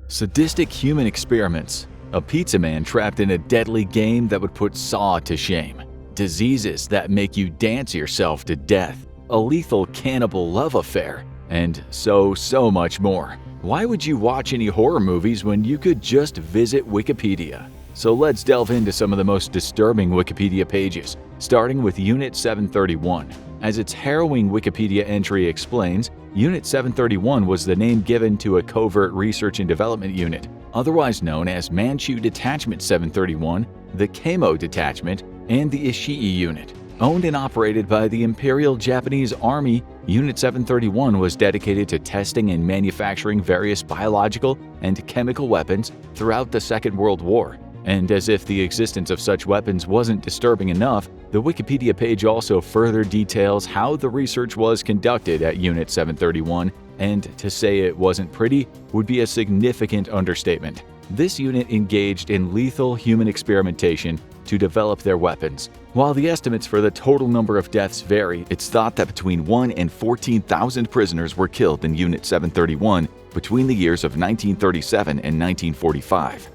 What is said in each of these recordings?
Sadistic human experiments. A pizza man trapped in a deadly game that would put Saw to shame. Diseases that make you dance yourself to death. A lethal cannibal love affair. And so much more. Why would you watch any horror movies when you could just visit Wikipedia? So let's delve into some of the most disturbing Wikipedia pages, starting with Unit 731. As its harrowing Wikipedia entry explains, Unit 731 was the name given to a covert research and development unit, otherwise known as Manchu Detachment 731, the Kamo Detachment, and the Ishii Unit. Owned and operated by the Imperial Japanese Army, Unit 731 was dedicated to testing and manufacturing various biological and chemical weapons throughout the Second World War. And as if the existence of such weapons wasn't disturbing enough, the Wikipedia page also further details how the research was conducted at Unit 731, and to say it wasn't pretty would be a significant understatement. This unit engaged in lethal human experimentation to develop their weapons. While the estimates for the total number of deaths vary, it's thought that between 1 and 14,000 prisoners were killed in Unit 731 between the years of 1937 and 1945.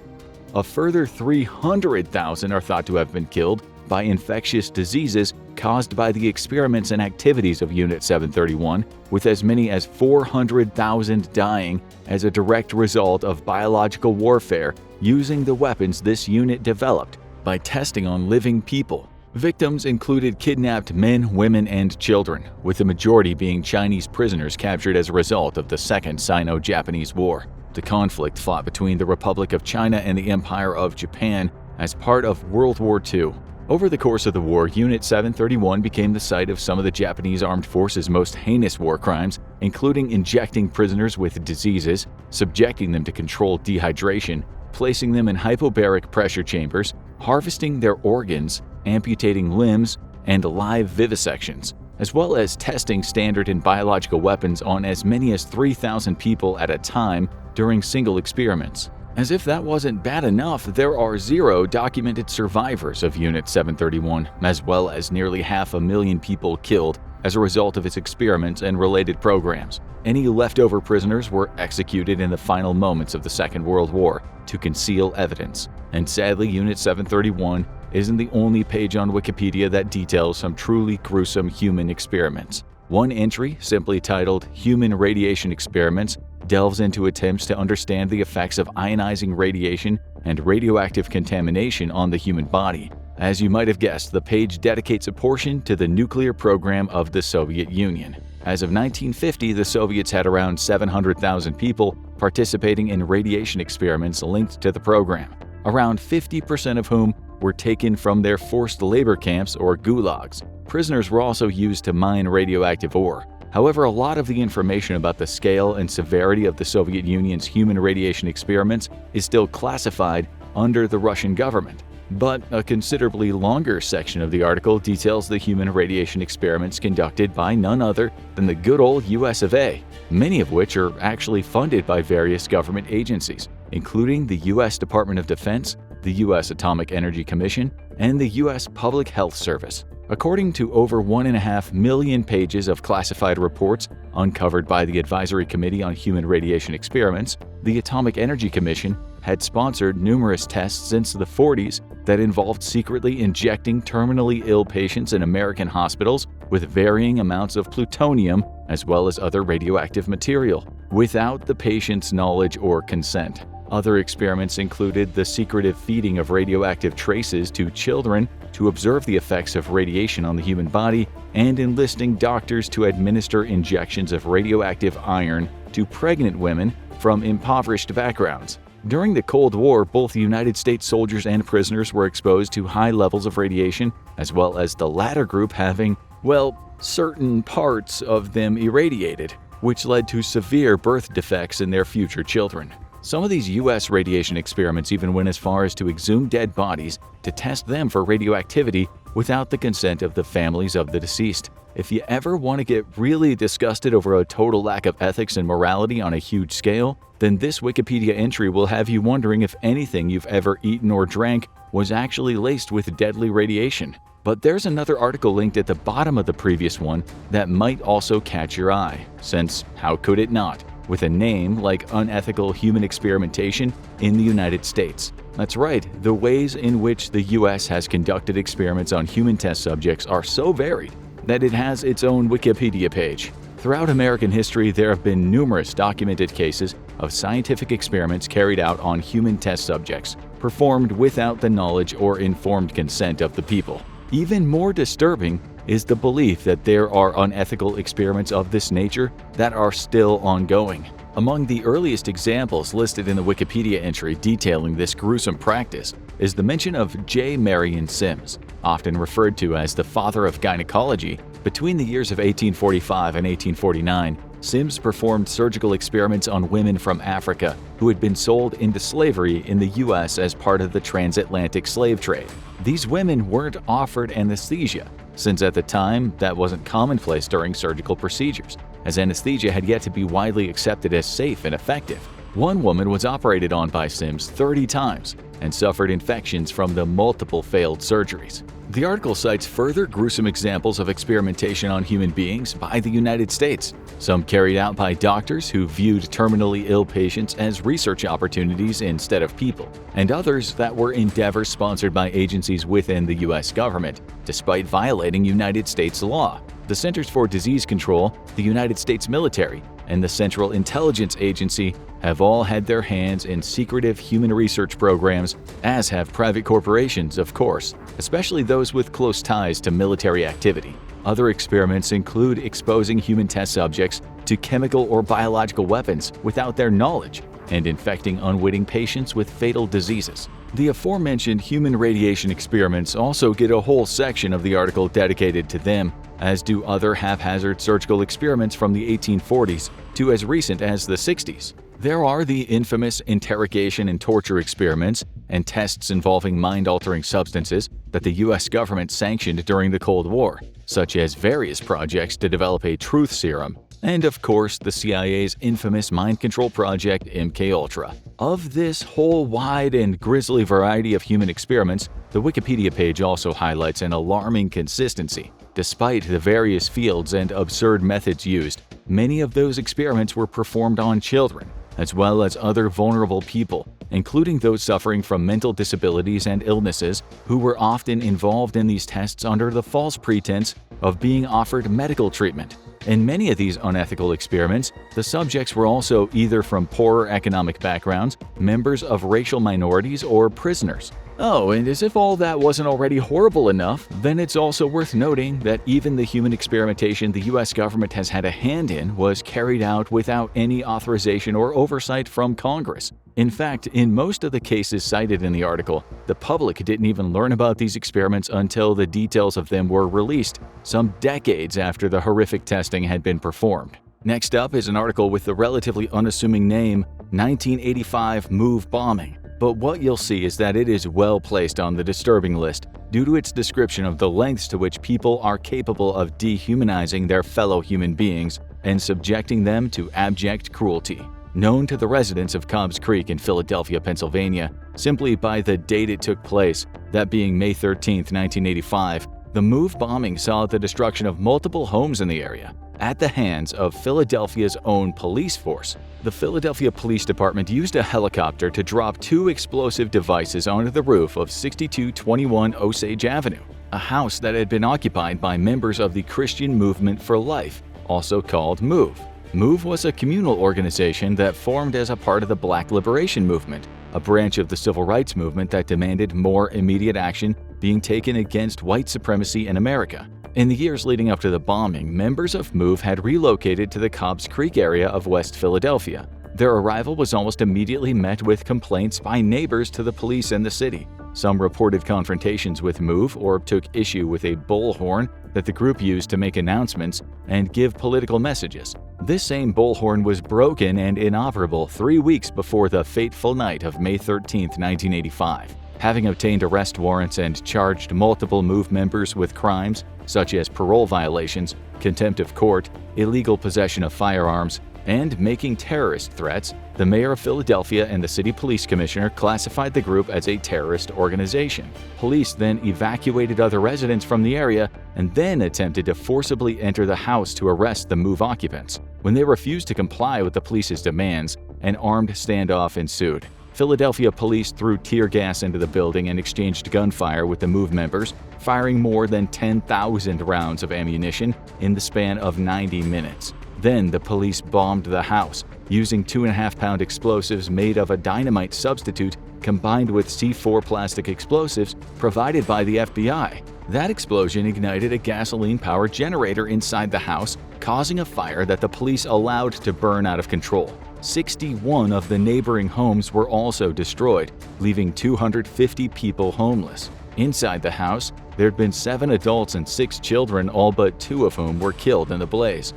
A further 300,000 are thought to have been killed by infectious diseases caused by the experiments and activities of Unit 731, with as many as 400,000 dying as a direct result of biological warfare using the weapons this unit developed by testing on living people. Victims included kidnapped men, women, and children, with the majority being Chinese prisoners captured as a result of the Second Sino-Japanese War. The conflict fought between the Republic of China and the Empire of Japan as part of World War II. Over the course of the war, Unit 731 became the site of some of the Japanese armed forces' most heinous war crimes, including injecting prisoners with diseases, subjecting them to controlled dehydration, placing them in hypobaric pressure chambers, harvesting their organs, amputating limbs, and live vivisections, as well as testing standard and biological weapons on as many as 3,000 people at a time during single experiments. As if that wasn't bad enough, there are 0 documented survivors of Unit 731, as well as nearly 500,000 people killed as a result of its experiments and related programs. Any leftover prisoners were executed in the final moments of the Second World War to conceal evidence. And sadly, Unit 731 isn't the only page on Wikipedia that details some truly gruesome human experiments. One entry, simply titled Human Radiation Experiments, delves into attempts to understand the effects of ionizing radiation and radioactive contamination on the human body. As you might have guessed, the page dedicates a portion to the nuclear program of the Soviet Union. As of 1950, the Soviets had around 700,000 people participating in radiation experiments linked to the program, around 50% of whom were taken from their forced labor camps or gulags. Prisoners were also used to mine radioactive ore. However, a lot of the information about the scale and severity of the Soviet Union's human radiation experiments is still classified under the Russian government. But a considerably longer section of the article details the human radiation experiments conducted by none other than the good old US of A, many of which are actually funded by various government agencies, including the US Department of Defense, the US Atomic Energy Commission, and the US Public Health Service. According to over 1.5 million pages of classified reports uncovered by the Advisory Committee on Human Radiation Experiments, the Atomic Energy Commission had sponsored numerous tests since the 40s that involved secretly injecting terminally ill patients in American hospitals with varying amounts of plutonium as well as other radioactive material, without the patient's knowledge or consent. Other experiments included the secretive feeding of radioactive traces to children to observe the effects of radiation on the human body, and enlisting doctors to administer injections of radioactive iron to pregnant women from impoverished backgrounds. During the Cold War, both United States soldiers and prisoners were exposed to high levels of radiation, as well as the latter group having, well, certain parts of them irradiated, which led to severe birth defects in their future children. Some of these U.S. radiation experiments even went as far as to exhume dead bodies to test them for radioactivity without the consent of the families of the deceased. If you ever want to get really disgusted over a total lack of ethics and morality on a huge scale, then this Wikipedia entry will have you wondering if anything you've ever eaten or drank was actually laced with deadly radiation. But there's another article linked at the bottom of the previous one that might also catch your eye, since how could it not? with a name like unethical human experimentation in the United States. That's right, the ways in which the US has conducted experiments on human test subjects are so varied that it has its own Wikipedia page. Throughout American history, there have been numerous documented cases of scientific experiments carried out on human test subjects, performed without the knowledge or informed consent of the people. Even more disturbing is the belief that there are unethical experiments of this nature that are still ongoing. Among the earliest examples listed in the Wikipedia entry detailing this gruesome practice is the mention of J. Marion Sims, often referred to as the father of gynecology. Between the years of 1845 and 1849, Sims performed surgical experiments on women from Africa who had been sold into slavery in the U.S. as part of the transatlantic slave trade. These women weren't offered anesthesia, since at the time that wasn't commonplace during surgical procedures, as anesthesia had yet to be widely accepted as safe and effective. One woman was operated on by Sims 30 times and suffered infections from the multiple failed surgeries. The article cites further gruesome examples of experimentation on human beings by the United States, some carried out by doctors who viewed terminally ill patients as research opportunities instead of people, and others that were endeavors sponsored by agencies within the U.S. government, despite violating United States law. The Centers for Disease Control, the United States military, and the Central Intelligence Agency have all had their hands in secretive human research programs, as have private corporations, of course, especially those with close ties to military activity. Other experiments include exposing human test subjects to chemical or biological weapons without their knowledge and infecting unwitting patients with fatal diseases. The aforementioned human radiation experiments also get a whole section of the article dedicated to them, as do other haphazard surgical experiments from the 1840s to as recent as the 60s. There are the infamous interrogation and torture experiments and tests involving mind-altering substances that the U.S. government sanctioned during the Cold War, such as various projects to develop a truth serum, and of course the CIA's infamous mind control project MKUltra. Of this whole wide and grisly variety of human experiments, the Wikipedia page also highlights an alarming consistency. Despite the various fields and absurd methods used, many of those experiments were performed on children, as well as other vulnerable people, including those suffering from mental disabilities and illnesses, who were often involved in these tests under the false pretense of being offered medical treatment. In many of these unethical experiments, the subjects were also either from poorer economic backgrounds, members of racial minorities, or prisoners. Oh, and as if all that wasn't already horrible enough, then it's also worth noting that even the human experimentation the US government has had a hand in was carried out without any authorization or oversight from Congress. In fact, in most of the cases cited in the article, the public didn't even learn about these experiments until the details of them were released, some decades after the horrific testing had been performed. Next up is an article with the relatively unassuming name 1985 Move Bombing. But what you'll see is that it is well placed on the disturbing list due to its description of the lengths to which people are capable of dehumanizing their fellow human beings and subjecting them to abject cruelty. Known to the residents of Cobbs Creek in Philadelphia, Pennsylvania, simply by the date it took place, that being May 13, 1985, the Move bombing saw the destruction of multiple homes in the area at the hands of Philadelphia's own police force. The Philadelphia Police Department used a helicopter to drop 2 explosive devices onto the roof of 6221 Osage Avenue, a house that had been occupied by members of the Christian Movement for Life, also called MOVE. MOVE was a communal organization that formed as a part of the Black Liberation Movement, a branch of the civil rights movement that demanded more immediate action being taken against white supremacy in America. In the years leading up to the bombing, members of MOVE had relocated to the Cobbs Creek area of West Philadelphia. Their arrival was almost immediately met with complaints by neighbors to the police in the city. Some reported confrontations with MOVE or took issue with a bullhorn that the group used to make announcements and give political messages. This same bullhorn was broken and inoperable 3 weeks before the fateful night of May 13, 1985. Having obtained arrest warrants and charged multiple MOVE members with crimes such as parole violations, contempt of court, illegal possession of firearms, and making terrorist threats, the mayor of Philadelphia and the city police commissioner classified the group as a terrorist organization. Police then evacuated other residents from the area and then attempted to forcibly enter the house to arrest the MOVE occupants. When they refused to comply with the police's demands, an armed standoff ensued. Philadelphia police threw tear gas into the building and exchanged gunfire with the MOVE members, firing more than 10,000 rounds of ammunition in the span of 90 minutes. Then the police bombed the house, using 2.5-pound explosives made of a dynamite substitute combined with C4 plastic explosives provided by the FBI. That explosion ignited a gasoline-powered generator inside the house, causing a fire that the police allowed to burn out of control. 61 of the neighboring homes were also destroyed, leaving 250 people homeless. Inside the house, there had been 7 adults and 6 children, all but 2 of whom were killed in the blaze.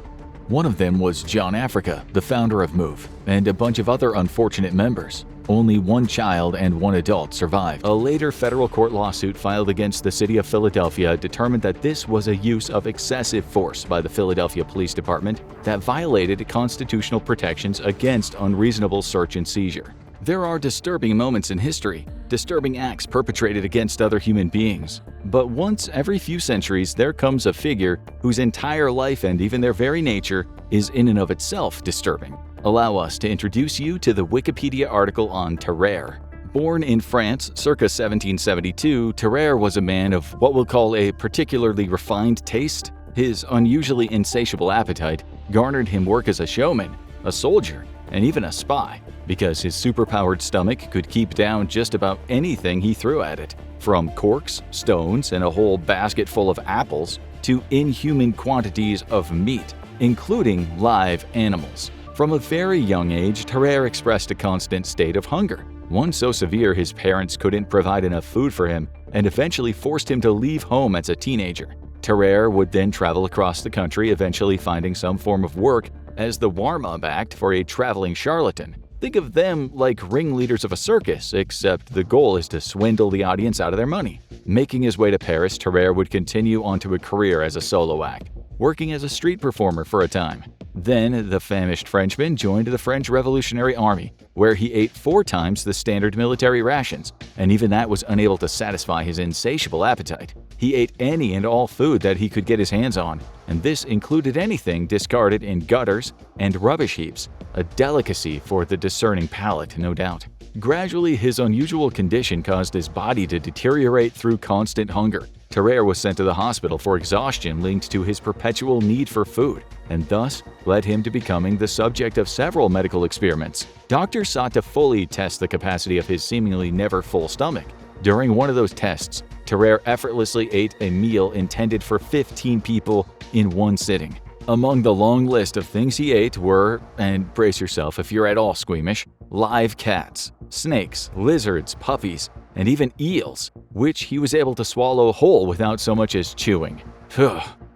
One of them was John Africa, the founder of MOVE, and a bunch of other unfortunate members. Only 1 child and 1 adult survived. A later federal court lawsuit filed against the city of Philadelphia determined that this was a use of excessive force by the Philadelphia Police Department that violated constitutional protections against unreasonable search and seizure. There are disturbing moments in history, disturbing acts perpetrated against other human beings. But once every few centuries, there comes a figure whose entire life and even their very nature is in and of itself disturbing. Allow us to introduce you to the Wikipedia article on Terrer. Born in France circa 1772, Terrer was a man of what we'll call a particularly refined taste. His unusually insatiable appetite garnered him work as a showman, a soldier, and even a spy, because his superpowered stomach could keep down just about anything he threw at it, from corks, stones, and a whole basket full of apples to inhuman quantities of meat, including live animals. From a very young age, Terrer expressed a constant state of hunger, one so severe his parents couldn't provide enough food for him and eventually forced him to leave home as a teenager. Terrer would then travel across the country, eventually finding some form of work as the warm-up act for a traveling charlatan. Think of them like ringleaders of a circus, except the goal is to swindle the audience out of their money. Making his way to Paris, Terrer would continue onto a career as a solo act, working as a street performer for a time. Then, the famished Frenchman joined the French Revolutionary Army, where he ate 4 times the standard military rations, and even that was unable to satisfy his insatiable appetite. He ate any and all food that he could get his hands on, and this included anything discarded in gutters and rubbish heaps, a delicacy for the discerning palate, no doubt. Gradually, his unusual condition caused his body to deteriorate through constant hunger. Terrer was sent to the hospital for exhaustion linked to his perpetual need for food, and thus led him to becoming the subject of several medical experiments. Doctors sought to fully test the capacity of his seemingly never-full stomach. During one of those tests, Terrer effortlessly ate a meal intended for 15 people in one sitting. Among the long list of things he ate were, and brace yourself if you're at all squeamish, live cats, snakes, lizards, puppies, and even eels, which he was able to swallow whole without so much as chewing.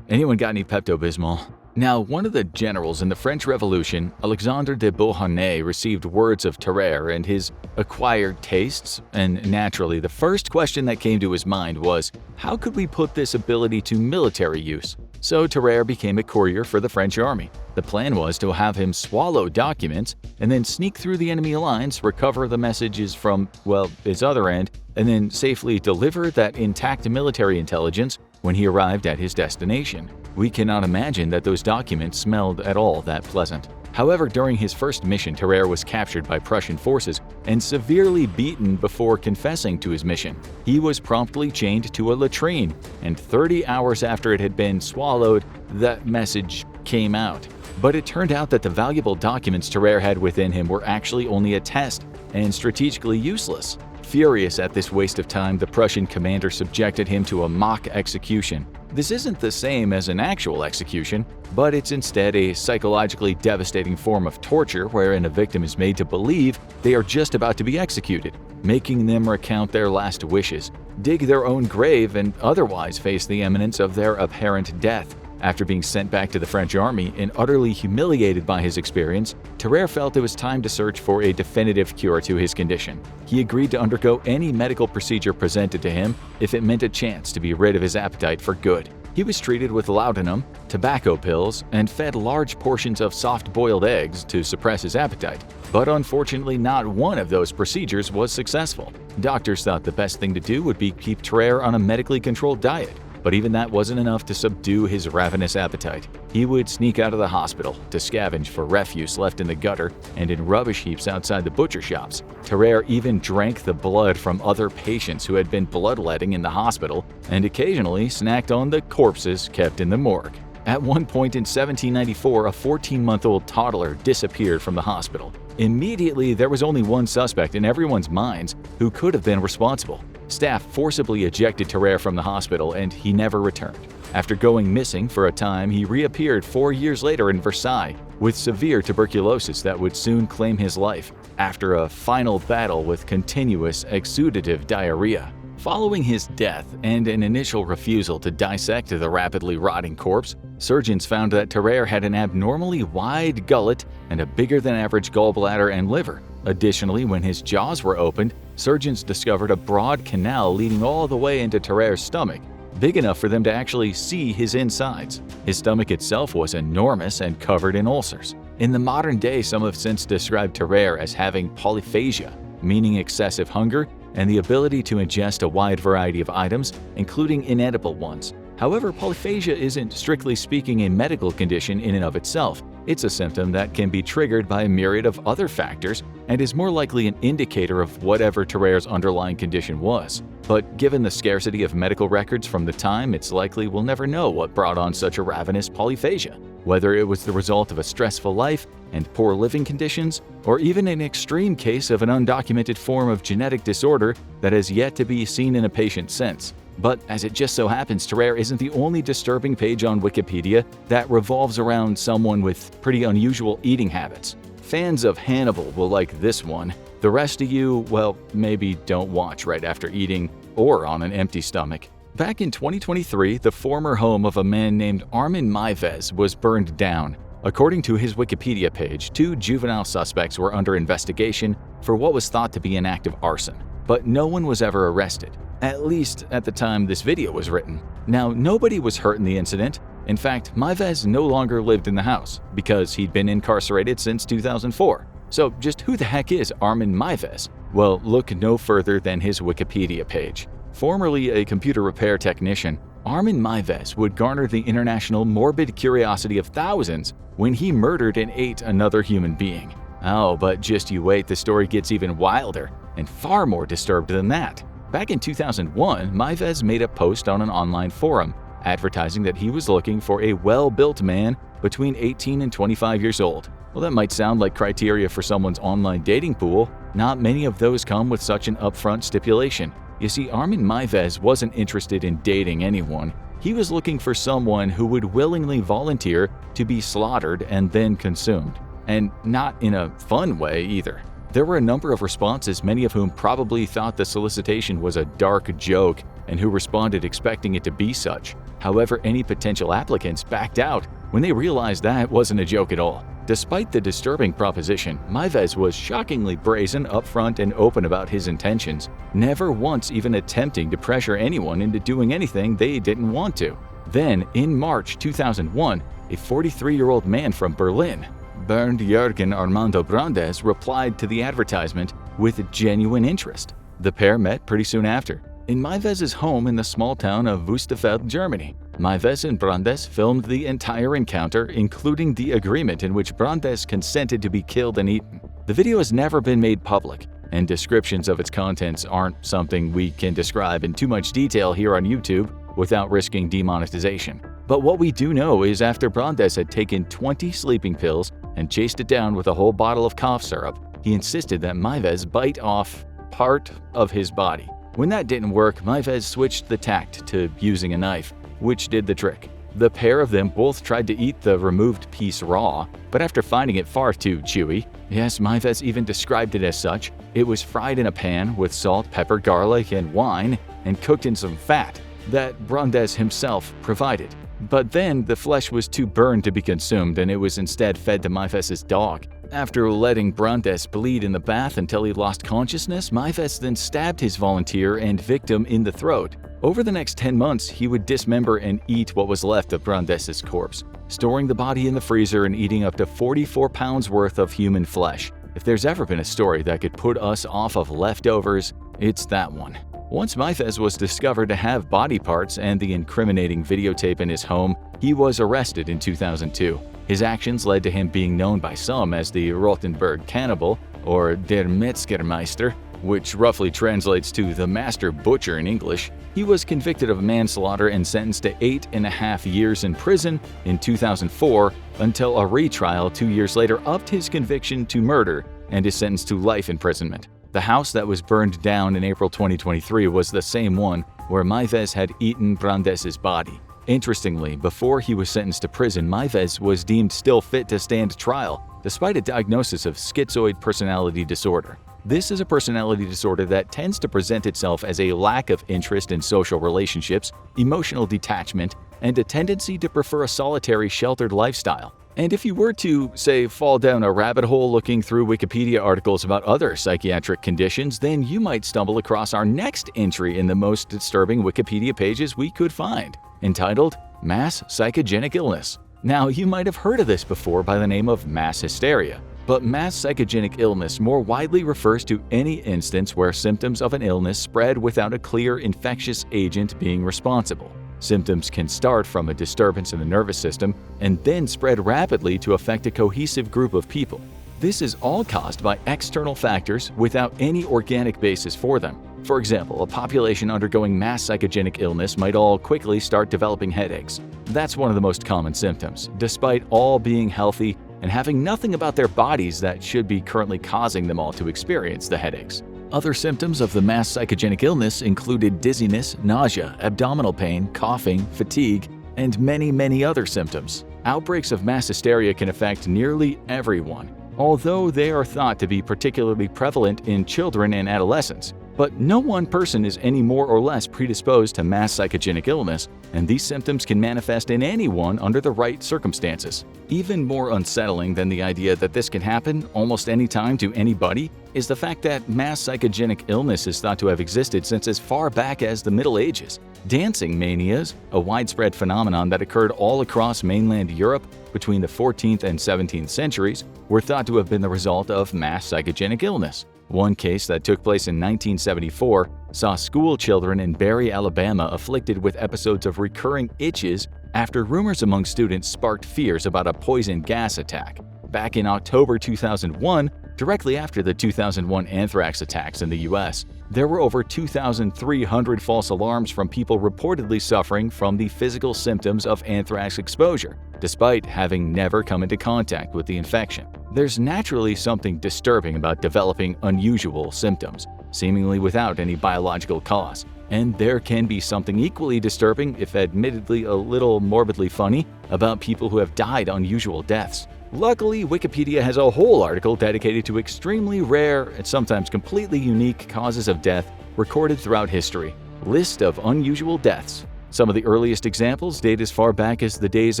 Anyone got any Pepto-Bismol? Now, one of the generals in the French Revolution, Alexandre de Beauharnais, received words of Terrer and his acquired tastes, and naturally, the first question that came to his mind was, how could we put this ability to military use? So Terrer became a courier for the French army. The plan was to have him swallow documents and then sneak through the enemy lines, recover the messages from, well, his other end, and then safely deliver that intact military intelligence when he arrived at his destination. We cannot imagine that those documents smelled at all that pleasant. However, during his first mission, Terrer was captured by Prussian forces and severely beaten before confessing to his mission. He was promptly chained to a latrine, and 30 hours after it had been swallowed, that message came out. But it turned out that the valuable documents Terrer had within him were actually only a test and strategically useless. Furious at this waste of time, the Prussian commander subjected him to a mock execution. This isn't the same as an actual execution, but it's instead a psychologically devastating form of torture wherein a victim is made to believe they are just about to be executed, making them recount their last wishes, dig their own grave, and otherwise face the imminence of their apparent death. After being sent back to the French army and utterly humiliated by his experience, Terrer felt it was time to search for a definitive cure to his condition. He agreed to undergo any medical procedure presented to him if it meant a chance to be rid of his appetite for good. He was treated with laudanum, tobacco pills, and fed large portions of soft-boiled eggs to suppress his appetite. But unfortunately, not one of those procedures was successful. Doctors thought the best thing to do would be keep Terrer on a medically controlled diet. But even that wasn't enough to subdue his ravenous appetite. He would sneak out of the hospital to scavenge for refuse left in the gutter and in rubbish heaps outside the butcher shops. Terrer even drank the blood from other patients who had been bloodletting in the hospital and occasionally snacked on the corpses kept in the morgue. At one point in 1794, a 14-month-old toddler disappeared from the hospital. Immediately, there was only one suspect in everyone's minds who could have been responsible. Staff forcibly ejected Terrer from the hospital and he never returned. After going missing for a time, he reappeared 4 years later in Versailles with severe tuberculosis that would soon claim his life after a final battle with continuous exudative diarrhea. Following his death and an initial refusal to dissect the rapidly rotting corpse, surgeons found that Terrer had an abnormally wide gullet and a bigger-than-average gallbladder and liver. Additionally, when his jaws were opened, surgeons discovered a broad canal leading all the way into Terrer's stomach, big enough for them to actually see his insides. His stomach itself was enormous and covered in ulcers. In the modern day, some have since described Terrer as having polyphagia, meaning excessive hunger, and the ability to ingest a wide variety of items, including inedible ones. However, polyphagia isn't strictly speaking a medical condition in and of itself. It's a symptom that can be triggered by a myriad of other factors and is more likely an indicator of whatever Terrer's underlying condition was. But given the scarcity of medical records from the time, it's likely we'll never know what brought on such a ravenous polyphagia, whether it was the result of a stressful life and poor living conditions, or even an extreme case of an undocumented form of genetic disorder that has yet to be seen in a patient since. But as it just so happens, Terrer isn't the only disturbing page on Wikipedia that revolves around someone with pretty unusual eating habits. Fans of Hannibal will like this one. The rest of you, well, maybe don't watch right after eating or on an empty stomach. Back in 2023, the former home of a man named Armin Maives was burned down. According to his Wikipedia page, 2 juvenile suspects were under investigation for what was thought to be an act of arson, but no one was ever arrested. At least at the time this video was written. Now, nobody was hurt in the incident. In fact, Maives no longer lived in the house because he'd been incarcerated since 2004. So just who the heck is Armin Maives? Well, look no further than his Wikipedia page. Formerly a computer repair technician, Armin Maives would garner the international morbid curiosity of thousands when he murdered and ate another human being. Oh, but just you wait, the story gets even wilder and far more disturbed than that. Back in 2001, Maives made a post on an online forum advertising that he was looking for a well-built man between 18 and 25 years old. Well, that might sound like criteria for someone's online dating pool. Not many of those come with such an upfront stipulation. You see, Armin Maives wasn't interested in dating anyone. He was looking for someone who would willingly volunteer to be slaughtered and then consumed. And not in a fun way either. There were a number of responses, many of whom probably thought the solicitation was a dark joke and who responded expecting it to be such. However, any potential applicants backed out when they realized that wasn't a joke at all. Despite the disturbing proposition, Maives was shockingly brazen, upfront, and open about his intentions, never once even attempting to pressure anyone into doing anything they didn't want to. Then, in March 2001, a 43-year-old man from Berlin, Bernd Jürgen Armando Brandes, replied to the advertisement with genuine interest. The pair met pretty soon after, in Maives' home in the small town of Wüstefeld, Germany. Maives and Brandes filmed the entire encounter, including the agreement in which Brandes consented to be killed and eaten. The video has never been made public, and descriptions of its contents aren't something we can describe in too much detail here on YouTube without risking demonetization. But what we do know is after Brandes had taken 20 sleeping pills and chased it down with a whole bottle of cough syrup, he insisted that Maives bite off part of his body. When that didn't work, Maives switched the tact to using a knife, which did the trick. The pair of them both tried to eat the removed piece raw, but after finding it far too chewy, yes, Maives even described it as such, it was fried in a pan with salt, pepper, garlic, and wine, and cooked in some fat that Brandes himself provided. But then the flesh was too burned to be consumed, and it was instead fed to Maives' dog. After letting Brandes bleed in the bath until he lost consciousness, Maives then stabbed his volunteer and victim in the throat. Over the next 10 months, he would dismember and eat what was left of Brandes' corpse, storing the body in the freezer and eating up to 44 pounds worth of human flesh. If there's ever been a story that could put us off of leftovers, it's that one. Once Maifez was discovered to have body parts and the incriminating videotape in his home, he was arrested in 2002. His actions led to him being known by some as the Rothenburg Cannibal, or Der Metzgermeister, which roughly translates to the Master Butcher in English. He was convicted of manslaughter and sentenced to 8.5 years in prison in 2004 until a retrial 2 years later upped his conviction to murder and his sentence to life imprisonment. The house that was burned down in April 2023 was the same one where Maifez had eaten Brandes' body. Interestingly, before he was sentenced to prison, Maifez was deemed still fit to stand trial, despite a diagnosis of schizoid personality disorder. This is a personality disorder that tends to present itself as a lack of interest in social relationships, emotional detachment, and a tendency to prefer a solitary, sheltered lifestyle. And if you were to, say, fall down a rabbit hole looking through Wikipedia articles about other psychiatric conditions, then you might stumble across our next entry in the most disturbing Wikipedia pages we could find, entitled Mass Psychogenic Illness. Now, you might have heard of this before by the name of mass hysteria, but mass psychogenic illness more widely refers to any instance where symptoms of an illness spread without a clear infectious agent being responsible. Symptoms can start from a disturbance in the nervous system and then spread rapidly to affect a cohesive group of people. This is all caused by external factors without any organic basis for them. For example, a population undergoing mass psychogenic illness might all quickly start developing headaches. That's one of the most common symptoms, despite all being healthy and having nothing about their bodies that should be currently causing them all to experience the headaches. Other symptoms of the mass psychogenic illness included dizziness, nausea, abdominal pain, coughing, fatigue, and many other symptoms. Outbreaks of mass hysteria can affect nearly everyone, although they are thought to be particularly prevalent in children and adolescents. But no one person is any more or less predisposed to mass psychogenic illness, and these symptoms can manifest in anyone under the right circumstances. Even more unsettling than the idea that this can happen almost any time to anybody is the fact that mass psychogenic illness is thought to have existed since as far back as the Middle Ages. Dancing manias, a widespread phenomenon that occurred all across mainland Europe between the 14th and 17th centuries, were thought to have been the result of mass psychogenic illness. One case that took place in 1974 saw school children in Barry, Alabama afflicted with episodes of recurring itches after rumors among students sparked fears about a poison gas attack. Back in October 2001, directly after the 2001 anthrax attacks in the US, there were over 2,300 false alarms from people reportedly suffering from the physical symptoms of anthrax exposure, despite having never come into contact with the infection. There's naturally something disturbing about developing unusual symptoms, seemingly without any biological cause. And there can be something equally disturbing, if admittedly a little morbidly funny, about people who have died unusual deaths. Luckily, Wikipedia has a whole article dedicated to extremely rare and sometimes completely unique causes of death recorded throughout history. List of unusual deaths. Some of the earliest examples date as far back as the days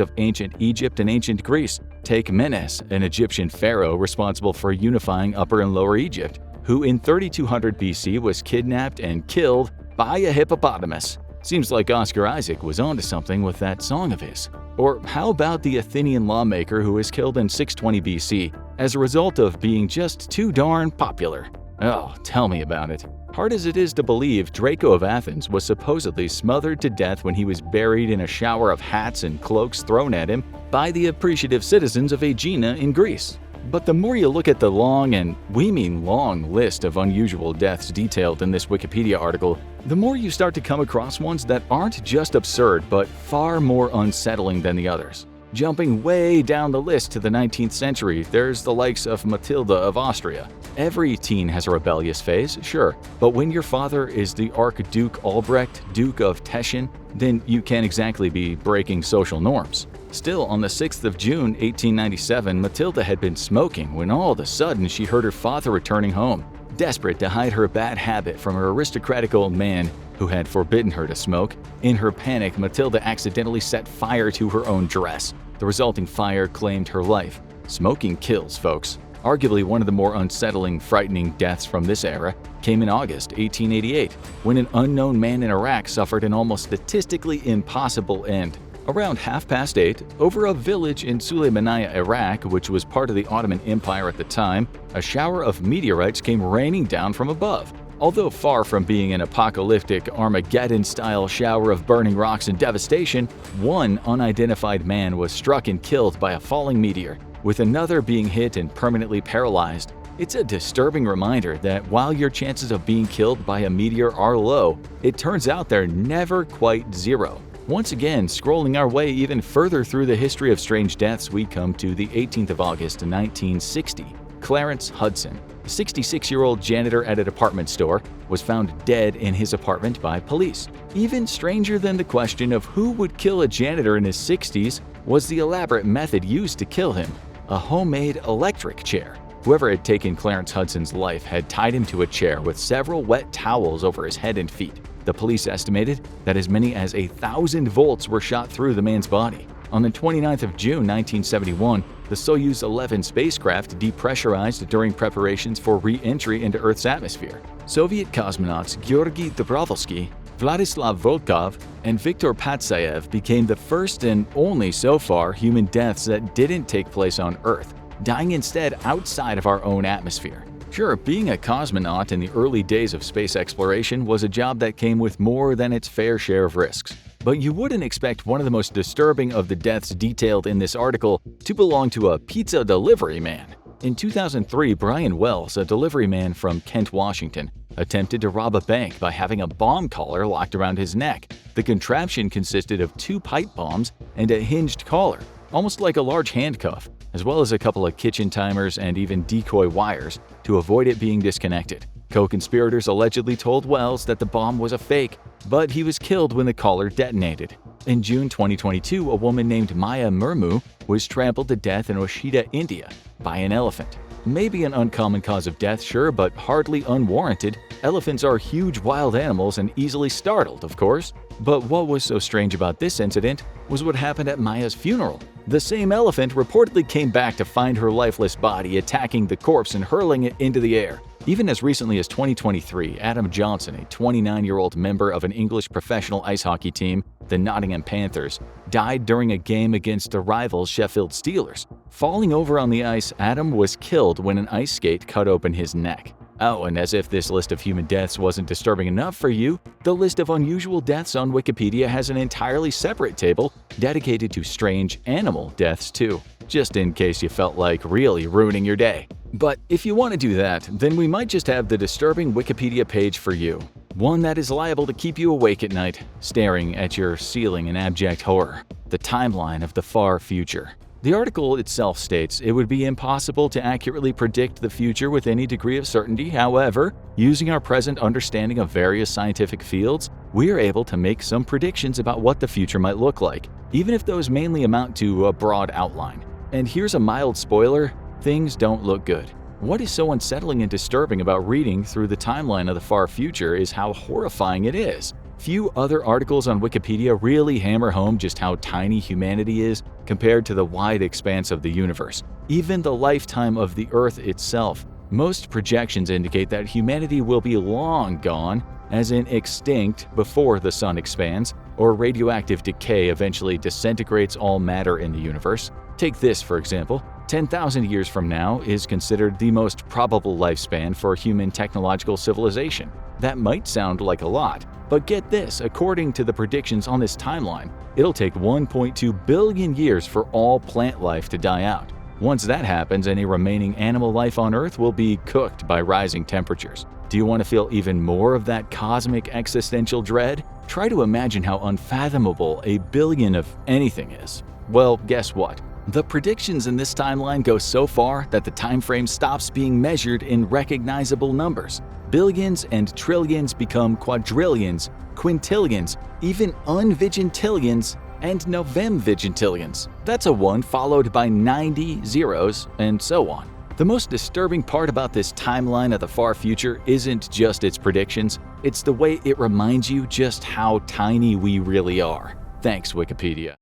of ancient Egypt and ancient Greece. Take Menes, an Egyptian pharaoh responsible for unifying Upper and Lower Egypt, who in 3200 BC was kidnapped and killed by a hippopotamus. Seems like Oscar Isaac was onto something with that song of his. Or how about the Athenian lawmaker who was killed in 620 BC as a result of being just too darn popular? Oh, tell me about it. Hard as it is to believe, Draco of Athens was supposedly smothered to death when he was buried in a shower of hats and cloaks thrown at him by the appreciative citizens of Aegina in Greece. But the more you look at the long, and we mean long, list of unusual deaths detailed in this Wikipedia article, the more you start to come across ones that aren't just absurd but far more unsettling than the others. Jumping way down the list to the 19th century, there's the likes of Matilda of Austria. Every teen has a rebellious phase, sure, but when your father is the Archduke Albrecht, Duke of Teschen, then you can't exactly be breaking social norms. Still, on the 6th of June, 1897, Matilda had been smoking when all of a sudden she heard her father returning home. Desperate to hide her bad habit from her aristocratic old man who had forbidden her to smoke, in her panic, Matilda accidentally set fire to her own dress. The resulting fire claimed her life. Smoking kills, folks. Arguably one of the more unsettling, frightening deaths from this era came in August 1888, when an unknown man in Iraq suffered an almost statistically impossible end. Around 8:30, over a village in Sulaymaniyah, Iraq, which was part of the Ottoman Empire at the time, a shower of meteorites came raining down from above. Although far from being an apocalyptic Armageddon-style shower of burning rocks and devastation, one unidentified man was struck and killed by a falling meteor, with another being hit and permanently paralyzed. It's a disturbing reminder that while your chances of being killed by a meteor are low, it turns out they're never quite zero. Once again, scrolling our way even further through the history of strange deaths, we come to the 18th of August 1960. Clarence Hudson, a 66-year-old janitor at a department store, was found dead in his apartment by police. Even stranger than the question of who would kill a janitor in his 60s was the elaborate method used to kill him: a homemade electric chair. Whoever had taken Clarence Hudson's life had tied him to a chair with several wet towels over his head and feet. The police estimated that as many as 1,000 volts were shot through the man's body. On the 29th of June 1971, the Soyuz 11 spacecraft depressurized during preparations for re-entry into Earth's atmosphere. Soviet cosmonauts Georgy Dobrovolsky, Vladislav Volkov, and Viktor Patsayev became the first and only so far human deaths that didn't take place on Earth, dying instead outside of our own atmosphere. Sure, being a cosmonaut in the early days of space exploration was a job that came with more than its fair share of risks. But you wouldn't expect one of the most disturbing of the deaths detailed in this article to belong to a pizza delivery man. In 2003, Brian Wells, a delivery man from Kent, Washington, attempted to rob a bank by having a bomb collar locked around his neck. The contraption consisted of 2 pipe bombs and a hinged collar, almost like a large handcuff, as well as a couple of kitchen timers and even decoy wires to avoid it being disconnected. Co-conspirators allegedly told Wells that the bomb was a fake, but he was killed when the collar detonated. In June 2022, a woman named Maya Murmu was trampled to death in Oshita, India, by an elephant. Maybe an uncommon cause of death, sure, but hardly unwarranted. Elephants are huge wild animals and easily startled, of course. But what was so strange about this incident was what happened at Maya's funeral. The same elephant reportedly came back to find her lifeless body, attacking the corpse and hurling it into the air. Even as recently as 2023, Adam Johnson, a 29-year-old member of an English professional ice hockey team, the Nottingham Panthers, died during a game against the rivals Sheffield Steelers. Falling over on the ice, Adam was killed when an ice skate cut open his neck. Oh, and as if this list of human deaths wasn't disturbing enough for you, the list of unusual deaths on Wikipedia has an entirely separate table dedicated to strange animal deaths too, just in case you felt like really ruining your day. But if you want to do that, then we might just have the disturbing Wikipedia page for you. One that is liable to keep you awake at night, staring at your ceiling in abject horror. The timeline of the far future. The article itself states it would be impossible to accurately predict the future with any degree of certainty. However, using our present understanding of various scientific fields, we are able to make some predictions about what the future might look like, even if those mainly amount to a broad outline. And here's a mild spoiler: things don't look good. What is so unsettling and disturbing about reading through the timeline of the far future is how horrifying it is. Few other articles on Wikipedia really hammer home just how tiny humanity is compared to the wide expanse of the universe, even the lifetime of the Earth itself. Most projections indicate that humanity will be long gone, as in extinct, before the sun expands, or radioactive decay eventually disintegrates all matter in the universe. Take this, for example. 10,000 years from now is considered the most probable lifespan for human technological civilization. That might sound like a lot, but get this, according to the predictions on this timeline, it'll take 1.2 billion years for all plant life to die out. Once that happens, any remaining animal life on Earth will be cooked by rising temperatures. Do you want to feel even more of that cosmic existential dread? Try to imagine how unfathomable a billion of anything is. Well, guess what? The predictions in this timeline go so far that the time frame stops being measured in recognizable numbers. Billions and trillions become quadrillions, quintillions, even unvigintillions, and novemvigintillions. That's a 1 followed by 90 zeros, and so on. The most disturbing part about this timeline of the far future isn't just its predictions, it's the way it reminds you just how tiny we really are. Thanks, Wikipedia.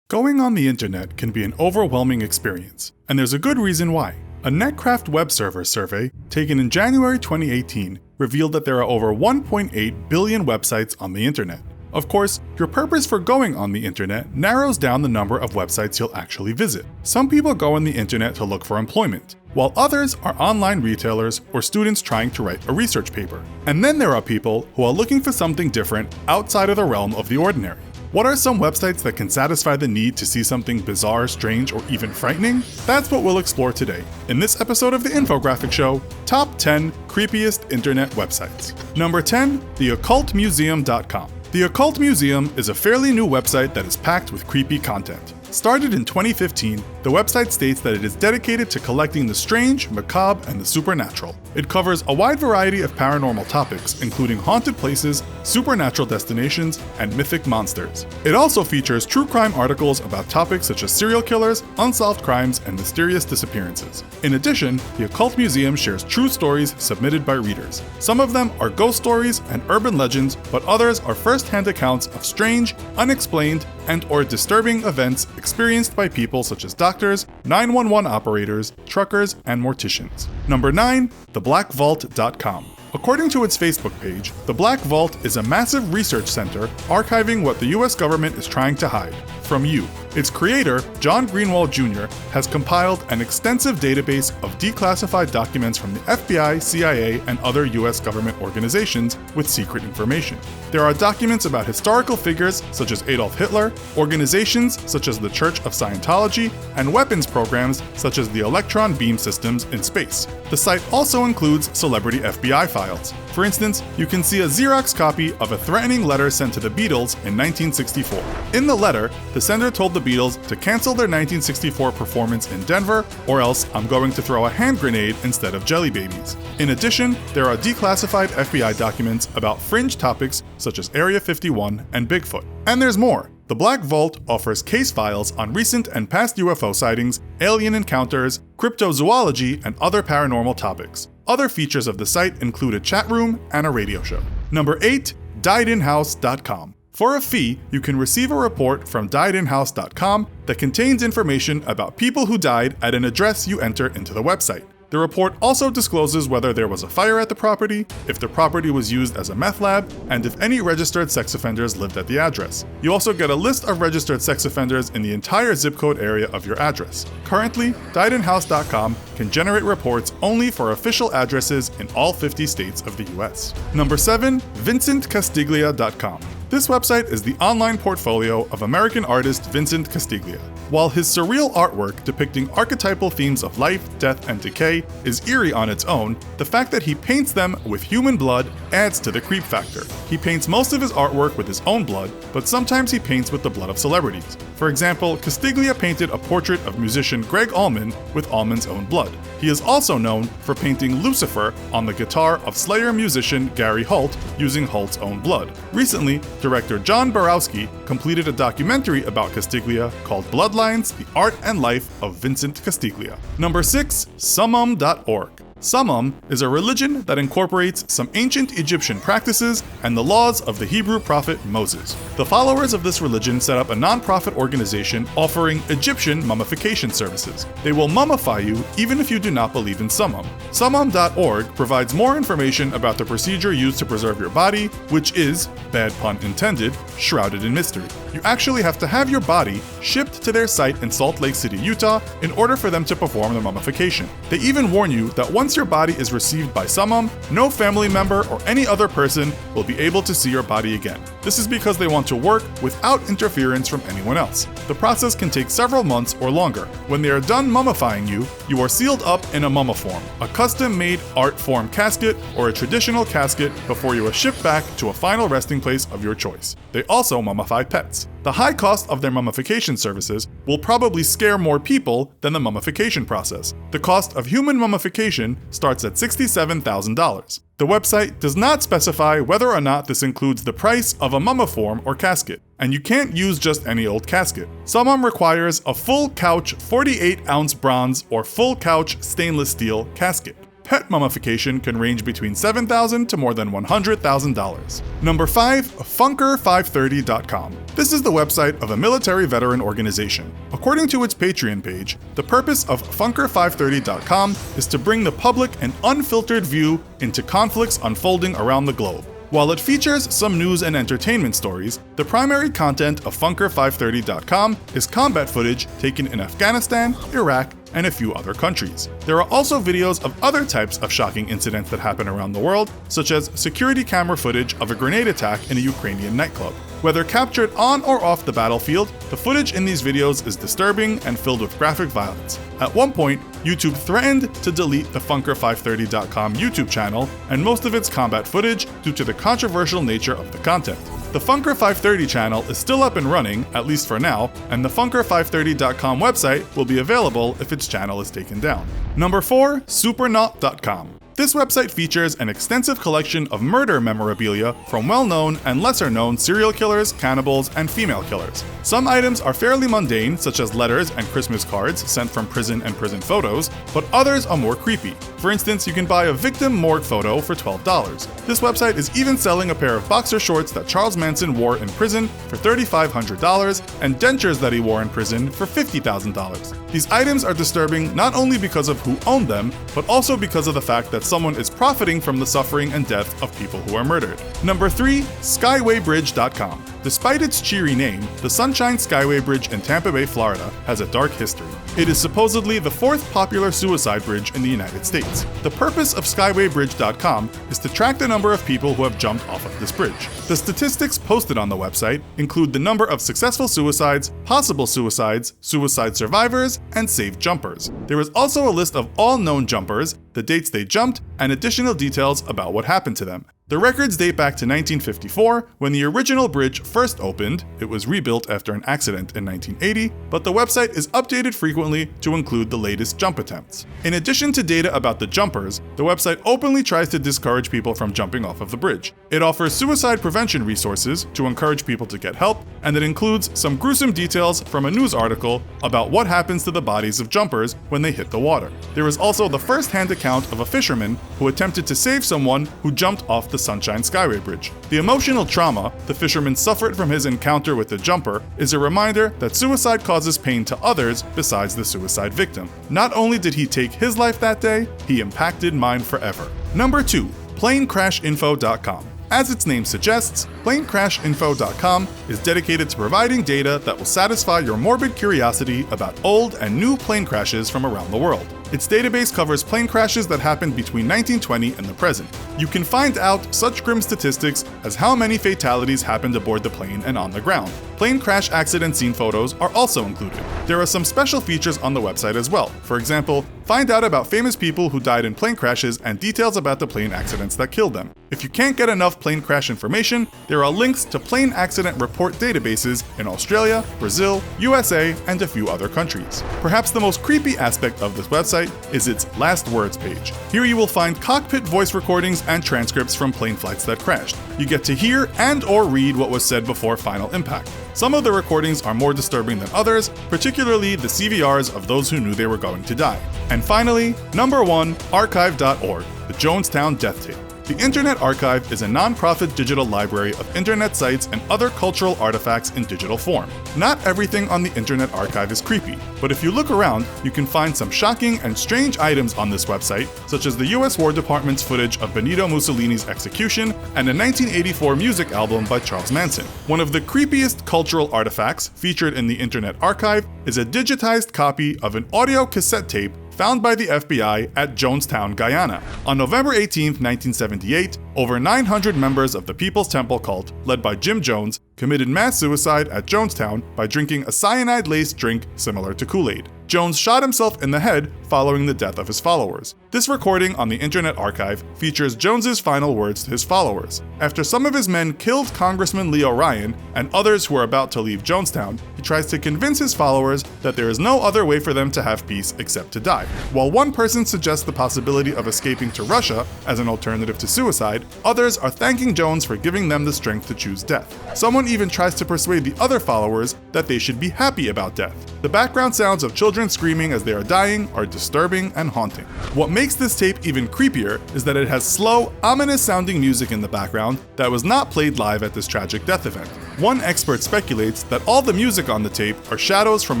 Going on the internet can be an overwhelming experience, and there's a good reason why. A Netcraft web server survey taken in January 2018 revealed that there are over 1.8 billion websites on the internet. Of course, your purpose for going on the internet narrows down the number of websites you'll actually visit. Some people go on the internet to look for employment. while others are online retailers or students trying to write a research paper. And then there are people who are looking for something different outside of the realm of the ordinary. What are some websites that can satisfy the need to see something bizarre, strange, or even frightening? That's what we'll explore today in this episode of the Infographic Show, Top 10 Creepiest Internet Websites. Number 10, theoccultmuseum.com. The Occult Museum is a fairly new website that is packed with creepy content. Started in 2015, the website states that it is dedicated to collecting the strange, macabre, and the supernatural. It covers a wide variety of paranormal topics, including haunted places, supernatural destinations, and mythic monsters. It also features true crime articles about topics such as serial killers, unsolved crimes, and mysterious disappearances. In addition, the Occult Museum shares true stories submitted by readers. Some of them are ghost stories and urban legends, but others are first-hand accounts of strange, unexplained, and/or disturbing events experienced by people such as doctors, 911 operators, truckers, and morticians. Number 9, theblackvault.com. According to its Facebook page, the Black Vault is a massive research center archiving what the US government is trying to hide from you. Its creator, John Greenwald Jr., has compiled an extensive database of declassified documents from the FBI, CIA, and other US government organizations with secret information. There are documents about historical figures such as Adolf Hitler, organizations such as the Church of Scientology, and weapons programs such as the electron beam systems in space. The site also includes celebrity FBI files. For instance, you can see a Xerox copy of a threatening letter sent to the Beatles in 1964. In the letter, the sender told the Beatles to cancel their 1964 performance in Denver, or else I'm going to throw a hand grenade instead of jelly babies. In addition, there are declassified FBI documents about fringe topics such as Area 51 and Bigfoot. And there's more. The Black Vault offers case files on recent and past UFO sightings, alien encounters, cryptozoology, and other paranormal topics. Other features of the site include a chat room and a radio show. Number 8, diedinhouse.com. For a fee, you can receive a report from diedinhouse.com that contains information about people who died at an address you enter into the website. The report also discloses whether there was a fire at the property, if the property was used as a meth lab, and if any registered sex offenders lived at the address. You also get a list of registered sex offenders in the entire zip code area of your address. Currently, diedinhouse.com can generate reports only for official addresses in all 50 states of the US. Number 7, vincentcastiglia.com. This website is the online portfolio of American artist Vincent Castiglia. While his surreal artwork depicting archetypal themes of life, death, and decay is eerie on its own, the fact that he paints them with human blood adds to the creep factor. He paints most of his artwork with his own blood, but sometimes he paints with the blood of celebrities. For example, Castiglia painted a portrait of musician Greg Allman with Allman's own blood. He is also known for painting Lucifer on the guitar of Slayer musician Gary Holt using Holt's own blood. Recently, director John Borowski completed a documentary about Castiglia called Bloodlines: The Art and Life of Vincent Castiglia. Number 6, summum.org. Summum is a religion that incorporates some ancient Egyptian practices and the laws of the Hebrew prophet Moses. The followers of this religion set up a non-profit organization offering Egyptian mummification services. They will mummify you even if you do not believe in Summum. Summum.org provides more information about the procedure used to preserve your body, which is, bad pun intended, shrouded in mystery. You actually have to have your body shipped to their site in Salt Lake City, Utah, in order for them to perform the mummification. They even warn you that once your body is received by Summum, no family member or any other person will be able to see your body again. This is because they want to work without interference from anyone else. The process can take several months or longer. When they are done mummifying you, you are sealed up in a mummiform, a custom-made art form casket or a traditional casket before you are shipped back to a final resting place of your choice. They also mummify pets. The high cost of their mummification services will probably scare more people than the mummification process. The cost of human mummification starts at $67,000. The website does not specify whether or not this includes the price of a mummiform or casket, and you can't use just any old casket. Summum requires a full couch 48-ounce bronze or full couch stainless steel casket. Pet mummification can range between $7,000 to more than $100,000. Number 5, Funker530.com. This is the website of a military veteran organization. According to its Patreon page, the purpose of Funker530.com is to bring the public an unfiltered view into conflicts unfolding around the globe. While it features some news and entertainment stories, the primary content of Funker530.com is combat footage taken in Afghanistan, Iraq, and a few other countries. There are also videos of other types of shocking incidents that happen around the world, such as security camera footage of a grenade attack in a Ukrainian nightclub. Whether captured on or off the battlefield, the footage in these videos is disturbing and filled with graphic violence. At one point, YouTube threatened to delete the Funker530.com YouTube channel and most of its combat footage due to the controversial nature of the content. The Funker530 channel is still up and running, at least for now, and the Funker530.com website will be available if its channel is taken down. Number 4. Supernaut.com. This website features an extensive collection of murder memorabilia from well-known and lesser-known serial killers, cannibals, and female killers. Some items are fairly mundane, such as letters and Christmas cards sent from prison and prison photos, but others are more creepy. For instance, you can buy a victim morgue photo for $12. This website is even selling a pair of boxer shorts that Charles Manson wore in prison for $3,500 and dentures that he wore in prison for $50,000. These items are disturbing not only because of who owned them, but also because of the fact that someone is profiting from the suffering and death of people who are murdered. Number 3. Skywaybridge.com. Despite its cheery name, the Sunshine Skyway Bridge in Tampa Bay, Florida has a dark history. It is supposedly the 4th popular suicide bridge in the United States. The purpose of Skywaybridge.com is to track the number of people who have jumped off of this bridge. The statistics posted on the website include the number of successful suicides, possible suicides, suicide survivors, and safe jumpers. There is also a list of all known jumpers, the dates they jumped, and additional details about what happened to them. The records date back to 1954, when the original bridge first opened. It was rebuilt after an accident in 1980, but the website is updated frequently to include the latest jump attempts. In addition to data about the jumpers, the website openly tries to discourage people from jumping off of the bridge. It offers suicide prevention resources to encourage people to get help, and it includes some gruesome details from a news article about what happens to the bodies of jumpers when they hit the water. There is also the first-hand account of a fisherman who attempted to save someone who jumped off the Sunshine Skyway Bridge. The emotional trauma the fisherman suffered from his encounter with the jumper is a reminder that suicide causes pain to others besides the suicide victim. Not only did he take his life that day, he impacted mine forever. Number 2. PlaneCrashInfo.com. As its name suggests, PlaneCrashInfo.com is dedicated to providing data that will satisfy your morbid curiosity about old and new plane crashes from around the world. Its database covers plane crashes that happened between 1920 and the present. You can find out such grim statistics as how many fatalities happened aboard the plane and on the ground. Plane crash accident scene photos are also included. There are some special features on the website as well. For example, find out about famous people who died in plane crashes and details about the plane accidents that killed them. If you can't get enough plane crash information, there are links to plane accident report databases in Australia, Brazil, USA, and a few other countries. Perhaps the most creepy aspect of this website is its last words page. Here you will find cockpit voice recordings and transcripts from plane flights that crashed. You get to hear and or read what was said before final impact. Some of the recordings are more disturbing than others, particularly the CVRs of those who knew they were going to die. And finally, number 1, archive.org, the Jonestown Death Tape. The Internet Archive is a non-profit digital library of internet sites and other cultural artifacts in digital form. Not everything on the Internet Archive is creepy, but if you look around, you can find some shocking and strange items on this website, such as the US War Department's footage of Benito Mussolini's execution and a 1984 music album by Charles Manson. One of the creepiest cultural artifacts featured in the Internet Archive is a digitized copy of an audio cassette tape found by the FBI at Jonestown, Guyana. On November 18, 1978, over 900 members of the People's Temple cult, led by Jim Jones, committed mass suicide at Jonestown by drinking a cyanide-laced drink similar to Kool-Aid. Jones shot himself in the head following the death of his followers. This recording on the Internet Archive features Jones's final words to his followers. After some of his men killed Congressman Leo Ryan and others who were about to leave Jonestown, he tries to convince his followers that there is no other way for them to have peace except to die. While one person suggests the possibility of escaping to Russia as an alternative to suicide, others are thanking Jones for giving them the strength to choose death. Someone even tries to persuade the other followers that they should be happy about death. The background sounds of children screaming as they are dying are disturbing and haunting. What makes this tape even creepier is that it has slow, ominous-sounding music in the background that was not played live at this tragic death event. One expert speculates that all the music on the tape are shadows from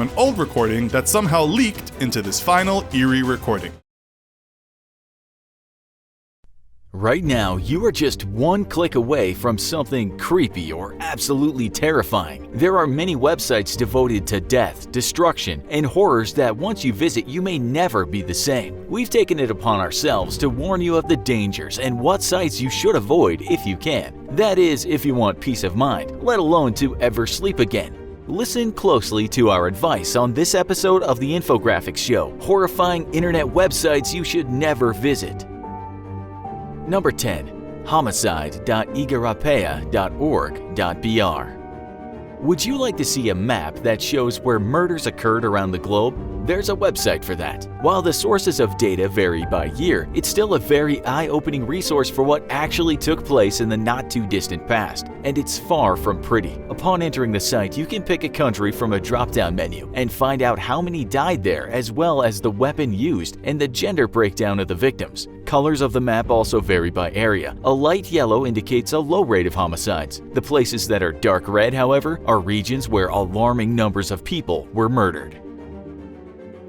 an old recording that somehow leaked into this final, eerie recording. Right now, you are just one click away from something creepy or absolutely terrifying. There are many websites devoted to death, destruction, and horrors that once you visit, you may never be the same. We've taken it upon ourselves to warn you of the dangers and what sites you should avoid if you can. That is, if you want peace of mind, let alone to ever sleep again. Listen closely to our advice on this episode of the Infographics Show, Horrifying Internet Websites You Should Never Visit. Number 10. Homicide.igarapea.org.br. Would you like to see a map that shows where murders occurred around the globe? There's a website for that. While the sources of data vary by year, it's still a very eye-opening resource for what actually took place in the not-too-distant past, and it's far from pretty. Upon entering the site, you can pick a country from a drop-down menu and find out how many died there, as well as the weapon used and the gender breakdown of the victims. Colors of the map also vary by area. A light yellow indicates a low rate of homicides. The places that are dark red, however, are regions where alarming numbers of people were murdered.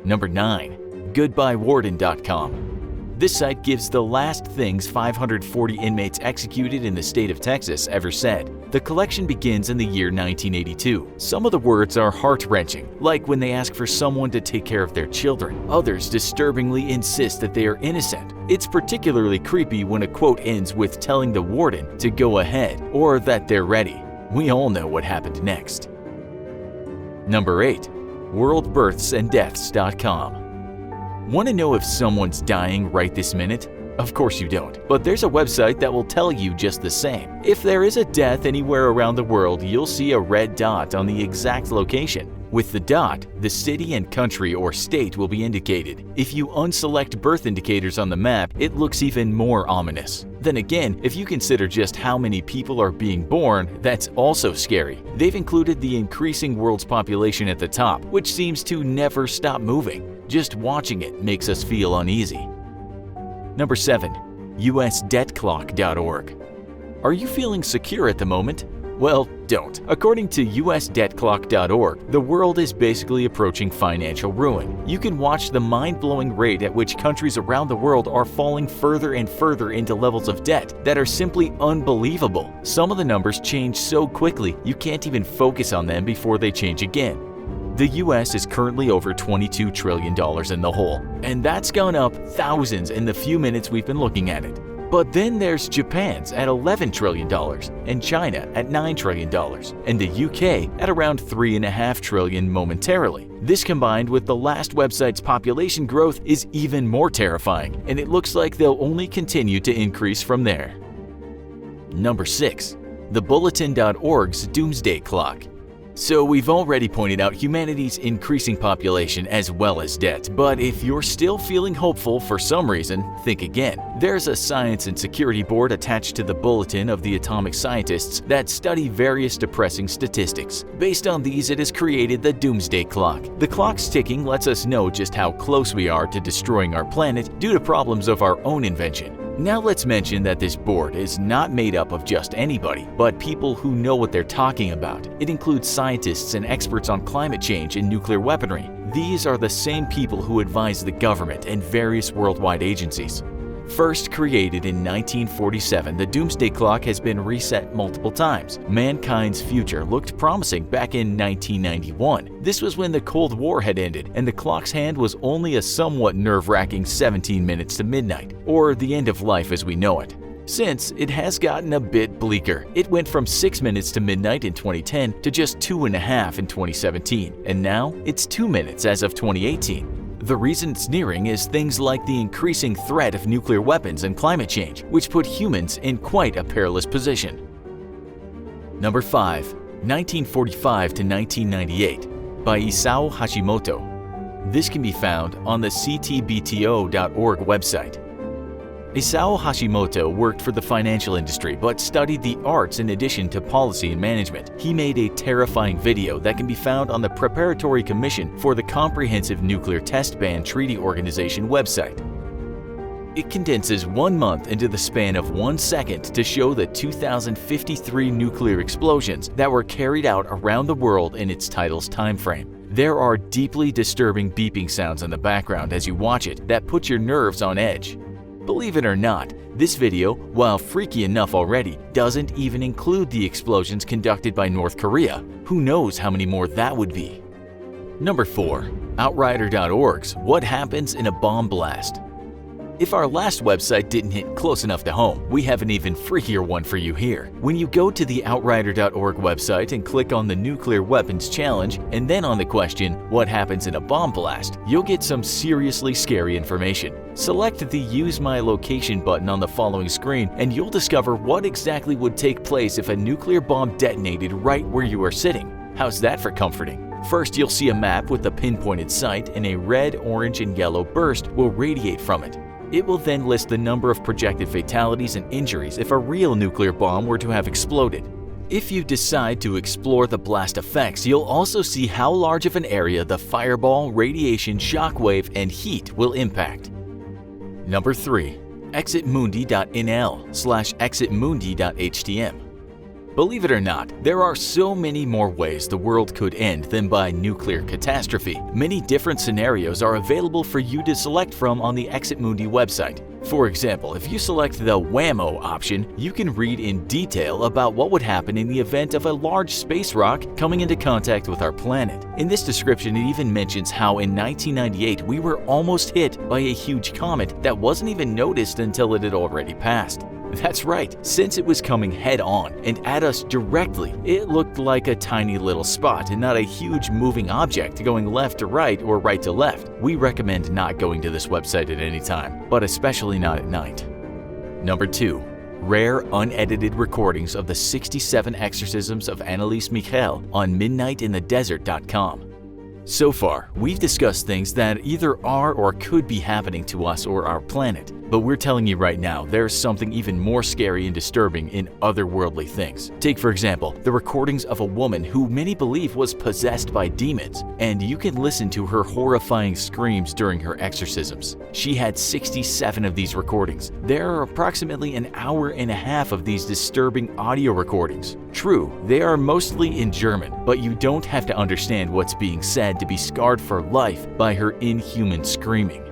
Number 9. GoodbyeWarden.com. This site gives the last things 540 inmates executed in the state of Texas ever said. The collection begins in the year 1982. Some of the words are heart-wrenching, like when they ask for someone to take care of their children. Others disturbingly insist that they are innocent. It's particularly creepy when a quote ends with telling the warden to go ahead or that they're ready. We all know what happened next. Number 8. WorldBirthsAndDeaths.com. Want to know if someone's dying right this minute? Of course you don't, but there's a website that will tell you just the same. If there is a death anywhere around the world, you'll see a red dot on the exact location. With the dot, the city and country or state will be indicated. If you unselect birth indicators on the map, it looks even more ominous. Then again, if you consider just how many people are being born, that's also scary. They've included the increasing world's population at the top, which seems to never stop moving. Just watching it makes us feel uneasy. Number 7. USDebtClock.org. Are you feeling secure at the moment? Well, don't. According to USDebtClock.org, the world is basically approaching financial ruin. You can watch the mind-blowing rate at which countries around the world are falling further and further into levels of debt that are simply unbelievable. Some of the numbers change so quickly, you can't even focus on them before they change again. The US is currently over $22 trillion in the hole, and that's gone up thousands in the few minutes we've been looking at it. But then there's Japan's at $11 trillion, and China at $9 trillion, and the UK at around $3.5 trillion momentarily. This combined with the last website's population growth is even more terrifying, and it looks like they'll only continue to increase from there. Number 6. TheBulletin.org's Doomsday Clock. So we've already pointed out humanity's increasing population as well as debt, but if you're still feeling hopeful for some reason, think again. There's a science and security board attached to the Bulletin of the atomic scientists that study various depressing statistics. Based on these, it has created the Doomsday Clock. The clock's ticking lets us know just how close we are to destroying our planet due to problems of our own invention. Now let's mention that this board is not made up of just anybody, but people who know what they're talking about. It includes scientists and experts on climate change and nuclear weaponry. These are the same people who advise the government and various worldwide agencies. First created in 1947, the Doomsday Clock has been reset multiple times. Mankind's future looked promising back in 1991. This was when the Cold War had ended, and the clock's hand was only a somewhat nerve-wracking 17 minutes to midnight, or the end of life as we know it. Since, it has gotten a bit bleaker. It went from 6 minutes to midnight in 2010 to just 2.5 in 2017, and now it's 2 minutes as of 2018. The reason it's nearing is things like the increasing threat of nuclear weapons and climate change, which put humans in quite a perilous position. Number 5. 1945 to 1998 by Isao Hashimoto. This can be found on the ctbto.org website. Isao Hashimoto worked for the financial industry but studied the arts in addition to policy and management. He made a terrifying video that can be found on the Preparatory Commission for the Comprehensive Nuclear Test Ban Treaty Organization website. It condenses 1 month into the span of 1 second to show the 2,053 nuclear explosions that were carried out around the world in its title's time frame. There are deeply disturbing beeping sounds in the background as you watch it that put your nerves on edge. Believe it or not, this video, while freaky enough already, doesn't even include the explosions conducted by North Korea. Who knows how many more that would be? Number 4. Outrider.org's What Happens in a Bomb Blast. If our last website didn't hit close enough to home, we have an even freakier one for you here. When you go to the Outrider.org website and click on the Nuclear Weapons Challenge and then on the question, What happens in a bomb blast?, you'll get some seriously scary information. Select the Use My Location button on the following screen and you'll discover what exactly would take place if a nuclear bomb detonated right where you are sitting. How's that for comforting? First, you'll see a map with the pinpointed site and a red, orange, and yellow burst will radiate from it. It will then list the number of projected fatalities and injuries if a real nuclear bomb were to have exploded. If you decide to explore the blast effects, you'll also see how large of an area the fireball, radiation, shockwave, and heat will impact. Number 3. exitmundi.nl/exitmundi.htm. Believe it or not, there are so many more ways the world could end than by nuclear catastrophe. Many different scenarios are available for you to select from on the Exit Mundi website. For example, if you select the Whammo option, you can read in detail about what would happen in the event of a large space rock coming into contact with our planet. In this description, it even mentions how in 1998 we were almost hit by a huge comet that wasn't even noticed until it had already passed. That's right, since it was coming head-on and at us directly, it looked like a tiny little spot and not a huge moving object going left to right or right to left. We recommend not going to this website at any time, but especially not at night. Number 2. Rare unedited recordings of the 67 exorcisms of Anneliese Michel on midnightinthedesert.com. So far, we've discussed things that either are or could be happening to us or our planet. But we're telling you right now, there's something even more scary and disturbing in otherworldly things. Take, for example, the recordings of a woman who many believe was possessed by demons, and you can listen to her horrifying screams during her exorcisms. She had 67 of these recordings. There are approximately an hour and a half of these disturbing audio recordings. True, they are mostly in German, but you don't have to understand what's being said to be scarred for life by her inhuman screaming.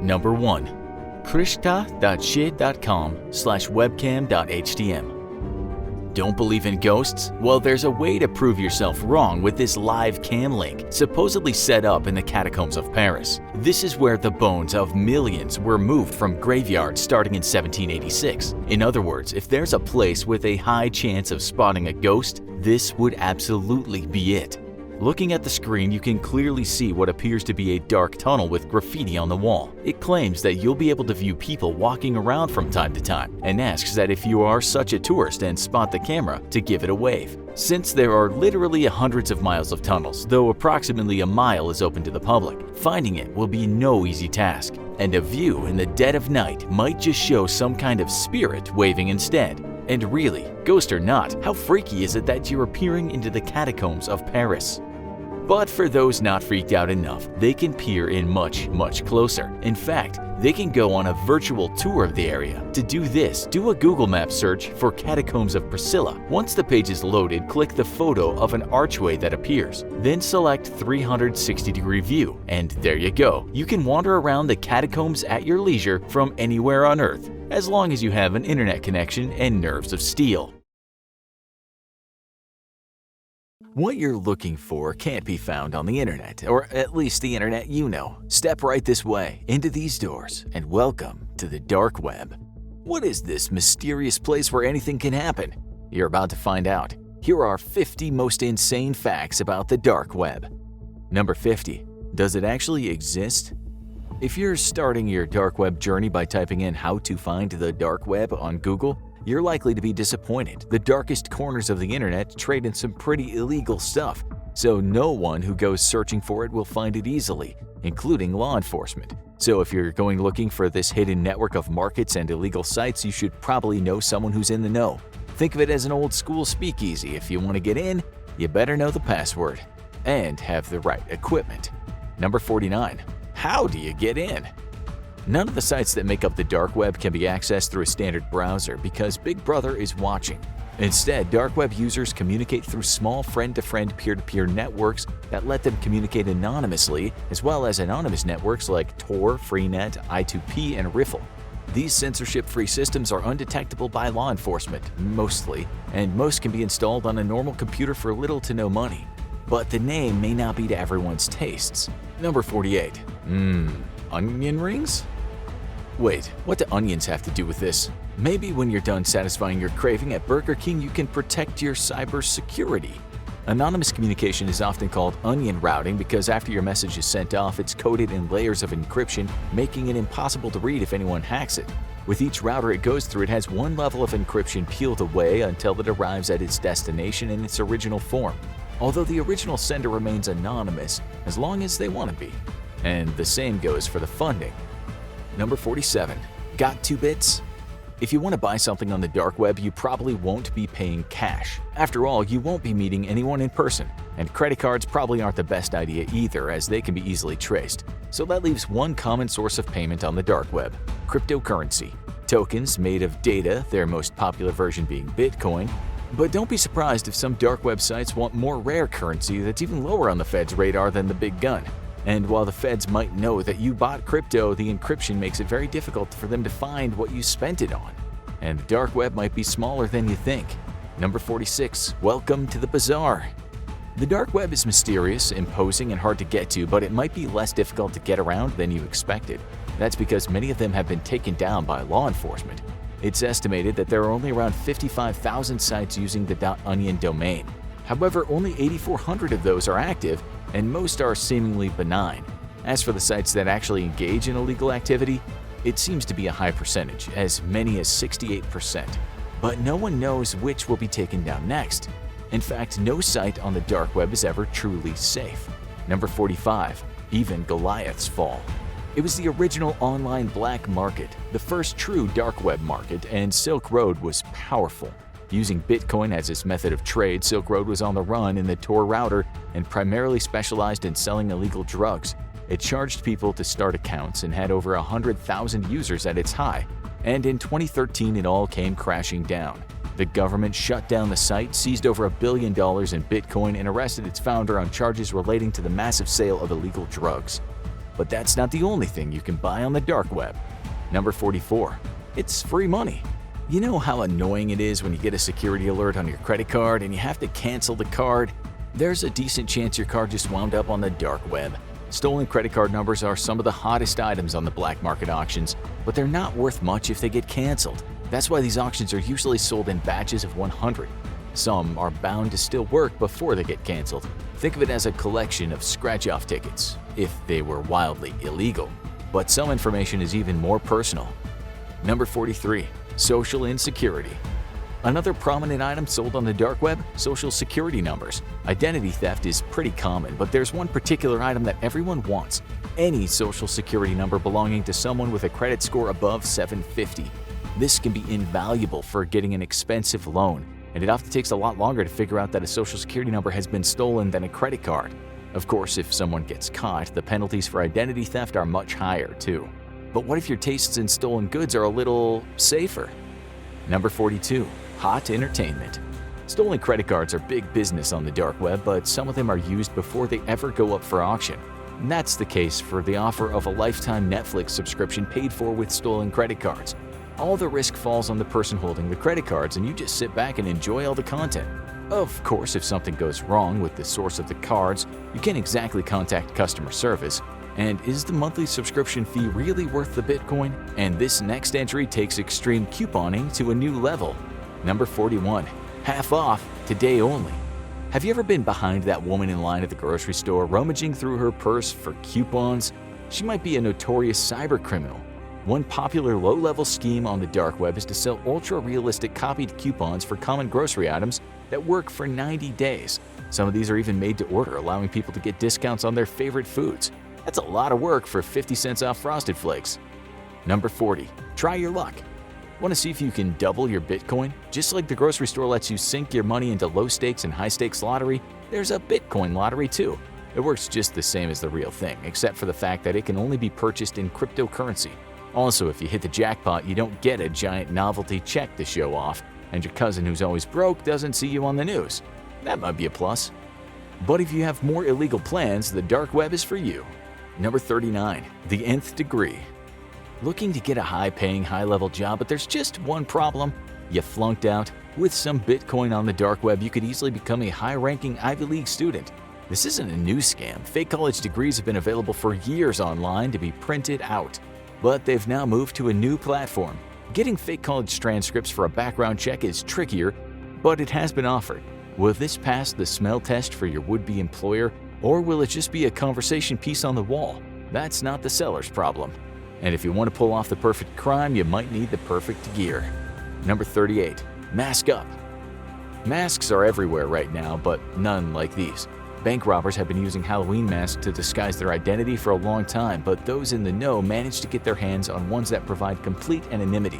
Number 1. krishta.shid.com/webcam.htm. Don't believe in ghosts? Well, there's a way to prove yourself wrong with this live cam link, supposedly set up in the catacombs of Paris. This is where the bones of millions were moved from graveyards starting in 1786. In other words, if there's a place with a high chance of spotting a ghost, this would absolutely be it. Looking at the screen, you can clearly see what appears to be a dark tunnel with graffiti on the wall. It claims that you'll be able to view people walking around from time to time and asks that if you are such a tourist and spot the camera, to give it a wave. Since there are literally hundreds of miles of tunnels, though approximately a mile is open to the public, finding it will be no easy task. And a view in the dead of night might just show some kind of spirit waving instead. And really, ghost or not, how freaky is it that you're peering into the catacombs of Paris? But for those not freaked out enough, they can peer in much, much closer. In fact, they can go on a virtual tour of the area. To do this, do a Google Maps search for Catacombs of Priscilla. Once the page is loaded, click the photo of an archway that appears. Then select 360-degree view, and there you go. You can wander around the catacombs at your leisure from anywhere on Earth, as long as you have an internet connection and nerves of steel. What you're looking for can't be found on the internet, or at least the internet you know. Step right this way, into these doors, and welcome to the dark web. What is this mysterious place where anything can happen? You're about to find out. Here are 50 most insane facts about the dark web. Number 50. Does it actually exist? If you're starting your dark web journey by typing in "how to find the dark web" on Google, you're likely to be disappointed. The darkest corners of the internet trade in some pretty illegal stuff, so no one who goes searching for it will find it easily, including law enforcement. So if you're going looking for this hidden network of markets and illegal sites, you should probably know someone who's in the know. Think of it as an old school speakeasy. If you want to get in, you better know the password and have the right equipment. Number 49. How do you get in? None of the sites that make up the dark web can be accessed through a standard browser because Big Brother is watching. Instead, dark web users communicate through small friend-to-friend peer-to-peer networks that let them communicate anonymously, as well as anonymous networks like Tor, Freenet, I2P, and Riffle. These censorship-free systems are undetectable by law enforcement, mostly, and most can be installed on a normal computer for little to no money. But the name may not be to everyone's tastes. Number 48. Onion rings? Wait, what do onions have to do with this? Maybe when you're done satisfying your craving at Burger King, you can protect your cybersecurity. Anonymous communication is often called onion routing because after your message is sent off, it's coated in layers of encryption, making it impossible to read if anyone hacks it. With each router it goes through, it has one level of encryption peeled away until it arrives at its destination in its original form, although the original sender remains anonymous as long as they want to be. And the same goes for the funding. Number 47. Got 2 bits? If you want to buy something on the dark web, you probably won't be paying cash. After all, you won't be meeting anyone in person, and credit cards probably aren't the best idea either, as they can be easily traced. So that leaves one common source of payment on the dark web: cryptocurrency. Tokens made of data, their most popular version being Bitcoin. But don't be surprised if some dark web sites want more rare currency that's even lower on the Fed's radar than the big gun. And while the feds might know that you bought crypto, the encryption makes it very difficult for them to find what you spent it on. And the dark web might be smaller than you think. Number 46. Welcome to the bazaar. The dark web is mysterious, imposing, and hard to get to, but it might be less difficult to get around than you expected. That's because many of them have been taken down by law enforcement. It's estimated that there are only around 55,000 sites using the .onion domain. However, only 8,400 of those are active, and most are seemingly benign. As for the sites that actually engage in illegal activity, it seems to be a high percentage, as many as 68%. But no one knows which will be taken down next. In fact, no site on the dark web is ever truly safe. Number 45. Even Goliaths fall. It was the original online black market, the first true dark web market, and Silk Road was powerful. Using Bitcoin as its method of trade, Silk Road was on the run in the Tor router and primarily specialized in selling illegal drugs. It charged people to start accounts and had over 100,000 users at its high. And in 2013, it all came crashing down. The government shut down the site, seized over $1 billion in Bitcoin, and arrested its founder on charges relating to the massive sale of illegal drugs. But that's not the only thing you can buy on the dark web. Number 44. It's free money. You know how annoying it is when you get a security alert on your credit card and you have to cancel the card? There's a decent chance your card just wound up on the dark web. Stolen credit card numbers are some of the hottest items on the black market auctions, but they're not worth much if they get canceled. That's why these auctions are usually sold in batches of 100. Some are bound to still work before they get canceled. Think of it as a collection of scratch-off tickets, if they were wildly illegal. But some information is even more personal. Number 43. Social insecurity. Another prominent item sold on the dark web: social security numbers. Identity theft is pretty common, but there's one particular item that everyone wants: any social security number belonging to someone with a credit score above 750. This can be invaluable for getting an expensive loan, and it often takes a lot longer to figure out that a social security number has been stolen than a credit card. Of course, if someone gets caught, the penalties for identity theft are much higher too. But what if your tastes in stolen goods are a little safer? Number 42. Hot entertainment. Stolen credit cards are big business on the dark web, but some of them are used before they ever go up for auction. And that's the case for the offer of a lifetime Netflix subscription paid for with stolen credit cards. All the risk falls on the person holding the credit cards, and you just sit back and enjoy all the content. Of course, if something goes wrong with the source of the cards, you can't exactly contact customer service. And is the monthly subscription fee really worth the Bitcoin? And this next entry takes extreme couponing to a new level. Number 41. Half off, today only. Have you ever been behind that woman in line at the grocery store rummaging through her purse for coupons? She might be a notorious cybercriminal. One popular low-level scheme on the dark web is to sell ultra-realistic copied coupons for common grocery items that work for 90 days. Some of these are even made to order, allowing people to get discounts on their favorite foods. That's a lot of work for 50 cents off Frosted Flakes. Number 40. Try your luck. Want to see if you can double your Bitcoin? Just like the grocery store lets you sink your money into low-stakes and high-stakes lottery, there's a Bitcoin lottery too. It works just the same as the real thing, except for the fact that it can only be purchased in cryptocurrency. Also, if you hit the jackpot, you don't get a giant novelty check to show off, and your cousin who's always broke doesn't see you on the news. That might be a plus. But if you have more illegal plans, the dark web is for you. Number 39. The Nth Degree. Looking to get a high-paying, high-level job, but there's just one problem. You flunked out? With some Bitcoin on the dark web, you could easily become a high-ranking Ivy League student. This isn't a new scam. Fake college degrees have been available for years online to be printed out. But they've now moved to a new platform. Getting fake college transcripts for a background check is trickier, but it has been offered. Will this pass the smell test for your would-be employer, or will it just be a conversation piece on the wall? That's not the seller's problem. And if you want to pull off the perfect crime, you might need the perfect gear. Number 38. Mask up. Masks are everywhere right now, but none like these. Bank robbers have been using Halloween masks to disguise their identity for a long time, but those in the know manage to get their hands on ones that provide complete anonymity.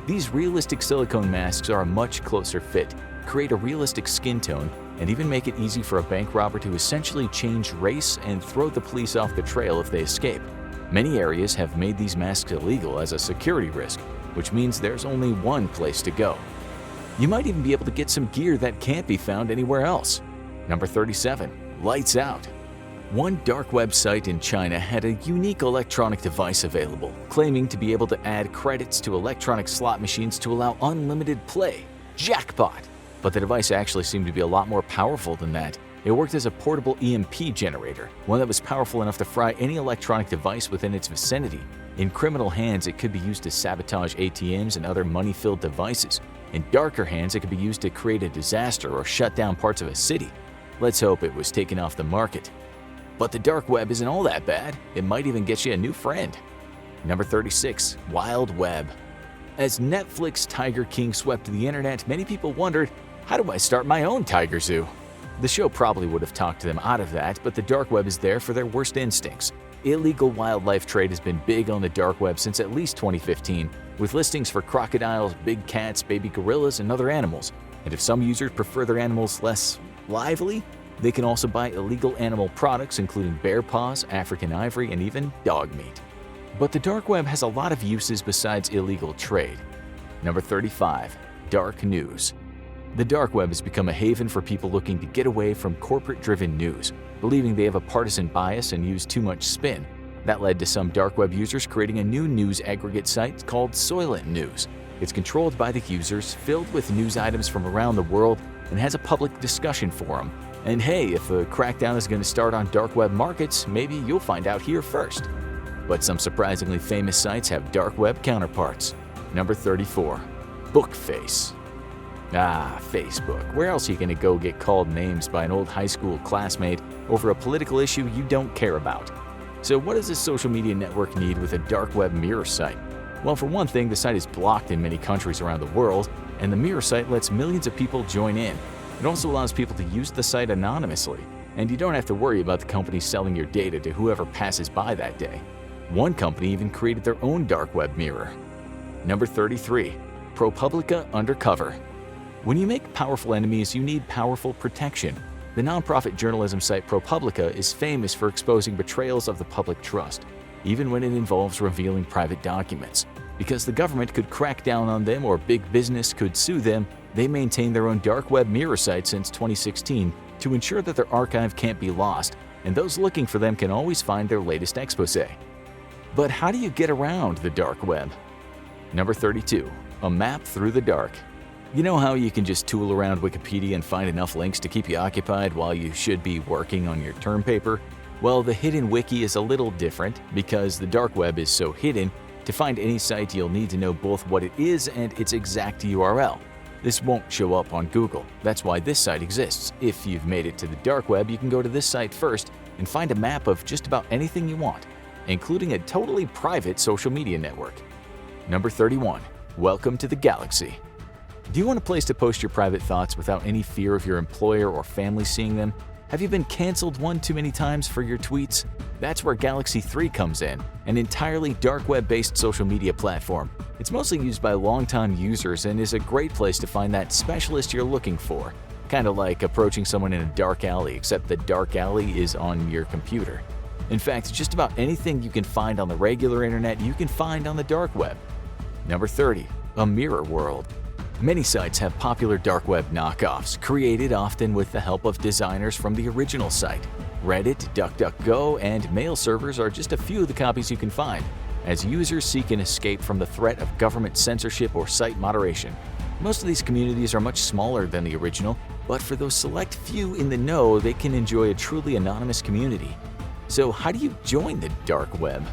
These realistic silicone masks are a much closer fit, create a realistic skin tone, and even make it easy for a bank robber to essentially change race and throw the police off the trail if they escape. Many areas have made these masks illegal as a security risk, which means there's only one place to go. You might even be able to get some gear that can't be found anywhere else. Number 37. Lights out. One dark web site in China had a unique electronic device available, claiming to be able to add credits to electronic slot machines to allow unlimited play. Jackpot! But the device actually seemed to be a lot more powerful than that. It worked as a portable EMP generator, one that was powerful enough to fry any electronic device within its vicinity. In criminal hands, it could be used to sabotage ATMs and other money-filled devices. In darker hands, it could be used to create a disaster or shut down parts of a city. Let's hope it was taken off the market. But the dark web isn't all that bad. It might even get you a new friend. Number 36. Wild Web. As Netflix Tiger King swept the internet, many people wondered, how do I start my own tiger zoo? The show probably would have talked them out of that, but the dark web is there for their worst instincts. Illegal wildlife trade has been big on the dark web since at least 2015, with listings for crocodiles, big cats, baby gorillas, and other animals. And if some users prefer their animals less lively, they can also buy illegal animal products including bear paws, African ivory, and even dog meat. But the dark web has a lot of uses besides illegal trade. Number 35. Dark news. The dark web has become a haven for people looking to get away from corporate-driven news, believing they have a partisan bias and use too much spin. That led to some dark web users creating a new news aggregate site called Soylent News. It's controlled by the users, filled with news items from around the world, and has a public discussion forum. And hey, if a crackdown is going to start on dark web markets, maybe you'll find out here first. But some surprisingly famous sites have dark web counterparts. Number 34. Bookface. Facebook. Where else are you going to go get called names by an old high school classmate over a political issue you don't care about? So what does this social media network need with a dark web mirror site? Well, for one thing, the site is blocked in many countries around the world, and the mirror site lets millions of people join in. It also allows people to use the site anonymously, and you don't have to worry about the company selling your data to whoever passes by that day. One company even created their own dark web mirror. Number 33. ProPublica Undercover. When you make powerful enemies, you need powerful protection. The nonprofit journalism site ProPublica is famous for exposing betrayals of the public trust, even when it involves revealing private documents. Because the government could crack down on them or big business could sue them, they maintain their own dark web mirror site since 2016 to ensure that their archive can't be lost, and those looking for them can always find their latest exposé. But how do you get around the dark web? Number 32. A map through the dark. You know how you can just tool around Wikipedia and find enough links to keep you occupied while you should be working on your term paper? Well, the hidden wiki is a little different because the dark web is so hidden. To find any site, you'll need to know both what it is and its exact URL. This won't show up on Google. That's why this site exists. If you've made it to the dark web, you can go to this site first and find a map of just about anything you want, including a totally private social media network. Number 31. Welcome to the Galaxy. Do you want a place to post your private thoughts without any fear of your employer or family seeing them? Have you been canceled one too many times for your tweets? That's where Galaxy 3 comes in, an entirely dark web-based social media platform. It's mostly used by longtime users and is a great place to find that specialist you're looking for. Kind of like approaching someone in a dark alley, except the dark alley is on your computer. In fact, just about anything you can find on the regular internet, you can find on the dark web. Number 30. A mirror world. Many sites have popular dark web knockoffs, created often with the help of designers from the original site. Reddit, DuckDuckGo, and mail servers are just a few of the copies you can find. as users seek an escape from the threat of government censorship or site moderation. Most of these communities are much smaller than the original, but for those select few in the know, they can enjoy a truly anonymous community. So how do you join the dark web?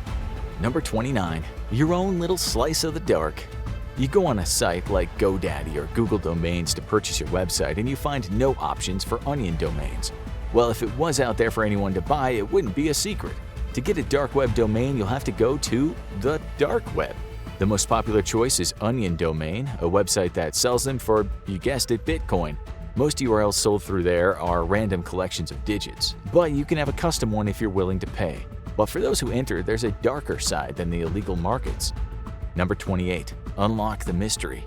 Number 29. Your own little slice of the dark. You go on a site like GoDaddy or Google Domains to purchase your website and you find no options for Onion domains. Well, if it was out there for anyone to buy, it wouldn't be a secret. To get a dark web domain, you'll have to go to the dark web. The most popular choice is Onion Domain, a website that sells them for, you guessed it, Bitcoin. Most URLs sold through there are random collections of digits, but you can have a custom one if you're willing to pay. But for those who enter, there's a darker side than the illegal markets. Number 28. Unlock the mystery.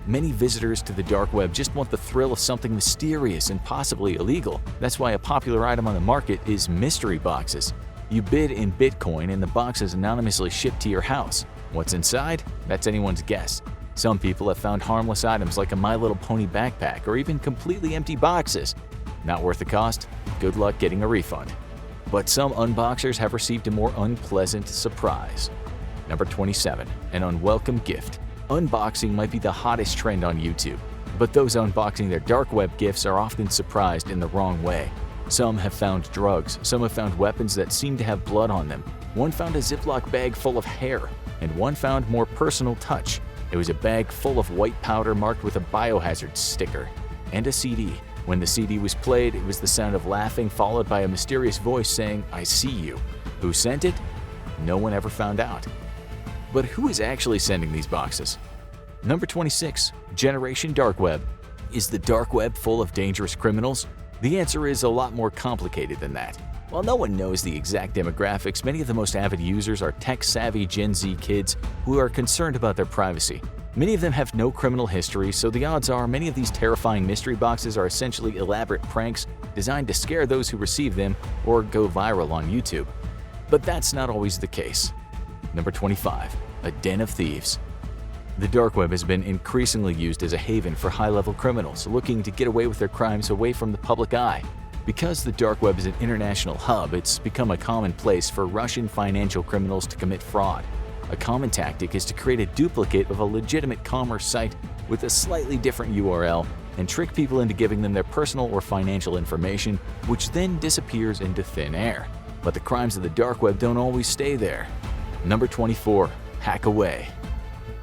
Many visitors to the dark web just want the thrill of something mysterious and possibly illegal. That's why a popular item on the market is mystery boxes. You bid in Bitcoin and the box is anonymously shipped to your house. What's inside? That's anyone's guess. Some people have found harmless items like a My Little Pony backpack or even completely empty boxes. Not worth the cost? Good luck getting a refund. But some unboxers have received a more unpleasant surprise. Number 27. An unwelcome gift. Unboxing might be the hottest trend on YouTube, but those unboxing their dark web gifts are often surprised in the wrong way. Some have found drugs, some have found weapons that seem to have blood on them. One found a Ziploc bag full of hair, and one found more personal touch. It was a bag full of white powder marked with a biohazard sticker, and a CD. When the CD was played, it was the sound of laughing followed by a mysterious voice saying, "I see you." Who sent it? No one ever found out. But who is actually sending these boxes? Number 26. Generation Dark Web. Is the dark web full of dangerous criminals? The answer is a lot more complicated than that. While no one knows the exact demographics, many of the most avid users are tech-savvy Gen Z kids who are concerned about their privacy. Many of them have no criminal history, so the odds are many of these terrifying mystery boxes are essentially elaborate pranks designed to scare those who receive them or go viral on YouTube. But that's not always the case. Number 25. A den of thieves. The dark web has been increasingly used as a haven for high-level criminals looking to get away with their crimes away from the public eye. Because the dark web is an international hub, it's become a common place for Russian financial criminals to commit fraud. A common tactic is to create a duplicate of a legitimate commerce site with a slightly different URL and trick people into giving them their personal or financial information, which then disappears into thin air. But the crimes of the dark web don't always stay there. Number 24. Hack away.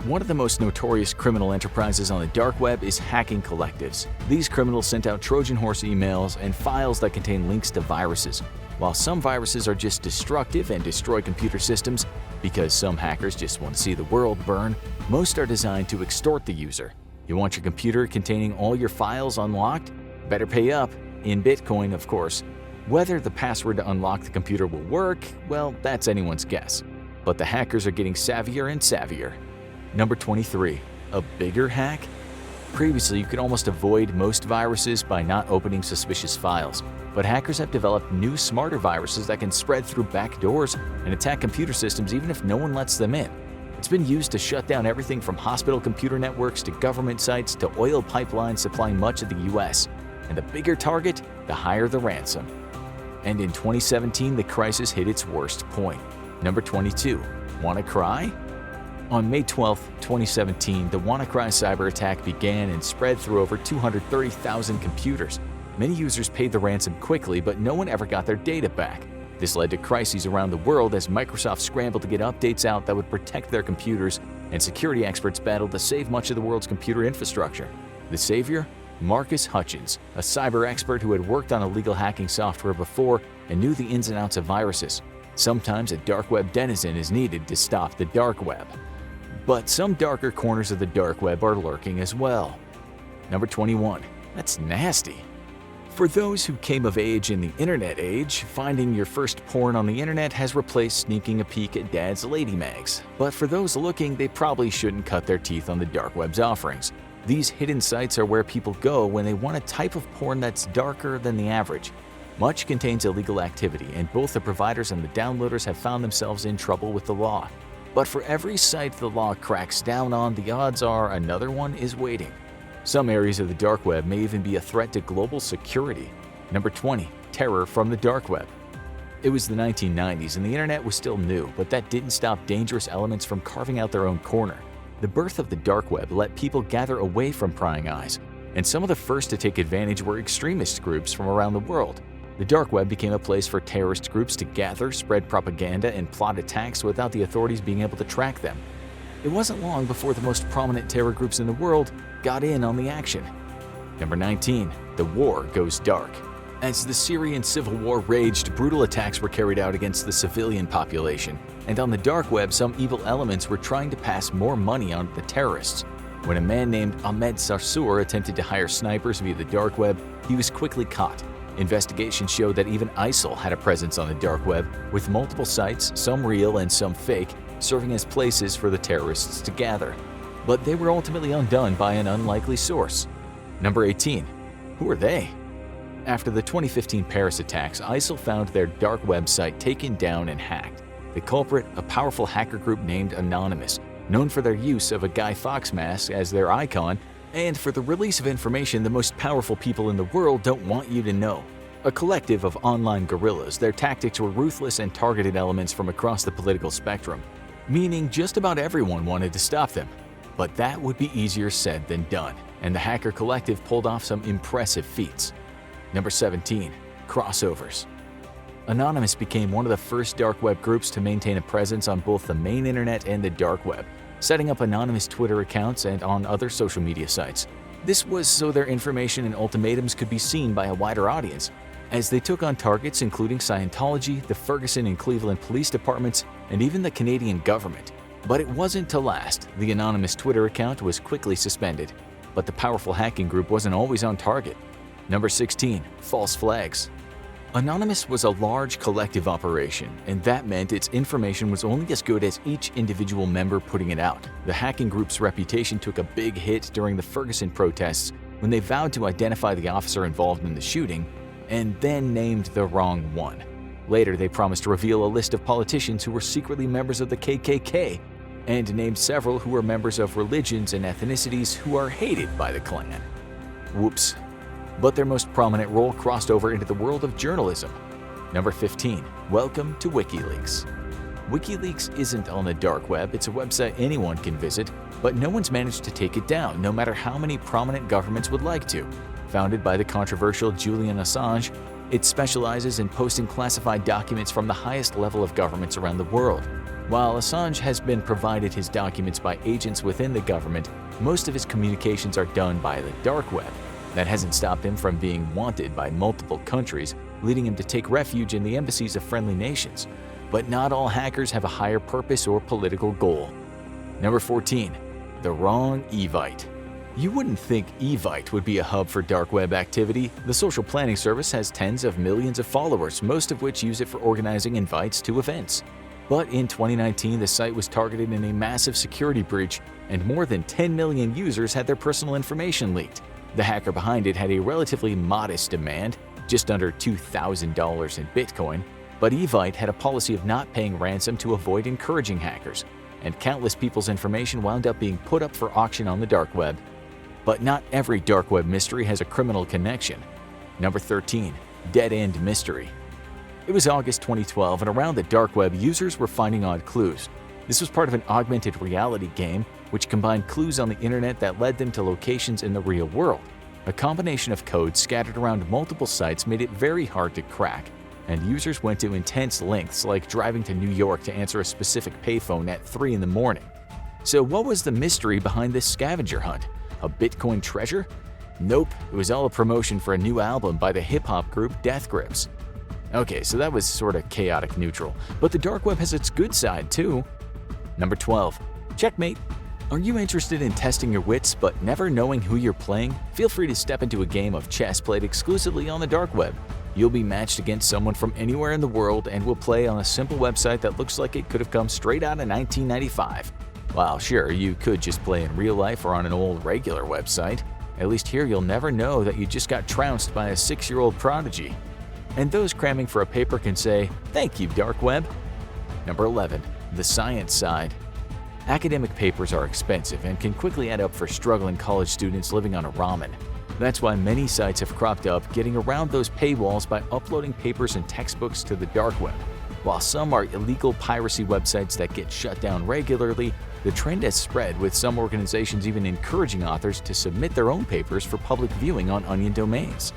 One of the most notorious criminal enterprises on the dark web is hacking collectives. These criminals sent out Trojan horse emails and files that contain links to viruses. While some viruses are just destructive and destroy computer systems, because some hackers just want to see the world burn, most are designed to extort the user. You want your computer containing all your files unlocked? Better pay up, in Bitcoin of course. Whether the password to unlock the computer will work, well, that's anyone's guess. But the hackers are getting savvier and savvier. Number 23. A bigger hack? Previously, you could almost avoid most viruses by not opening suspicious files, but hackers have developed new, smarter viruses that can spread through back doors and attack computer systems even if no one lets them in. It's been used to shut down everything from hospital computer networks to government sites to oil pipelines supplying much of the US. And the bigger target, the higher the ransom. And in 2017, the crisis hit its worst point. Number 22. Wanna cry? On May 12, 2017, the WannaCry cyber attack began and spread through over 230,000 computers. Many users paid the ransom quickly, but no one ever got their data back. This led to crises around the world as Microsoft scrambled to get updates out that would protect their computers, and security experts battled to save much of the world's computer infrastructure. The savior? Marcus Hutchins, a cyber expert who had worked on illegal hacking software before and knew the ins and outs of viruses. Sometimes a dark web denizen is needed to stop the dark web. But some darker corners of the dark web are lurking as well. Number 21. That's nasty. For those who came of age in the internet age, finding your first porn on the internet has replaced sneaking a peek at dad's lady mags. But for those looking, they probably shouldn't cut their teeth on the dark web's offerings. These hidden sites are where people go when they want a type of porn that's darker than the average. Much contains illegal activity, and both the providers and the downloaders have found themselves in trouble with the law. But for every site the law cracks down on, the odds are another one is waiting. Some areas of the dark web may even be a threat to global security. Number 20. Terror from the dark web. It was the 1990s and the internet was still new, but that didn't stop dangerous elements from carving out their own corner. The birth of the dark web let people gather away from prying eyes, and some of the first to take advantage were extremist groups from around the world. The dark web became a place for terrorist groups to gather, spread propaganda, and plot attacks without the authorities being able to track them. It wasn't long before the most prominent terror groups in the world got in on the action. Number 19. The war goes dark. As the Syrian civil war raged, brutal attacks were carried out against the civilian population, and on the dark web some evil elements were trying to pass more money on the terrorists. When a man named Ahmed Sarsour attempted to hire snipers via the dark web, he was quickly caught. Investigations showed that even ISIL had a presence on the dark web, with multiple sites, some real and some fake, serving as places for the terrorists to gather. But they were ultimately undone by an unlikely source. Number 18. Who are they? After the 2015 Paris attacks, ISIL found their dark web site taken down and hacked. The culprit, a powerful hacker group named Anonymous, known for their use of a Guy Fawkes mask as their icon, and for the release of information the most powerful people in the world don't want you to know. A collective of online guerrillas, their tactics were ruthless and targeted elements from across the political spectrum, meaning just about everyone wanted to stop them. But that would be easier said than done, and the hacker collective pulled off some impressive feats. Number 17. Crossovers. Anonymous became one of the first dark web groups to maintain a presence on both the main internet and the dark web, setting up anonymous Twitter accounts and on other social media sites. This was so their information and ultimatums could be seen by a wider audience, as they took on targets including Scientology, the Ferguson and Cleveland police departments, and even the Canadian government. But it wasn't to last. The anonymous Twitter account was quickly suspended, but the powerful hacking group wasn't always on target. Number 16. False flags. Anonymous was a large collective operation, and that meant its information was only as good as each individual member putting it out. The hacking group's reputation took a big hit during the Ferguson protests when they vowed to identify the officer involved in the shooting, and then named the wrong one. Later, they promised to reveal a list of politicians who were secretly members of the KKK, and named several who were members of religions and ethnicities who are hated by the Klan. Whoops. But their most prominent role crossed over into the world of journalism. Number 15. Welcome to WikiLeaks. WikiLeaks isn't on the dark web, it's a website anyone can visit, but no one's managed to take it down, no matter how many prominent governments would like to. Founded by the controversial Julian Assange, it specializes in posting classified documents from the highest level of governments around the world. While Assange has been provided his documents by agents within the government, most of his communications are done by the dark web. That hasn't stopped him from being wanted by multiple countries, leading him to take refuge in the embassies of friendly nations. But not all hackers have a higher purpose or political goal. Number 14. The wrong Evite. You wouldn't think Evite would be a hub for dark web activity. The social planning service has tens of millions of followers, most of which use it for organizing invites to events. But in 2019, the site was targeted in a massive security breach, and more than 10 million users had their personal information leaked. The hacker behind it had a relatively modest demand, just under $2,000 in Bitcoin, but Evite had a policy of not paying ransom to avoid encouraging hackers, and countless people's information wound up being put up for auction on the dark web. But not every dark web mystery has a criminal connection. Number 13. Dead-end mystery. It was August 2012, and around the dark web, users were finding odd clues. This was part of an augmented reality game, which combined clues on the internet that led them to locations in the real world. A combination of code scattered around multiple sites made it very hard to crack, and users went to intense lengths like driving to New York to answer a specific payphone at 3 in the morning. So what was the mystery behind this scavenger hunt? A Bitcoin treasure? Nope, it was all a promotion for a new album by the hip-hop group Death Grips. Okay, so that was sort of chaotic neutral, but the dark web has its good side too. Number 12. Checkmate. Are you interested in testing your wits but never knowing who you're playing? Feel free to step into a game of chess played exclusively on the dark web. You'll be matched against someone from anywhere in the world and will play on a simple website that looks like it could have come straight out of 1995. While sure, you could just play in real life or on an old regular website, at least here you'll never know that you just got trounced by a 6-year-old prodigy. And those cramming for a paper can say, "Thank you, dark web." Number 11. The science side. Academic papers are expensive and can quickly add up for struggling college students living on a ramen. That's why many sites have cropped up getting around those paywalls by uploading papers and textbooks to the dark web. While some are illegal piracy websites that get shut down regularly, the trend has spread, with some organizations even encouraging authors to submit their own papers for public viewing on Onion domains.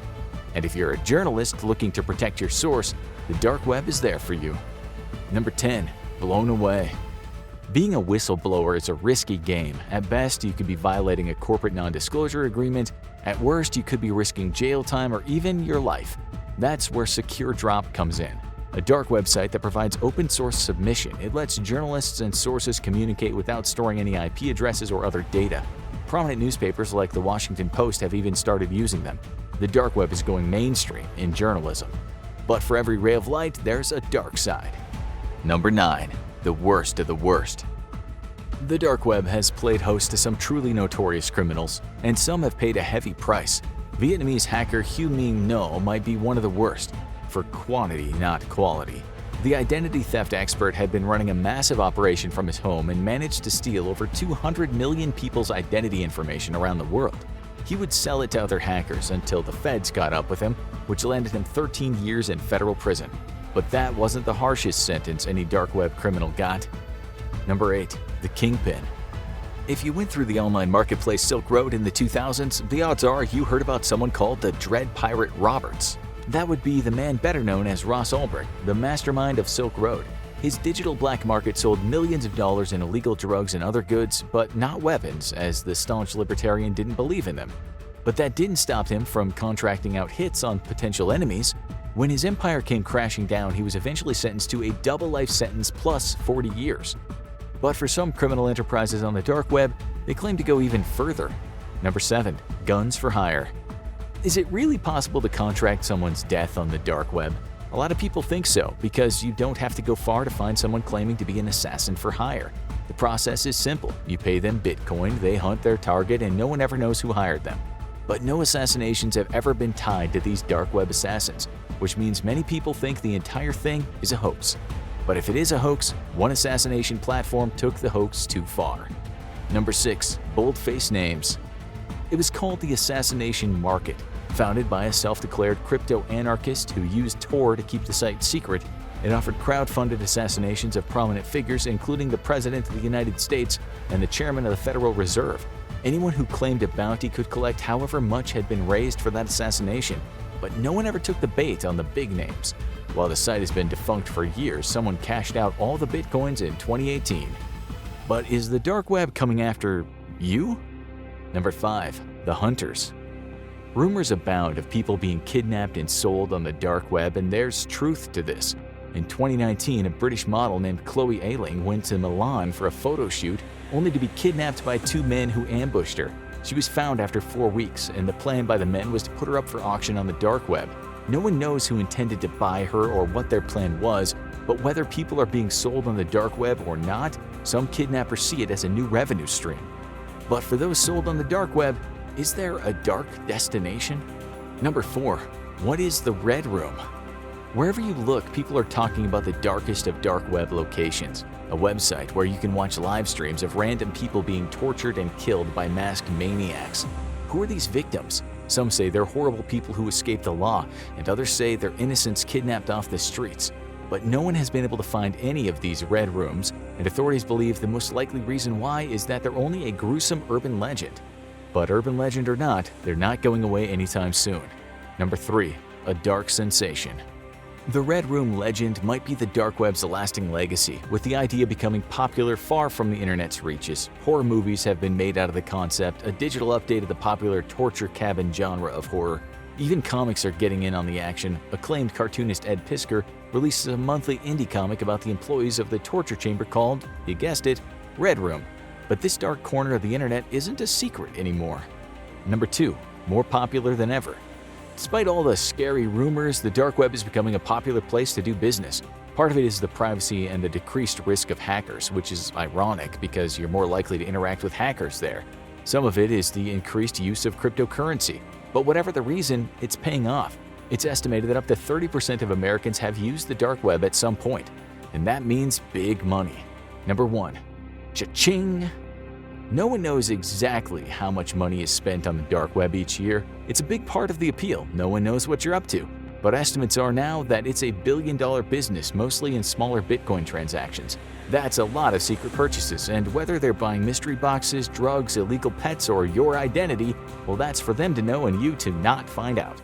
And if you're a journalist looking to protect your source, the dark web is there for you. Number 10. Blown away. Being a whistleblower is a risky game. At best, you could be violating a corporate non-disclosure agreement. At worst, you could be risking jail time or even your life. That's where Secure Drop comes in. A dark website that provides open source submission. It lets journalists and sources communicate without storing any IP addresses or other data. Prominent newspapers like the Washington Post have even started using them. The dark web is going mainstream in journalism. But for every ray of light, there's a dark side. Number 9. The worst of the worst. The dark web has played host to some truly notorious criminals, and some have paid a heavy price. Vietnamese hacker Hue Minh Ngo might be one of the worst. For quantity, not quality. The identity theft expert had been running a massive operation from his home and managed to steal over 200 million people's identity information around the world. He would sell it to other hackers until the feds caught up with him, which landed him 13 years in federal prison. But that wasn't the harshest sentence any dark web criminal got. Number 8. The Kingpin. If you went through the online marketplace Silk Road in the 2000s, the odds are you heard about someone called the Dread Pirate Roberts. That would be the man better known as Ross Ulbricht, the mastermind of Silk Road. His digital black market sold millions of dollars in illegal drugs and other goods, but not weapons, as the staunch libertarian didn't believe in them. But that didn't stop him from contracting out hits on potential enemies. When his empire came crashing down, he was eventually sentenced to a double life sentence plus 40 years. But for some criminal enterprises on the dark web, they claim to go even further. Number 7. Guns for hire. Is it really possible to contract someone's death on the dark web? A lot of people think so, because you don't have to go far to find someone claiming to be an assassin for hire. The process is simple. You pay them Bitcoin, they hunt their target, and no one ever knows who hired them. But no assassinations have ever been tied to these dark web assassins, which means many people think the entire thing is a hoax. But if it is a hoax, one assassination platform took the hoax too far. Number 6. Bold-faced names. It was called the Assassination Market. Founded by a self-declared crypto-anarchist who used Tor to keep the site secret, it offered crowd-funded assassinations of prominent figures, including the President of the United States and the Chairman of the Federal Reserve. Anyone who claimed a bounty could collect however much had been raised for that assassination, but no one ever took the bait on the big names. While the site has been defunct for years, someone cashed out all the Bitcoins in 2018. But is the dark web coming after you? Number 5. The Hunters. Rumors abound of people being kidnapped and sold on the dark web, and there's truth to this. In 2019, a British model named Chloe Ayling went to Milan for a photo shoot, only to be kidnapped by 2 men who ambushed her. She was found after 4 weeks, and the plan by the men was to put her up for auction on the dark web. No one knows who intended to buy her or what their plan was, but whether people are being sold on the dark web or not, some kidnappers see it as a new revenue stream. But for those sold on the dark web, is there a dark destination? Number 4. What is the Red Room? Wherever you look, people are talking about the darkest of dark web locations, a website where you can watch live streams of random people being tortured and killed by masked maniacs. Who are these victims? Some say they're horrible people who escaped the law, and others say they're innocents kidnapped off the streets. But no one has been able to find any of these red rooms, and authorities believe the most likely reason why is that they're only a gruesome urban legend. But urban legend or not, they're not going away anytime soon. Number 3. A dark sensation. The Red Room legend might be the dark web's lasting legacy, with the idea becoming popular far from the internet's reaches. Horror movies have been made out of the concept, a digital update of the popular torture cabin genre of horror. Even comics are getting in on the action. Acclaimed cartoonist Ed Piskor releases a monthly indie comic about the employees of the torture chamber called, you guessed it, Red Room. But this dark corner of the internet isn't a secret anymore. Number 2. More popular than ever. Despite all the scary rumors, the dark web is becoming a popular place to do business. Part of it is the privacy and the decreased risk of hackers, which is ironic because you're more likely to interact with hackers there. Some of it is the increased use of cryptocurrency. But whatever the reason, it's paying off. It's estimated that up to 30% of Americans have used the dark web at some point. And that means big money. Number 1. Cha-ching! No one knows exactly how much money is spent on the dark web each year. It's a big part of the appeal. No one knows what you're up to. But estimates are now that it's a billion-dollar business, mostly in smaller Bitcoin transactions. That's a lot of secret purchases, and whether they're buying mystery boxes, drugs, illegal pets, or your identity, well, that's for them to know and you to not find out.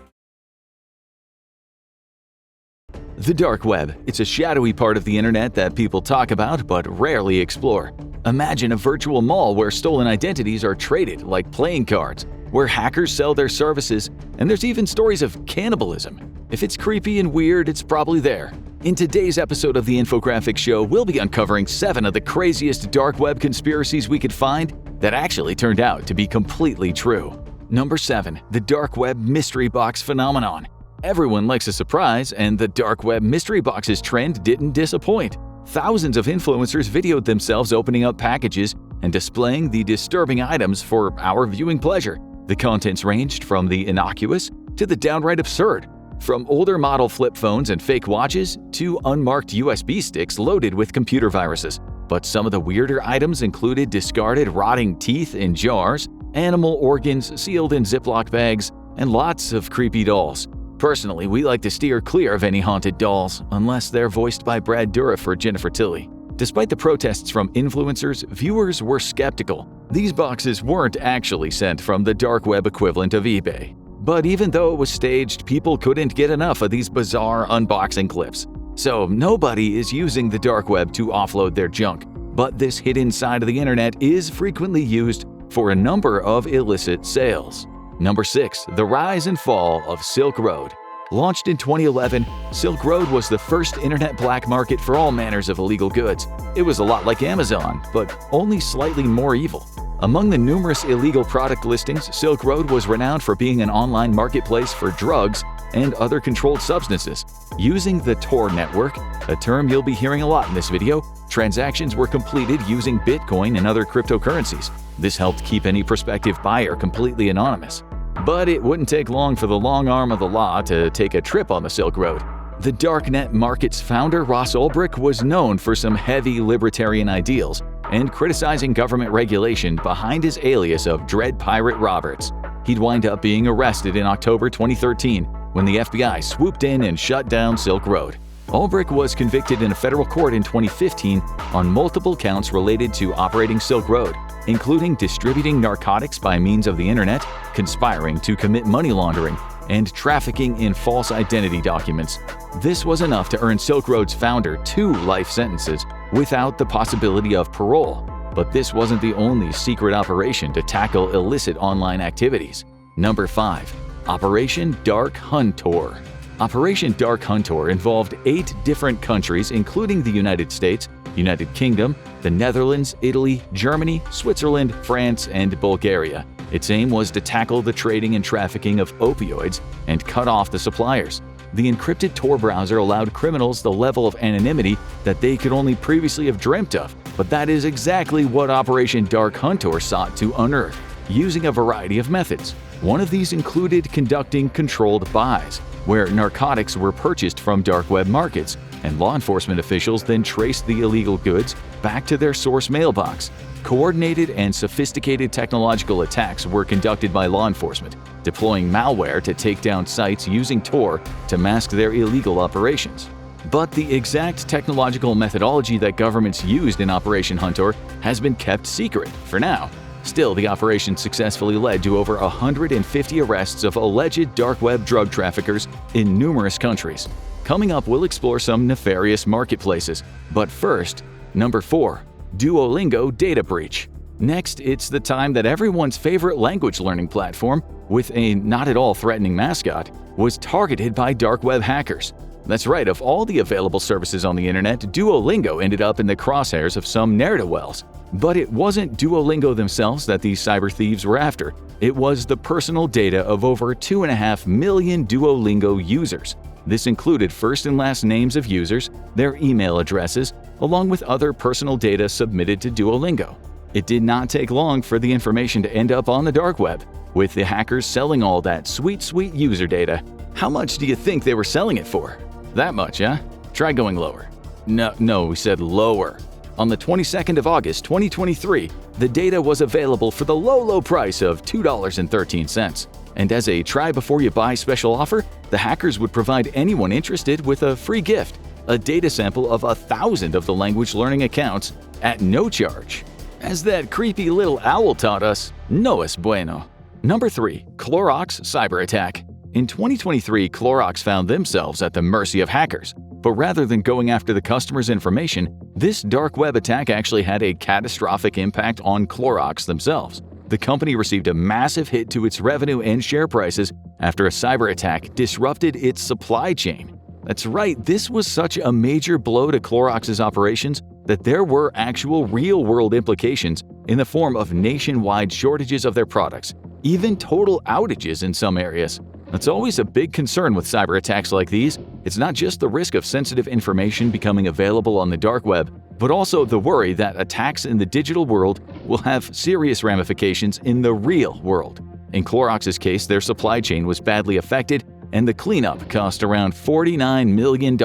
The dark web. It's a shadowy part of the internet that people talk about but rarely explore. Imagine a virtual mall where stolen identities are traded like playing cards, where hackers sell their services, and there's even stories of cannibalism. If it's creepy and weird, it's probably there. In today's episode of the Infographics Show, we'll be uncovering 7 of the craziest dark web conspiracies we could find that actually turned out to be completely true. Number 7. The dark web mystery box phenomenon. Everyone likes a surprise, and the dark web mystery boxes trend didn't disappoint. Thousands of influencers videoed themselves opening up packages and displaying the disturbing items for our viewing pleasure. The contents ranged from the innocuous to the downright absurd, from older model flip phones and fake watches to unmarked USB sticks loaded with computer viruses. But some of the weirder items included discarded rotting teeth in jars, animal organs sealed in Ziploc bags, and lots of creepy dolls. Personally, we like to steer clear of any haunted dolls, unless they're voiced by Brad Dourif or Jennifer Tilly. Despite the protests from influencers, viewers were skeptical. These boxes weren't actually sent from the dark web equivalent of eBay. But even though it was staged, people couldn't get enough of these bizarre unboxing clips. So nobody is using the dark web to offload their junk. But this hidden side of the internet is frequently used for a number of illicit sales. Number 6. The rise and fall of Silk Road. Launched in 2011, Silk Road was the first internet black market for all manners of illegal goods. It was a lot like Amazon, but only slightly more evil. Among the numerous illegal product listings, Silk Road was renowned for being an online marketplace for drugs and other controlled substances. Using the Tor network, a term you'll be hearing a lot in this video, transactions were completed using Bitcoin and other cryptocurrencies. This helped keep any prospective buyer completely anonymous. But it wouldn't take long for the long arm of the law to take a trip on the Silk Road. The darknet market's founder, Ross Ulbricht, was known for some heavy libertarian ideals and criticizing government regulation behind his alias of Dread Pirate Roberts. He'd wind up being arrested in October 2013 when the FBI swooped in and shut down Silk Road. Ulbricht was convicted in a federal court in 2015 on multiple counts related to operating Silk Road, including distributing narcotics by means of the internet, conspiring to commit money laundering, and trafficking in false identity documents. This was enough to earn Silk Road's founder 2 life sentences without the possibility of parole. But this wasn't the only secret operation to tackle illicit online activities. Number 5. Operation Dark Hunter. Operation Dark Hunter involved 8 different countries, including the United States, United Kingdom, the Netherlands, Italy, Germany, Switzerland, France, and Bulgaria. Its aim was to tackle the trading and trafficking of opioids and cut off the suppliers. The encrypted Tor browser allowed criminals the level of anonymity that they could only previously have dreamt of, but that is exactly what Operation Dark Hunter sought to unearth, using a variety of methods. One of these included conducting controlled buys, where narcotics were purchased from dark web markets, and law enforcement officials then traced the illegal goods back to their source mailbox. Coordinated and sophisticated technological attacks were conducted by law enforcement, deploying malware to take down sites using Tor to mask their illegal operations. But the exact technological methodology that governments used in Operation Hunter has been kept secret for now. Still, the operation successfully led to over 150 arrests of alleged dark web drug traffickers in numerous countries. Coming up, we'll explore some nefarious marketplaces. But first, number 4. Duolingo data breach. Next, it's the time that everyone's favorite language learning platform, with a not at all threatening mascot, was targeted by dark web hackers. That's right, of all the available services on the internet, Duolingo ended up in the crosshairs of some ne'er-do-wells. But it wasn't Duolingo themselves that these cyber thieves were after. It was the personal data of over 2.5 million Duolingo users. This included first and last names of users, their email addresses, along with other personal data submitted to Duolingo. It did not take long for the information to end up on the dark web, with the hackers selling all that sweet user data. How much do you think they were selling it for? That much, huh? Try going lower. No, we said lower. On the 22nd of August 2023, the data was available for the low price of $2.13. And as a try-before-you-buy special offer, the hackers would provide anyone interested with a free gift, a data sample of 1,000 of the language learning accounts at no charge. As that creepy little owl taught us, no es bueno. Number 3. Clorox cyber attack. In 2023, Clorox found themselves at the mercy of hackers. But rather than going after the customer's information, this dark web attack actually had a catastrophic impact on Clorox themselves. The company received a massive hit to its revenue and share prices after a cyber attack disrupted its supply chain. That's right, this was such a major blow to Clorox's operations that there were actual real-world implications in the form of nationwide shortages of their products, even total outages in some areas. That's always a big concern with cyber attacks like these. It's not just the risk of sensitive information becoming available on the dark web, but also the worry that attacks in the digital world will have serious ramifications in the real world. In Clorox's case, their supply chain was badly affected, and the cleanup cost around $49 million.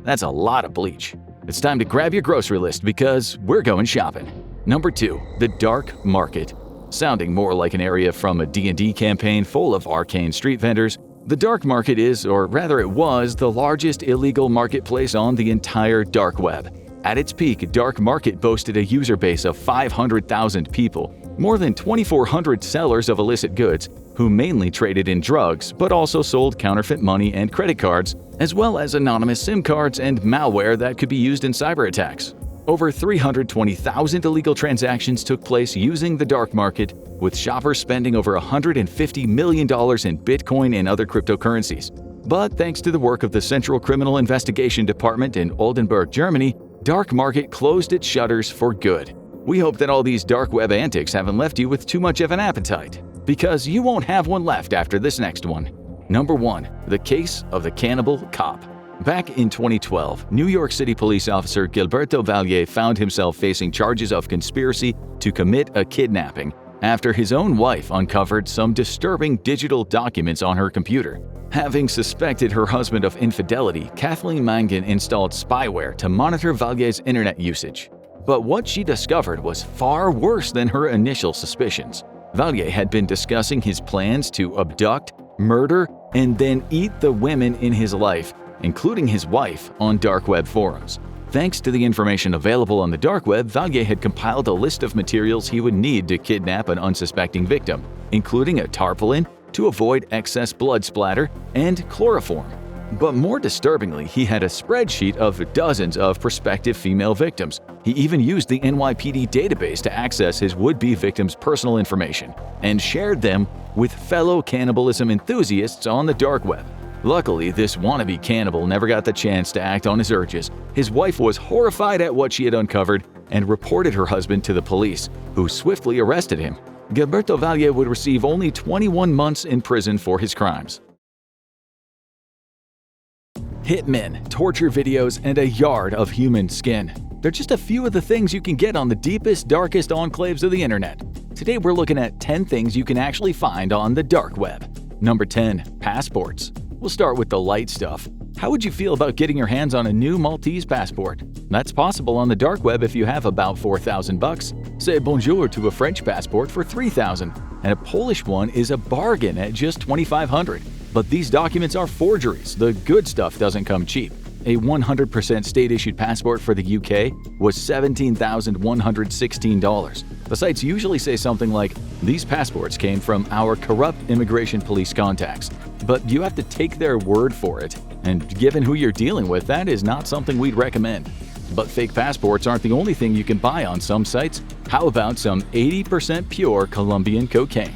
That's a lot of bleach. It's time to grab your grocery list because we're going shopping. Number 2. The dark market. Sounding more like an area from a D&D campaign full of arcane street vendors, the dark market is, or rather it was, the largest illegal marketplace on the entire dark web. At its peak, dark market boasted a user base of 500,000 people, more than 2,400 sellers of illicit goods, who mainly traded in drugs but also sold counterfeit money and credit cards, as well as anonymous SIM cards and malware that could be used in cyber attacks. Over 320,000 illegal transactions took place using the dark market, with shoppers spending over $150 million in Bitcoin and other cryptocurrencies. But thanks to the work of the Central Criminal Investigation Department in Oldenburg, Germany, dark market closed its shutters for good. We hope that all these dark web antics haven't left you with too much of an appetite, because you won't have one left after this next one. Number 1. The case of the cannibal cop. Back in 2012, New York City police officer Gilberto Valle found himself facing charges of conspiracy to commit a kidnapping after his own wife uncovered some disturbing digital documents on her computer. Having suspected her husband of infidelity, Kathleen Mangan installed spyware to monitor Valle's internet usage. But what she discovered was far worse than her initial suspicions. Valle had been discussing his plans to abduct, murder, and then eat the women in his life, including his wife, on dark web forums. Thanks to the information available on the dark web, Valle had compiled a list of materials he would need to kidnap an unsuspecting victim, including a tarpaulin to avoid excess blood splatter and chloroform. But more disturbingly, he had a spreadsheet of dozens of prospective female victims. He even used the NYPD database to access his would-be victims' personal information and shared them with fellow cannibalism enthusiasts on the dark web. Luckily, this wannabe cannibal never got the chance to act on his urges. His wife was horrified at what she had uncovered and reported her husband to the police, who swiftly arrested him. Gilberto Valle would receive only 21 months in prison for his crimes. Hitmen, torture videos, and a yard of human skin. They're just a few of the things you can get on the deepest, darkest enclaves of the internet. Today we're looking at 10 things you can actually find on the dark web. Number 10. Passports. We'll start with the light stuff. How would you feel about getting your hands on a new Maltese passport? That's possible on the dark web if you have about $4,000. Say bonjour to a French passport for $3,000, and a Polish one is a bargain at just $2,500. But these documents are forgeries. The good stuff doesn't come cheap. A 100% state-issued passport for the UK was $17,116. The sites usually say something like, "These passports came from our corrupt immigration police contacts." But you have to take their word for it, and given who you're dealing with, that is not something we'd recommend. But fake passports aren't the only thing you can buy on some sites. How about some 80% pure Colombian cocaine?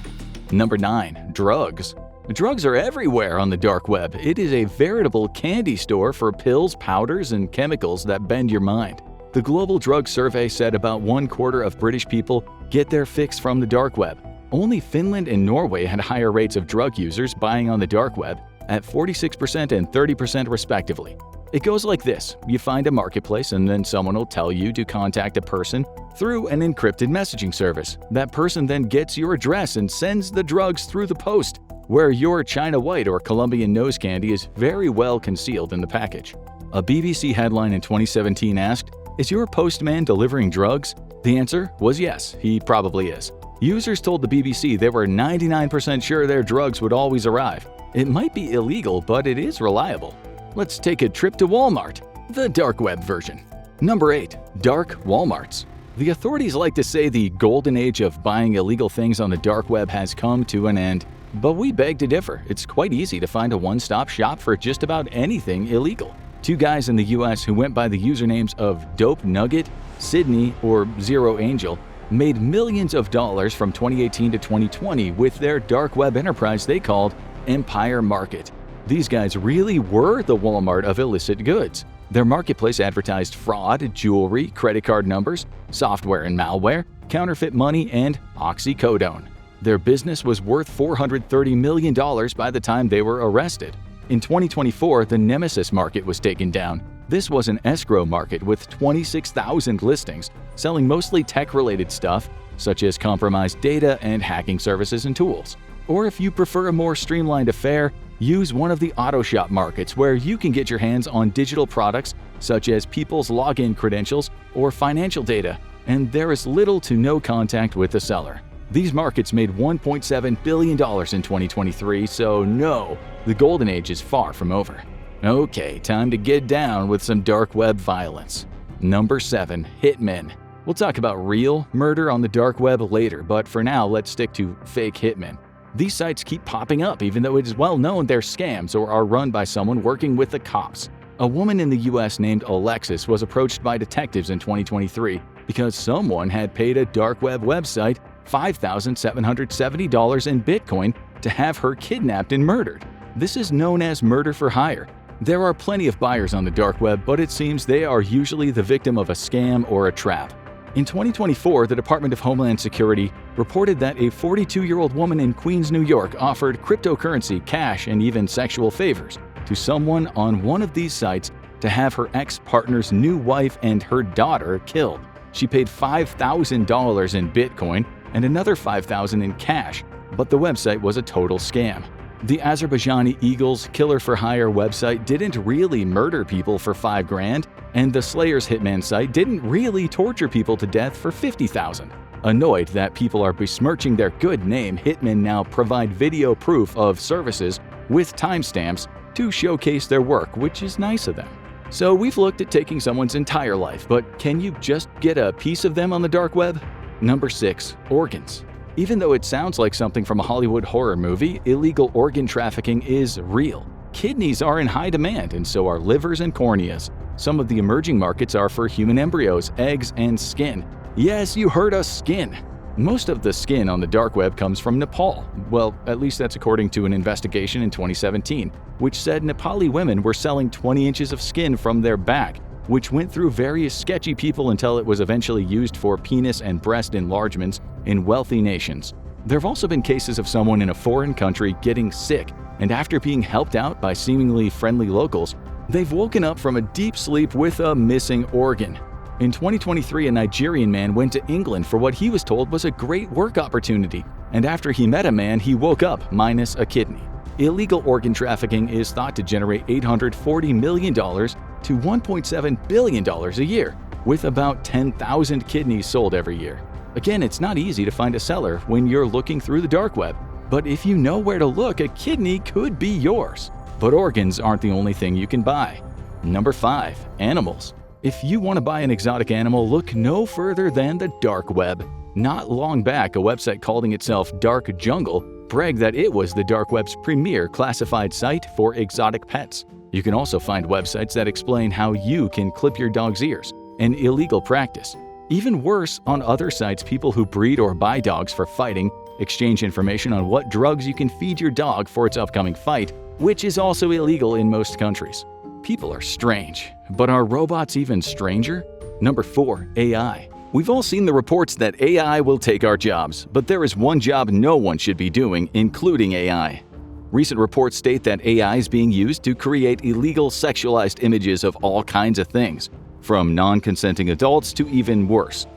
Number 9. Drugs. Drugs are everywhere on the dark web. It is a veritable candy store for pills, powders, and chemicals that bend your mind. The Global Drug Survey said about 1/4 of British people get their fix from the dark web. Only Finland and Norway had higher rates of drug users buying on the dark web, at 46% and 30% respectively. It goes like this. You find a marketplace and then someone will tell you to contact a person through an encrypted messaging service. That person then gets your address and sends the drugs through the post, where your China White or Colombian nose candy is very well concealed in the package. A BBC headline in 2017 asked, Is your postman delivering drugs? The answer was yes, he probably is. Users told the BBC they were 99% sure their drugs would always arrive. It might be illegal, but it is reliable. Let's take a trip to Walmart, the dark web version. Number 8. Dark Walmarts. The authorities like to say the golden age of buying illegal things on the dark web has come to an end, but we beg to differ. It's quite easy to find a one-stop shop for just about anything illegal. Two guys in the US who went by the usernames of Dope Nugget, Sydney, or Zero Angel made millions of dollars from 2018 to 2020 with their dark web enterprise they called Empire Market. These guys really were the Walmart of illicit goods. Their marketplace advertised fraud, jewelry, credit card numbers, software and malware, counterfeit money, and oxycodone. Their business was worth $430 million by the time they were arrested. In 2024, the Nemesis market was taken down. This was an escrow market with 26,000 listings, selling mostly tech-related stuff, such as compromised data and hacking services and tools. Or if you prefer a more streamlined affair, use one of the auto shop markets where you can get your hands on digital products such as people's login credentials or financial data, and there is little to no contact with the seller. These markets made $1.7 billion in 2023, so no, the golden age is far from over. Okay, time to get down with some dark web violence. Number 7. Hitmen. We'll talk about real murder on the dark web later, but for now, let's stick to fake hitmen. These sites keep popping up even though it is well known they're scams or are run by someone working with the cops. A woman in the US named Alexis was approached by detectives in 2023 because someone had paid a dark web website $5,770 in Bitcoin to have her kidnapped and murdered. This is known as murder for hire. There are plenty of buyers on the dark web, but it seems they are usually the victim of a scam or a trap. In 2024, the Department of Homeland Security reported that a 42-year-old woman in Queens, New York offered cryptocurrency, cash, and even sexual favors to someone on one of these sites to have her ex-partner's new wife and her daughter killed. She paid $5,000 in Bitcoin and another $5,000 in cash, but the website was a total scam. The Azerbaijani Eagles Killer for Hire website didn't really murder people for $5,000, and the Slayer's Hitman site didn't really torture people to death for $50,000. Annoyed that people are besmirching their good name, hitmen now provide video proof of services with timestamps to showcase their work, which is nice of them. So we've looked at taking someone's entire life, but can you just get a piece of them on the dark web? Number 6. Organs. Even though it sounds like something from a Hollywood horror movie, illegal organ trafficking is real. Kidneys are in high demand, and so are livers and corneas. Some of the emerging markets are for human embryos, eggs, and skin. Yes, you heard us, skin. Most of the skin on the dark web comes from Nepal. Well, at least that's according to an investigation in 2017, which said Nepali women were selling 20 inches of skin from their back, which went through various sketchy people until it was eventually used for penis and breast enlargements in wealthy nations. There have also been cases of someone in a foreign country getting sick, and after being helped out by seemingly friendly locals, they've woken up from a deep sleep with a missing organ. In 2023, a Nigerian man went to England for what he was told was a great work opportunity, and after he met a man, he woke up minus a kidney. Illegal organ trafficking is thought to generate $840 million to $1.7 billion a year, with about 10,000 kidneys sold every year. Again, it's not easy to find a seller when you're looking through the dark web, but if you know where to look, a kidney could be yours. But organs aren't the only thing you can buy. Number 5. Animals. If you want to buy an exotic animal, look no further than the dark web. Not long back, a website calling itself Dark Jungle bragged that it was the dark web's premier classified site for exotic pets. You can also find websites that explain how you can clip your dog's ears, an illegal practice. Even worse, on other sites, people who breed or buy dogs for fighting exchange information on what drugs you can feed your dog for its upcoming fight, which is also illegal in most countries. People are strange, but are robots even stranger? Number 4. AI. We've all seen the reports that AI will take our jobs, but there is one job no one should be doing, including AI. Recent reports state that AI is being used to create illegal sexualized images of all kinds of things, from non-consenting adults to even worse.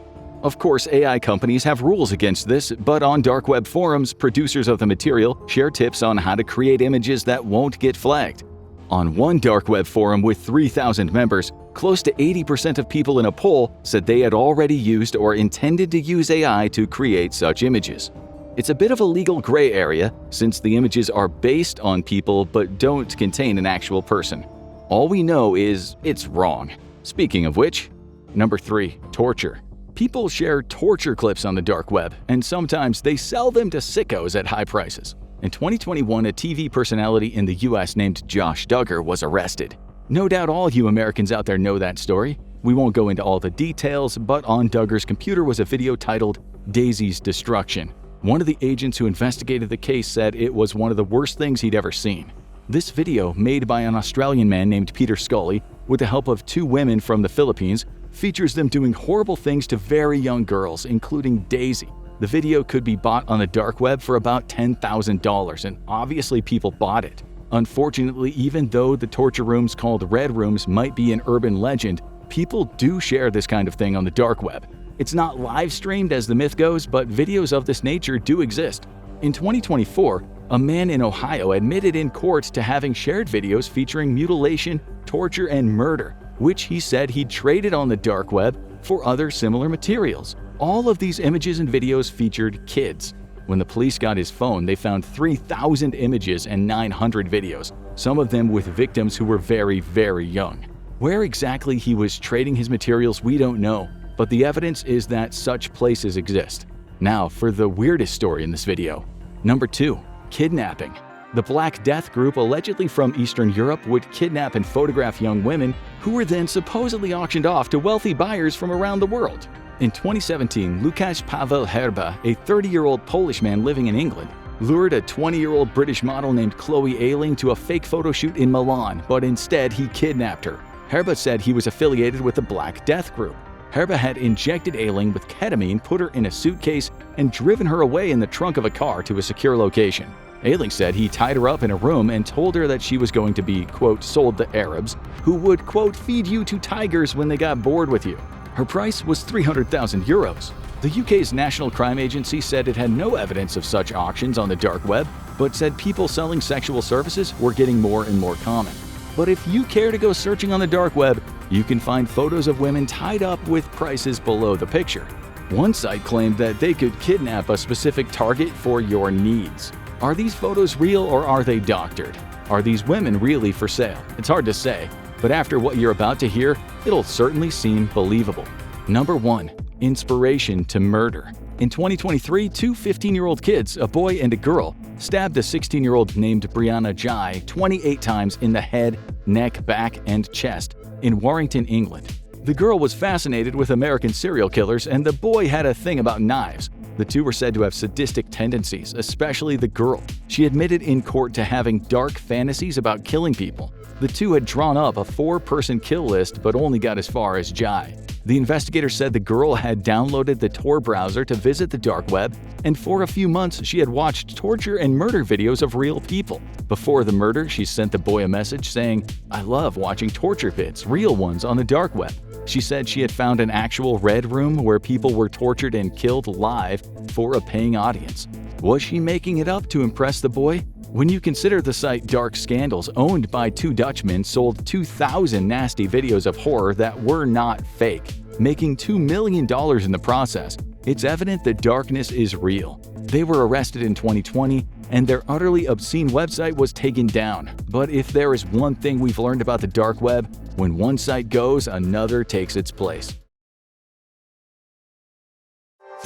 Of course, AI companies have rules against this, but on dark web forums, producers of the material share tips on how to create images that won't get flagged. On one dark web forum with 3,000 members, Close to 80% of people in a poll said they had already used or intended to use AI to create such images. It's a bit of a legal gray area since the images are based on people but don't contain an actual person. All we know is it's wrong. Speaking of which, number 3, torture. People share torture clips on the dark web, and sometimes they sell them to sickos at high prices. In 2021, a TV personality in the US named Josh Duggar was arrested. No doubt all you Americans out there know that story. We won't go into all the details, but on Duggar's computer was a video titled Daisy's Destruction. One of the agents who investigated the case said it was one of the worst things he'd ever seen. This video, made by an Australian man named Peter Scully, with the help of 2 women from the Philippines, features them doing horrible things to very young girls, including Daisy. The video could be bought on the dark web for about $10,000, and obviously people bought it. Unfortunately, even though the torture rooms called Red Rooms might be an urban legend, people do share this kind of thing on the dark web. It's not live streamed as the myth goes, but videos of this nature do exist. In 2024, a man in Ohio admitted in court to having shared videos featuring mutilation, torture, and murder, which he said he'd traded on the dark web for other similar materials. All of these images and videos featured kids. When the police got his phone, they found 3,000 images and 900 videos, some of them with victims who were very, very young. Where exactly he was trading his materials, we don't know, but the evidence is that such places exist. Now for the weirdest story in this video. Number 2. Kidnapping. The Black Death group, allegedly from Eastern Europe, would kidnap and photograph young women who were then supposedly auctioned off to wealthy buyers from around the world. In 2017, Łukasz Paweł Herba, a 30-year-old Polish man living in England, lured a 20-year-old British model named Chloe Ayling to a fake photo shoot in Milan, but instead he kidnapped her. Herba said he was affiliated with the Black Death group. Herba had injected Ayling with ketamine, put her in a suitcase, and driven her away in the trunk of a car to a secure location. Ayling said he tied her up in a room and told her that she was going to be, quote, sold to Arabs, who would, quote, feed you to tigers when they got bored with you. Her price was 300,000 euros. The UK's National Crime Agency said it had no evidence of such auctions on the dark web, but said people selling sexual services were getting more and more common. But if you care to go searching on the dark web, you can find photos of women tied up with prices below the picture. One site claimed that they could kidnap a specific target for your needs. Are these photos real or are they doctored? Are these women really for sale? It's hard to say, but after what you're about to hear, it'll certainly seem believable. Number 1. Inspiration to murder. In 2023, 2 15-year-old kids, a boy and a girl, stabbed a 16-year-old named Brianna Jai 28 times in the head, neck, back, and chest in Warrington, England. The girl was fascinated with American serial killers, and the boy had a thing about knives. The 2 were said to have sadistic tendencies, especially the girl. She admitted in court to having dark fantasies about killing people. The 2 had drawn up a 4-person kill list but only got as far as Jai. The investigator said the girl had downloaded the Tor browser to visit the dark web, and for a few months she had watched torture and murder videos of real people. Before the murder, she sent the boy a message saying, "I love watching torture vids, real ones, on the dark web." She said she had found an actual red room where people were tortured and killed live for a paying audience. Was she making it up to impress the boy? When you consider the site Dark Scandals, owned by 2 Dutchmen, sold 2,000 nasty videos of horror that were not fake, making $2 million in the process, it's evident that darkness is real. They were arrested in 2020, and their utterly obscene website was taken down. But if there is one thing we've learned about the dark web, when one site goes, another takes its place.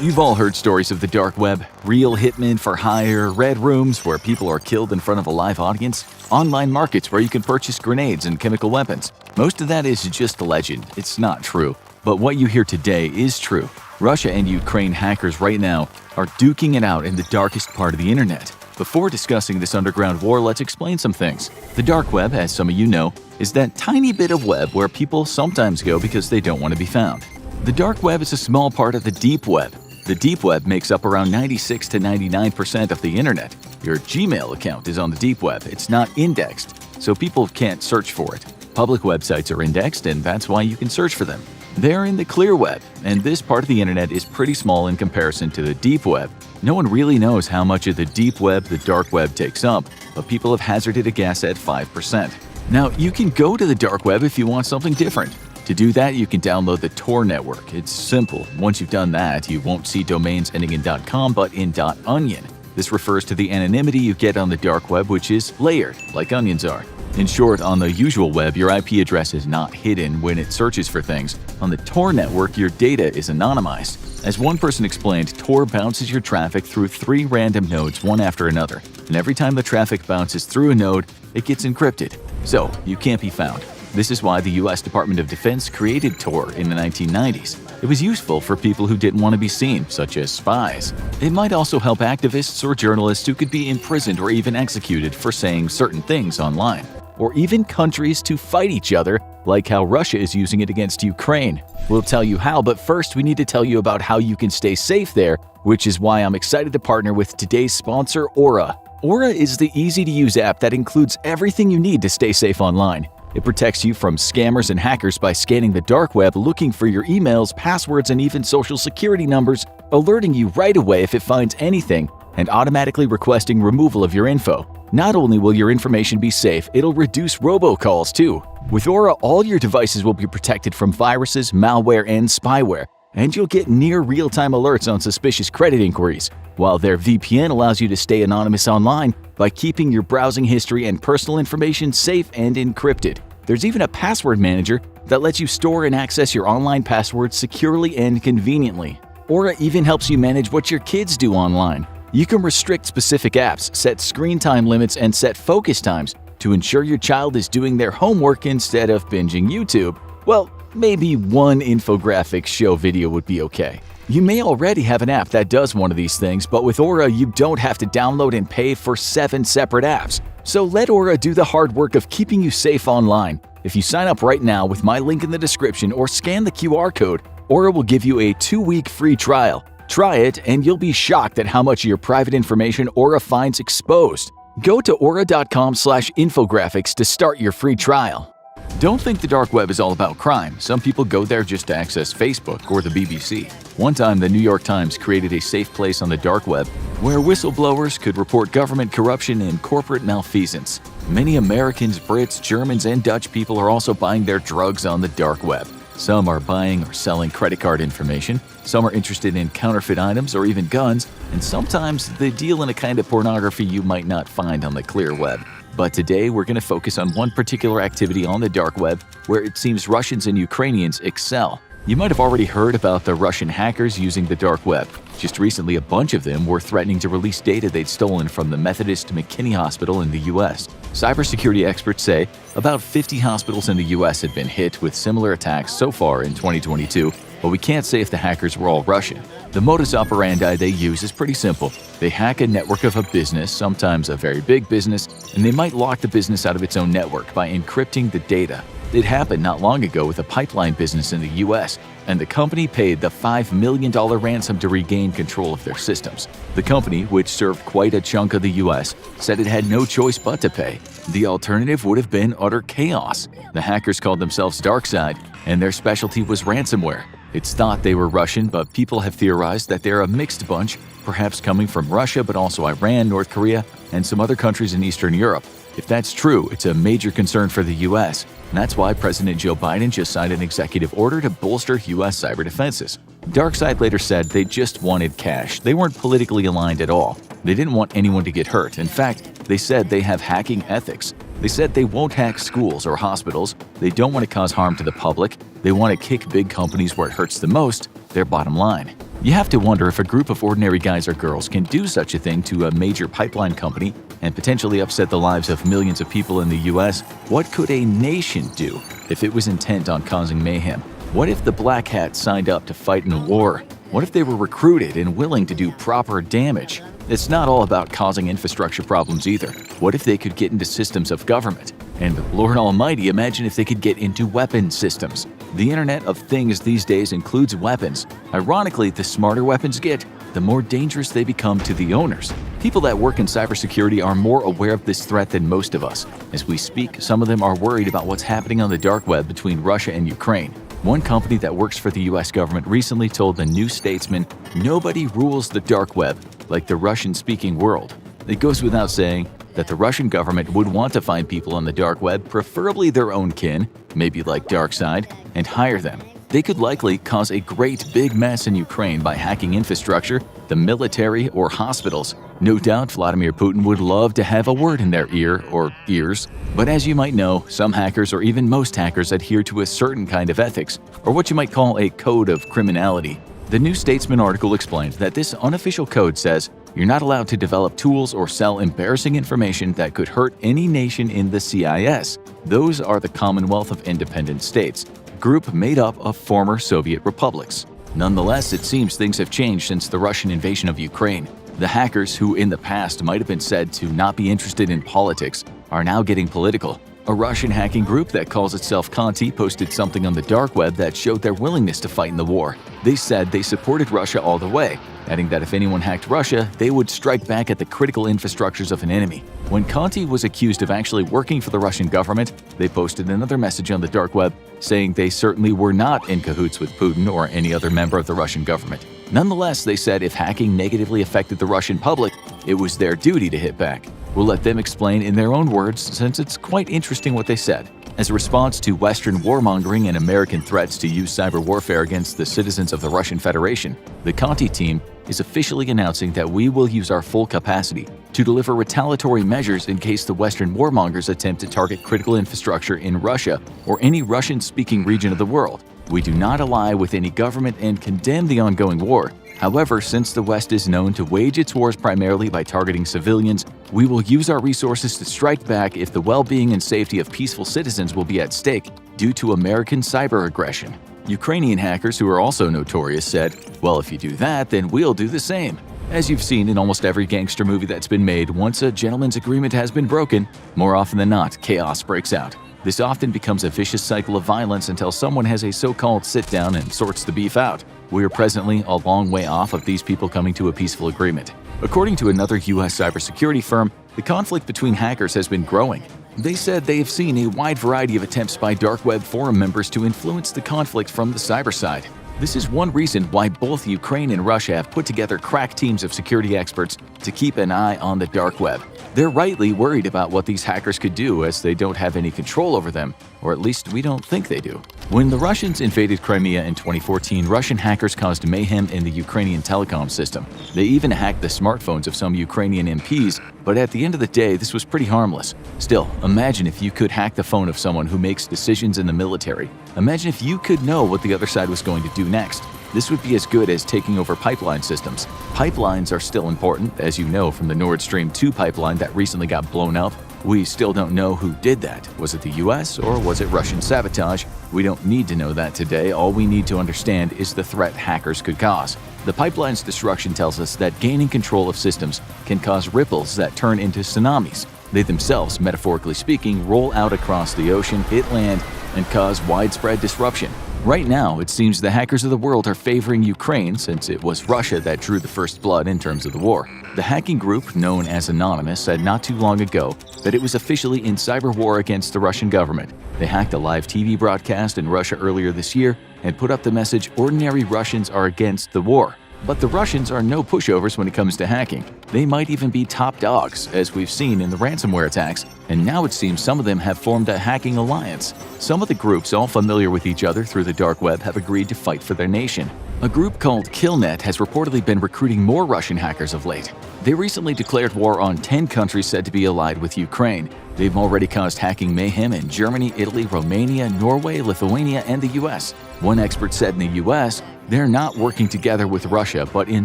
You've all heard stories of the dark web, real hitmen for hire, red rooms where people are killed in front of a live audience, online markets where you can purchase grenades and chemical weapons. Most of that is just a legend, it's not true. But what you hear today is true. Russia and Ukraine hackers right now are duking it out in the darkest part of the internet. Before discussing this underground war, let's explain some things. The dark web, as some of you know, is that tiny bit of web where people sometimes go because they don't want to be found. The dark web is a small part of the deep web. The deep web makes up around 96 to 99% of the internet. Your Gmail account is on the deep web. It's not indexed, so people can't search for it. Public websites are indexed, and that's why you can search for them. They're in the clear web, and this part of the internet is pretty small in comparison to the deep web. No one really knows how much of the deep web the dark web takes up, but people have hazarded a guess at 5%. Now, you can go to the dark web if you want something different. To do that, you can download the Tor network. It's simple. Once you've done that, you won't see domains ending in .com but in .onion. This refers to the anonymity you get on the dark web, which is layered, like onions are. In short, on the usual web, your IP address is not hidden when it searches for things. On the Tor network, your data is anonymized. As one person explained, Tor bounces your traffic through 3 random nodes, one after another. And every time the traffic bounces through a node, it gets encrypted. So, you can't be found. This is why the US Department of Defense created Tor in the 1990s. It was useful for people who didn't want to be seen, such as spies. It might also help activists or journalists who could be imprisoned or even executed for saying certain things online. Or even countries to fight each other, like how Russia is using it against Ukraine. We'll tell you how, but first we need to tell you about how you can stay safe there, which is why I'm excited to partner with today's sponsor, Aura. Aura is the easy-to-use app that includes everything you need to stay safe online. It protects you from scammers and hackers by scanning the dark web, looking for your emails, passwords, and even social security numbers, alerting you right away if it finds anything, and automatically requesting removal of your info. Not only will your information be safe, it'll reduce robocalls too. With Aura, all your devices will be protected from viruses, malware, and spyware, and you'll get near real-time alerts on suspicious credit inquiries, while their VPN allows you to stay anonymous online by keeping your browsing history and personal information safe and encrypted. There's even a password manager that lets you store and access your online passwords securely and conveniently. Aura even helps you manage what your kids do online. You can restrict specific apps, set screen time limits, and set focus times to ensure your child is doing their homework instead of binging YouTube. Well, maybe one infographic show video would be okay. You may already have an app that does one of these things, but with Aura, you don't have to download and pay for 7 separate apps. So let Aura do the hard work of keeping you safe online. If you sign up right now with my link in the description or scan the QR code, Aura will give you a 2-week free trial. Try it, and you'll be shocked at how much of your private information Aura finds exposed. Go to aura.com/infographics to start your free trial. Don't think the dark web is all about crime. Some people go there just to access Facebook or the BBC. One time, the New York Times created a safe place on the dark web where whistleblowers could report government corruption and corporate malfeasance. Many Americans, Brits, Germans, and Dutch people are also buying their drugs on the dark web. Some are buying or selling credit card information, some are interested in counterfeit items or even guns, and sometimes they deal in a kind of pornography you might not find on the clear web. But today we're going to focus on one particular activity on the dark web where it seems Russians and Ukrainians excel. You might have already heard about the Russian hackers using the dark web. Just recently, a bunch of them were threatening to release data they'd stolen from the Methodist McKinney Hospital in the US. Cybersecurity experts say about 50 hospitals in the US had been hit with similar attacks so far in 2022, but we can't say if the hackers were all Russian. The modus operandi they use is pretty simple. They hack a network of a business, sometimes a very big business, and they might lock the business out of its own network by encrypting the data. It happened not long ago with a pipeline business in the US, and the company paid the $5 million ransom to regain control of their systems. The company, which served quite a chunk of the US, said it had no choice but to pay. The alternative would have been utter chaos. The hackers called themselves DarkSide, and their specialty was ransomware. It's thought they were Russian, but people have theorized that they're a mixed bunch, perhaps coming from Russia but also Iran, North Korea, and some other countries in Eastern Europe. If that's true, it's a major concern for the US, and that's why President Joe Biden just signed an executive order to bolster US cyber defenses. DarkSide later said they just wanted cash. They weren't politically aligned at all. They didn't want anyone to get hurt. In fact, they said they have hacking ethics. They said they won't hack schools or hospitals. They don't want to cause harm to the public. They want to kick big companies where it hurts the most, their bottom line. You have to wonder if a group of ordinary guys or girls can do such a thing to a major pipeline company and potentially upset the lives of millions of people in the US. What could a nation do if it was intent on causing mayhem? What if the Black Hats signed up to fight in a war? What if they were recruited and willing to do proper damage? It's not all about causing infrastructure problems either. What if they could get into systems of government? And Lord Almighty, imagine if they could get into weapon systems. The Internet of Things these days includes weapons. Ironically, the smarter weapons get, the more dangerous they become to the owners. People that work in cybersecurity are more aware of this threat than most of us. As we speak, some of them are worried about what's happening on the dark web between Russia and Ukraine. One company that works for the US government recently told the New Statesman, "Nobody rules the dark web like the Russian-speaking world." It goes without saying, that the Russian government would want to find people on the dark web, preferably their own kin, maybe like DarkSide, and hire them. They could likely cause a great big mess in Ukraine by hacking infrastructure, the military, or hospitals. No doubt Vladimir Putin would love to have a word in their ear or ears. But as you might know, some hackers or even most hackers adhere to a certain kind of ethics, or what you might call a code of criminality. The New Statesman article explained that this unofficial code says you're not allowed to develop tools or sell embarrassing information that could hurt any nation in the CIS. Those are the Commonwealth of Independent States, a group made up of former Soviet republics. Nonetheless, it seems things have changed since the Russian invasion of Ukraine. The hackers, who in the past might have been said to not be interested in politics, are now getting political. A Russian hacking group that calls itself Conti posted something on the dark web that showed their willingness to fight in the war. They said they supported Russia all the way, adding that if anyone hacked Russia, they would strike back at the critical infrastructures of an enemy. When Conti was accused of actually working for the Russian government, they posted another message on the dark web saying they certainly were not in cahoots with Putin or any other member of the Russian government. Nonetheless, they said if hacking negatively affected the Russian public, it was their duty to hit back. We'll let them explain in their own words, since it's quite interesting what they said. As a response to Western warmongering and American threats to use cyber warfare against the citizens of the Russian Federation, the Conti team is officially announcing that we will use our full capacity to deliver retaliatory measures in case the Western warmongers attempt to target critical infrastructure in Russia or any Russian-speaking region of the world. We do not ally with any government and condemn the ongoing war. However, since the West is known to wage its wars primarily by targeting civilians, we will use our resources to strike back if the well-being and safety of peaceful citizens will be at stake due to American cyber aggression. Ukrainian hackers, who are also notorious, said, "Well, if you do that, then we'll do the same." As you've seen in almost every gangster movie that's been made, once a gentleman's agreement has been broken, more often than not, chaos breaks out. This often becomes a vicious cycle of violence until someone has a so-called sit-down and sorts the beef out. We are presently a long way off of these people coming to a peaceful agreement. According to another U.S. cybersecurity firm, the conflict between hackers has been growing. They said they have seen a wide variety of attempts by dark web forum members to influence the conflict from the cyber side. This is one reason why both Ukraine and Russia have put together crack teams of security experts to keep an eye on the dark web. They're rightly worried about what these hackers could do, as they don't have any control over them, or at least we don't think they do. When the Russians invaded Crimea in 2014, Russian hackers caused mayhem in the Ukrainian telecom system. They even hacked the smartphones of some Ukrainian MPs, but at the end of the day, this was pretty harmless. Still, imagine if you could hack the phone of someone who makes decisions in the military. Imagine if you could know what the other side was going to do next. This would be as good as taking over pipeline systems. Pipelines are still important, as you know from the Nord Stream 2 pipeline that recently got blown up. We still don't know who did that. Was it the US or was it Russian sabotage? We don't need to know that today. All we need to understand is the threat hackers could cause. The pipeline's destruction tells us that gaining control of systems can cause ripples that turn into tsunamis. They themselves, metaphorically speaking, roll out across the ocean, hit land, and cause widespread disruption. Right now, it seems the hackers of the world are favoring Ukraine, since it was Russia that drew the first blood in terms of the war. The hacking group, known as Anonymous, said not too long ago that it was officially in cyber war against the Russian government. They hacked a live TV broadcast in Russia earlier this year and put up the message, "Ordinary Russians are against the war." But the Russians are no pushovers when it comes to hacking. They might even be top dogs, as we've seen in the ransomware attacks, and now it seems some of them have formed a hacking alliance. Some of the groups, all familiar with each other through the dark web, have agreed to fight for their nation. A group called KillNet has reportedly been recruiting more Russian hackers of late. They recently declared war on 10 countries said to be allied with Ukraine. They've already caused hacking mayhem in Germany, Italy, Romania, Norway, Lithuania, and the US. One expert said in the US, they're not working together with Russia, but in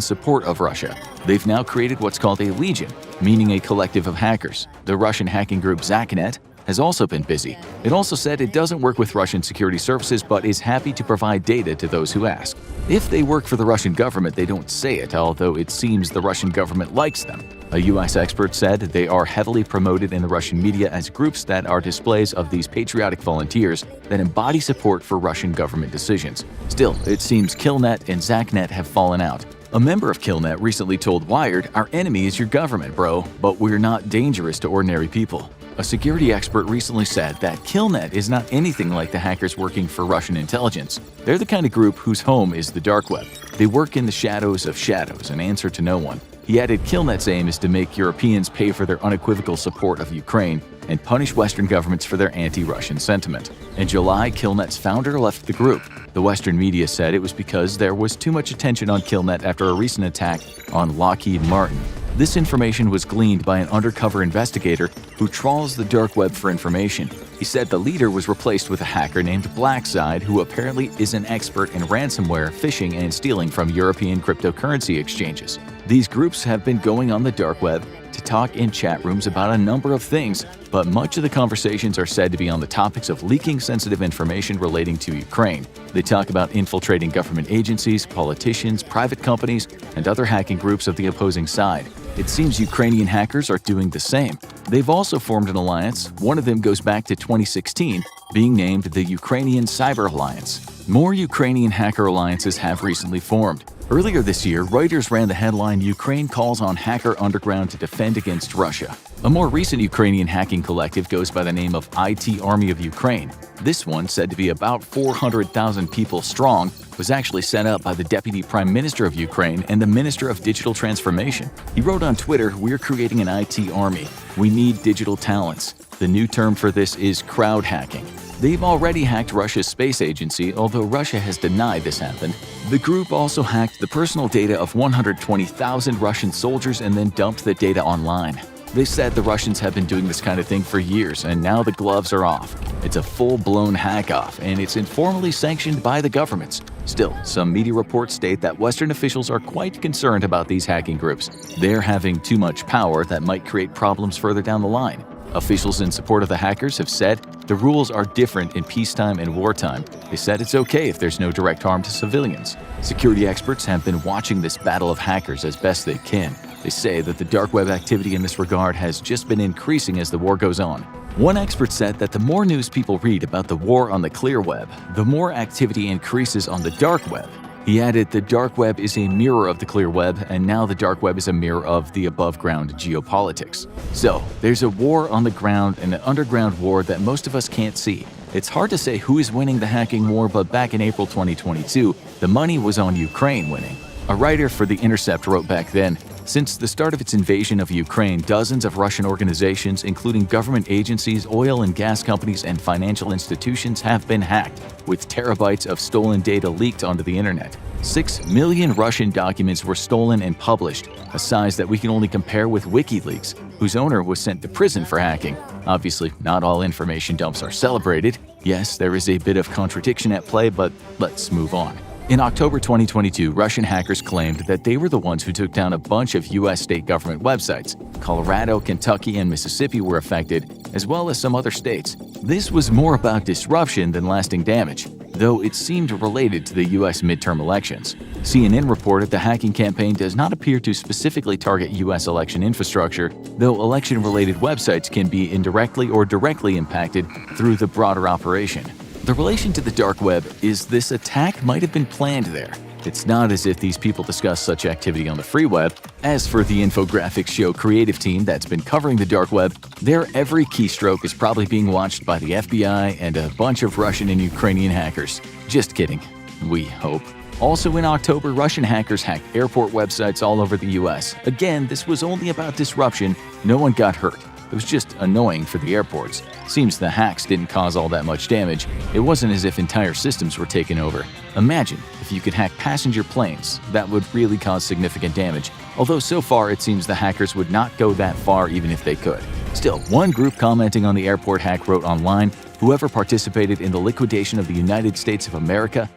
support of Russia. They've now created what's called a legion, meaning a collective of hackers. The Russian hacking group ZachNet has also been busy. It also said it doesn't work with Russian security services, but is happy to provide data to those who ask. If they work for the Russian government, they don't say it, although it seems the Russian government likes them. A US expert said they are heavily promoted in the Russian media as groups that are displays of these patriotic volunteers that embody support for Russian government decisions. Still, it seems KillNet and ZachNet have fallen out. A member of KillNet recently told Wired, "Our enemy is your government, bro, but we're not dangerous to ordinary people." A security expert recently said that KillNet is not anything like the hackers working for Russian intelligence. They're the kind of group whose home is the dark web. They work in the shadows of shadows and answer to no one. He added Killnet's aim is to make Europeans pay for their unequivocal support of Ukraine and punish Western governments for their anti-Russian sentiment. In July, Killnet's founder left the group. The Western media said it was because there was too much attention on Killnet after a recent attack on Lockheed Martin. This information was gleaned by an undercover investigator who trawls the dark web for information. He said the leader was replaced with a hacker named Blackside, who apparently is an expert in ransomware, phishing, and stealing from European cryptocurrency exchanges. These groups have been going on the dark web to talk in chat rooms about a number of things, but much of the conversations are said to be on the topics of leaking sensitive information relating to Ukraine. They talk about infiltrating government agencies, politicians, private companies, and other hacking groups of the opposing side. It seems Ukrainian hackers are doing the same. They've also formed an alliance. One of them goes back to 2016, being named the Ukrainian Cyber Alliance. More Ukrainian hacker alliances have recently formed. Earlier this year, Reuters ran the headline, "Ukraine calls on hacker underground to defend against Russia." A more recent Ukrainian hacking collective goes by the name of IT Army of Ukraine. This one, said to be about 400,000 people strong, was actually set up by the Deputy Prime Minister of Ukraine and the Minister of Digital Transformation. He wrote on Twitter, "We're creating an IT army. We need digital talents." The new term for this is crowd hacking. They've already hacked Russia's space agency, although Russia has denied this happened. The group also hacked the personal data of 120,000 Russian soldiers and then dumped the data online. They said the Russians have been doing this kind of thing for years, and now the gloves are off. It's a full-blown hack-off, and it's informally sanctioned by the governments. Still, some media reports state that Western officials are quite concerned about these hacking groups. They're having too much power that might create problems further down the line. Officials in support of the hackers have said the rules are different in peacetime and wartime. They said it's okay if there's no direct harm to civilians. Security experts have been watching this battle of hackers as best they can. They say that the dark web activity in this regard has just been increasing as the war goes on. One expert said that the more news people read about the war on the clear web, the more activity increases on the dark web. He added the dark web is a mirror of the clear web, and now the dark web is a mirror of the above-ground geopolitics. So, there's a war on the ground and an underground war that most of us can't see. It's hard to say who is winning the hacking war, but back in April 2022, the money was on Ukraine winning. A writer for The Intercept wrote back then, "Since the start of its invasion of Ukraine, dozens of Russian organizations, including government agencies, oil and gas companies, and financial institutions, have been hacked, with terabytes of stolen data leaked onto the internet. 6 million Russian documents were stolen and published, a size that we can only compare with WikiLeaks, whose owner was sent to prison for hacking. Obviously, not all information dumps are celebrated. Yes, there is a bit of contradiction at play, but let's move on." In October 2022, Russian hackers claimed that they were the ones who took down a bunch of U.S. state government websites. Colorado, Kentucky, and Mississippi were affected, as well as some other states. This was more about disruption than lasting damage, though it seemed related to the U.S. midterm elections. CNN reported the hacking campaign does not appear to specifically target U.S. election infrastructure, though election-related websites can be indirectly or directly impacted through the broader operation. The relation to the dark web is this attack might have been planned there. It's not as if these people discuss such activity on the free web. As for the infographics show creative team that's been covering the dark web, their every keystroke is probably being watched by the FBI and a bunch of Russian and Ukrainian hackers. Just kidding. We hope. Also in October, Russian hackers hacked airport websites all over the US. Again, this was only about disruption. No one got hurt. It was just annoying for the airports. Seems the hacks didn't cause all that much damage. It wasn't as if entire systems were taken over. Imagine if you could hack passenger planes. That would really cause significant damage. Although so far it seems the hackers would not go that far even if they could. Still, one group commenting on the airport hack wrote online, "Whoever participated in the liquidation of the United States of America."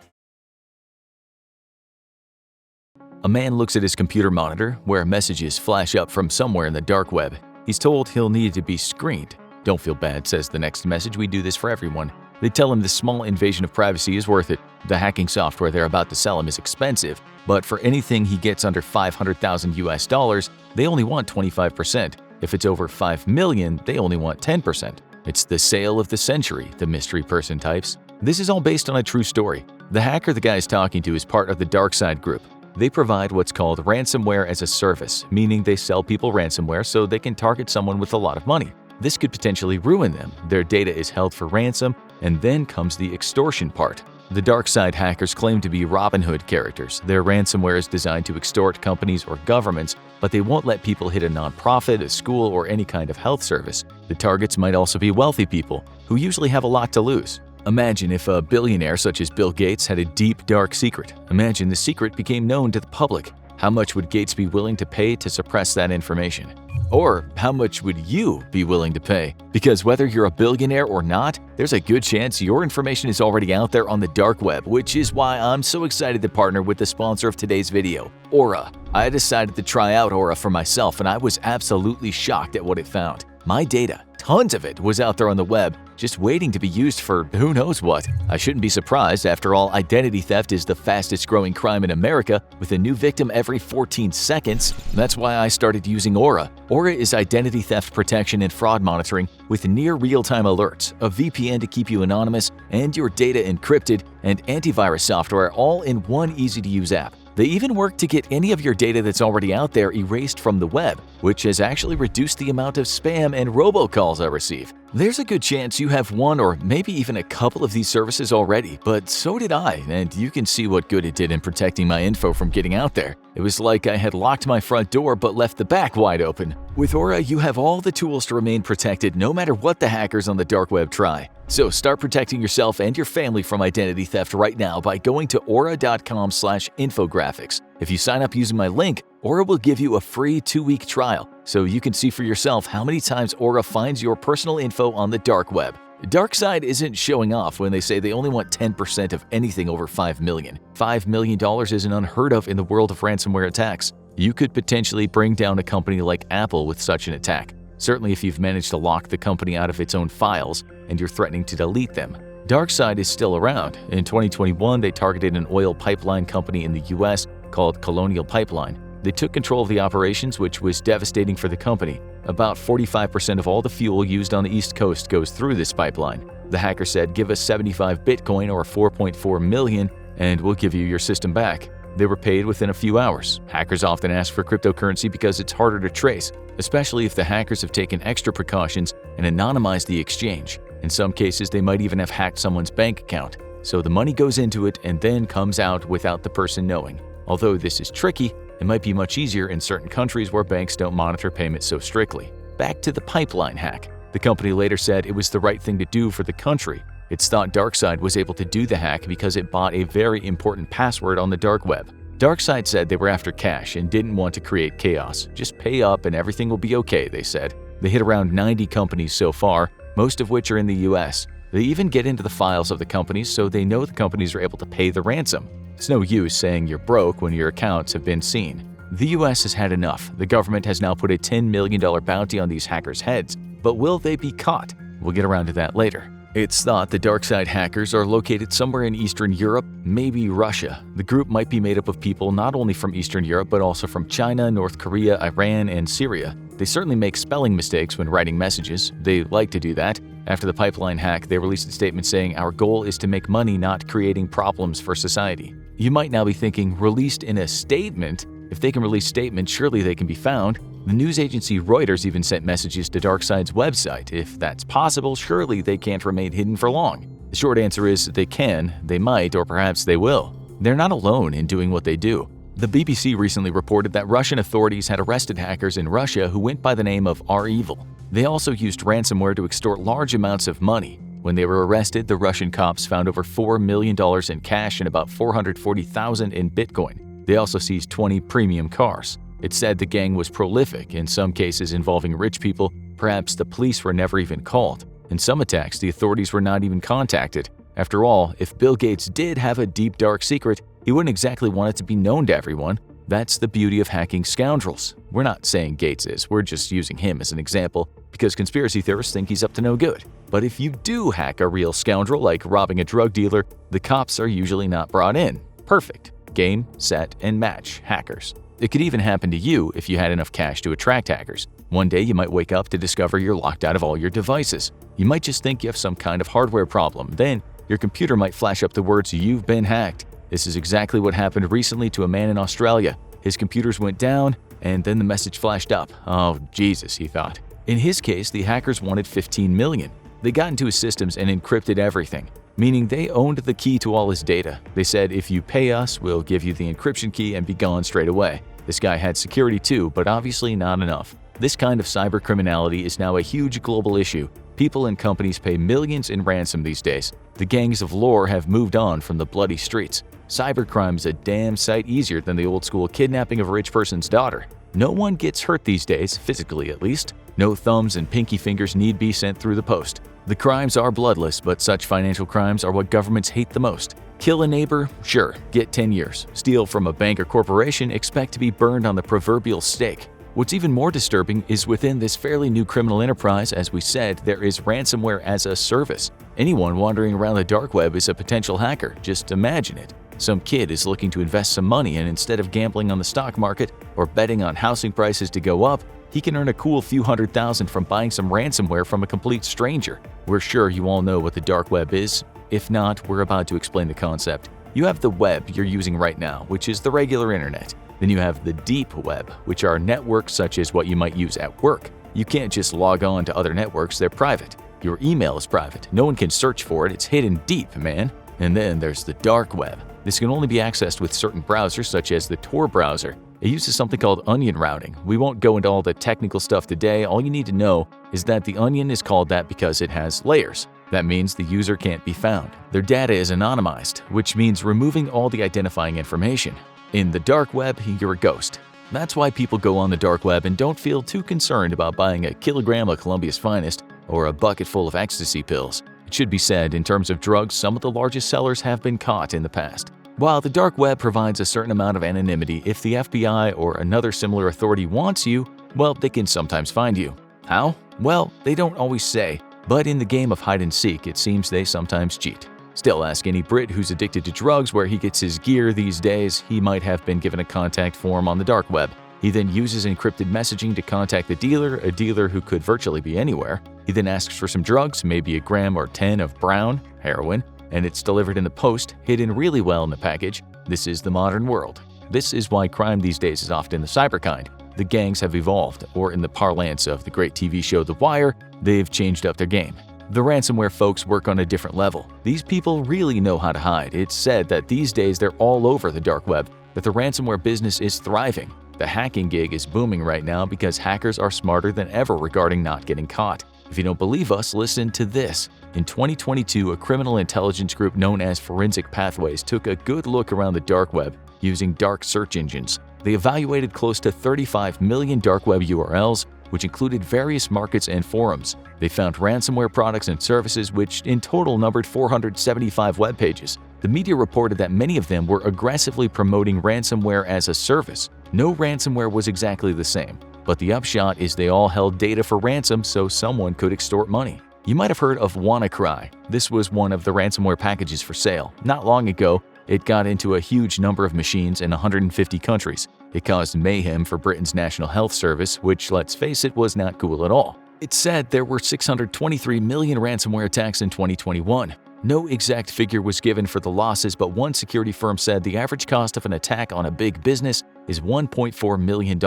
A man looks at his computer monitor, where messages flash up from somewhere in the dark web. He's told he'll need to be screened. "Don't feel bad," says the next message. "We do this for everyone." They tell him this small invasion of privacy is worth it. The hacking software they're about to sell him is expensive, but for anything he gets under $500,000 US, they only want 25%. If it's over $5 million, they only want 10%. It's the sale of the century, the mystery person types. This is all based on a true story. The hacker the guy is talking to is part of the Dark Side group. They provide what's called ransomware as a service, meaning they sell people ransomware so they can target someone with a lot of money. This could potentially ruin them. Their data is held for ransom, and then comes the extortion part. The dark side hackers claim to be Robin Hood characters. Their ransomware is designed to extort companies or governments, but they won't let people hit a nonprofit, a school, or any kind of health service. The targets might also be wealthy people, who usually have a lot to lose. Imagine if a billionaire such as Bill Gates had a deep, dark secret. Imagine the secret became known to the public. How much would Gates be willing to pay to suppress that information? Or how much would you be willing to pay? Because whether you're a billionaire or not, there's a good chance your information is already out there on the dark web, which is why I'm so excited to partner with the sponsor of today's video, Aura. I decided to try out Aura for myself, and I was absolutely shocked at what it found. My data, tons of it, was out there on the web, just waiting to be used for who knows what. I shouldn't be surprised. After all, identity theft is the fastest growing crime in America, with a new victim every 14 seconds. That's why I started using Aura. Aura is identity theft protection and fraud monitoring with near real-time alerts, a VPN to keep you anonymous, and your data encrypted, and antivirus software all in one easy-to-use app. They even work to get any of your data that's already out there erased from the web, which has actually reduced the amount of spam and robocalls I receive. There's a good chance you have one or maybe even a couple of these services already, but so did I, and you can see what good it did in protecting my info from getting out there. It was like I had locked my front door but left the back wide open. With Aura, you have all the tools to remain protected no matter what the hackers on the dark web try. So start protecting yourself and your family from identity theft right now by going to aura.com/infographics. If you sign up using my link, Aura will give you a free 2-week trial so you can see for yourself how many times Aura finds your personal info on the dark web. DarkSide isn't showing off when they say they only want 10% of anything over $5 million. $5 million isn't unheard of in the world of ransomware attacks. You could potentially bring down a company like Apple with such an attack. Certainly if you've managed to lock the company out of its own files and you're threatening to delete them. DarkSide is still around. In 2021, they targeted an oil pipeline company in the US called Colonial Pipeline. They took control of the operations, which was devastating for the company. About 45% of all the fuel used on the East Coast goes through this pipeline. The hacker said, "Give us 75 Bitcoin or 4.4 million and we'll give you your system back." They were paid within a few hours. Hackers often ask for cryptocurrency because it's harder to trace, especially if the hackers have taken extra precautions and anonymized the exchange. In some cases, they might even have hacked someone's bank account. So the money goes into it and then comes out without the person knowing. Although this is tricky, it might be much easier in certain countries where banks don't monitor payments so strictly. Back to the pipeline hack. The company later said it was the right thing to do for the country. It's thought DarkSide was able to do the hack because it bought a very important password on the dark web. DarkSide said they were after cash and didn't want to create chaos. Just pay up and everything will be okay, they said. They hit around 90 companies so far, most of which are in the US. They even get into the files of the companies so they know the companies are able to pay the ransom. It's no use saying you're broke when your accounts have been seen. The US has had enough. The government has now put a $10 million bounty on these hackers' heads. But will they be caught? We'll get around to that later. It's thought the DarkSide hackers are located somewhere in Eastern Europe, maybe Russia. The group might be made up of people not only from Eastern Europe but also from China, North Korea, Iran, and Syria. They certainly make spelling mistakes when writing messages. They like to do that. After the pipeline hack, they released a statement saying, "Our goal is to make money, not creating problems for society." You might now be thinking, released in a statement? If they can release statements, surely they can be found. The news agency Reuters even sent messages to DarkSide's website. If that's possible, surely they can't remain hidden for long. The short answer is they can, they might, or perhaps they will. They're not alone in doing what they do. The BBC recently reported that Russian authorities had arrested hackers in Russia who went by the name of R-Evil. They also used ransomware to extort large amounts of money. When they were arrested, the Russian cops found over $4 million in cash and about $440,000 in Bitcoin. They also seized 20 premium cars. It's said the gang was prolific, in some cases involving rich people. Perhaps the police were never even called. In some attacks, the authorities were not even contacted. After all, if Bill Gates did have a deep, dark secret, he wouldn't exactly want it to be known to everyone. That's the beauty of hacking scoundrels. We're not saying Gates is, we're just using him as an example because conspiracy theorists think he's up to no good. But if you do hack a real scoundrel like robbing a drug dealer, the cops are usually not brought in. Perfect. Game, set, and match hackers. It could even happen to you if you had enough cash to attract hackers. One day you might wake up to discover you're locked out of all your devices. You might just think you have some kind of hardware problem. Then your computer might flash up the words "You've been hacked." This is exactly what happened recently to a man in Australia. His computers went down and then the message flashed up. Oh, Jesus, he thought. In his case, the hackers wanted $15 million. They got into his systems and encrypted everything. meaning they owned the key to all his data. They said, if you pay us, we'll give you the encryption key and be gone straight away. This guy had security too, but obviously not enough. This kind of cybercriminality is now a huge global issue. People and companies pay millions in ransom these days. The gangs of lore have moved on from the bloody streets. Cybercrime is a damn sight easier than the old school kidnapping of a rich person's daughter. No one gets hurt these days, physically at least. No thumbs and pinky fingers need be sent through the post. The crimes are bloodless, but such financial crimes are what governments hate the most. Kill a neighbor? Sure, get 10 years. Steal from a bank or corporation? Expect to be burned on the proverbial stake. What's even more disturbing is within this fairly new criminal enterprise, as we said, there is ransomware as a service. Anyone wandering around the dark web is a potential hacker, just imagine it. Some kid is looking to invest some money, and instead of gambling on the stock market or betting on housing prices to go up, he can earn a cool few $100,000 from buying some ransomware from a complete stranger. We're sure you all know what the dark web is. If not, we're about to explain the concept. You have the web you're using right now, which is the regular internet. Then you have the deep web, which are networks such as what you might use at work. You can't just log on to other networks, they're private. Your email is private. No one can search for it, it's hidden deep, man. And then there's the dark web. This can only be accessed with certain browsers such as the Tor browser. It uses something called onion routing. We won't go into all the technical stuff today. All you need to know is that the onion is called that because it has layers. That means the user can't be found. Their data is anonymized, which means removing all the identifying information. In the dark web, you're a ghost. That's why people go on the dark web and don't feel too concerned about buying a kilogram of Columbia's finest or a bucket full of ecstasy pills. It should be said, in terms of drugs, some of the largest sellers have been caught in the past. While the dark web provides a certain amount of anonymity, if the FBI or another similar authority wants you, well, they can sometimes find you. How? Well, they don't always say, but in the game of hide and seek, it seems they sometimes cheat. Still, ask any Brit who's addicted to drugs where he gets his gear these days. He might have been given a contact form on the dark web. He then uses encrypted messaging to contact the dealer, a dealer who could virtually be anywhere. He then asks for some drugs, maybe a gram or 10 of brown, heroin, and it's delivered in the post, hidden really well in the package. This is the modern world. This is why crime these days is often the cyber kind. The gangs have evolved, or in the parlance of the great TV show The Wire, they've changed up their game. The ransomware folks work on a different level. These people really know how to hide. It's said that these days they're all over the dark web, that the ransomware business is thriving. The hacking gig is booming right now because hackers are smarter than ever regarding not getting caught. If you don't believe us, listen to this. In 2022, a criminal intelligence group known as Forensic Pathways took a good look around the dark web using dark search engines. They evaluated close to 35 million dark web URLs, which included various markets and forums. They found ransomware products and services which in total numbered 475 web pages. The media reported that many of them were aggressively promoting ransomware as a service. No ransomware was exactly the same, but the upshot is they all held data for ransom so someone could extort money. You might have heard of WannaCry. This was one of the ransomware packages for sale. Not long ago, it got into a huge number of machines in 150 countries. It caused mayhem for Britain's National Health Service, which, let's face it, was not cool at all. It said there were 623 million ransomware attacks in 2021. No exact figure was given for the losses, but one security firm said the average cost of an attack on a big business is $1.4 million.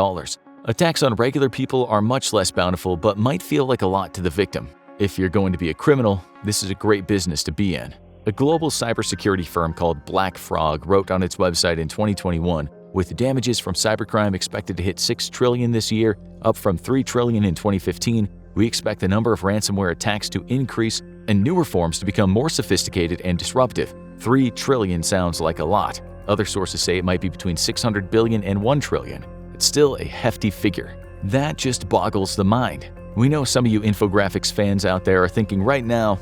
Attacks on regular people are much less bountiful, but might feel like a lot to the victim. If you're going to be a criminal, this is a great business to be in. A global cybersecurity firm called Black Frog wrote on its website in 2021, with damages from cybercrime expected to hit $6 trillion this year, up from $3 trillion in 2015, we expect the number of ransomware attacks to increase and newer forms to become more sophisticated and disruptive. $3 trillion sounds like a lot. Other sources say it might be between $600 billion and $1 trillion. It's still a hefty figure. That just boggles the mind. We know some of you infographics fans out there are thinking right now,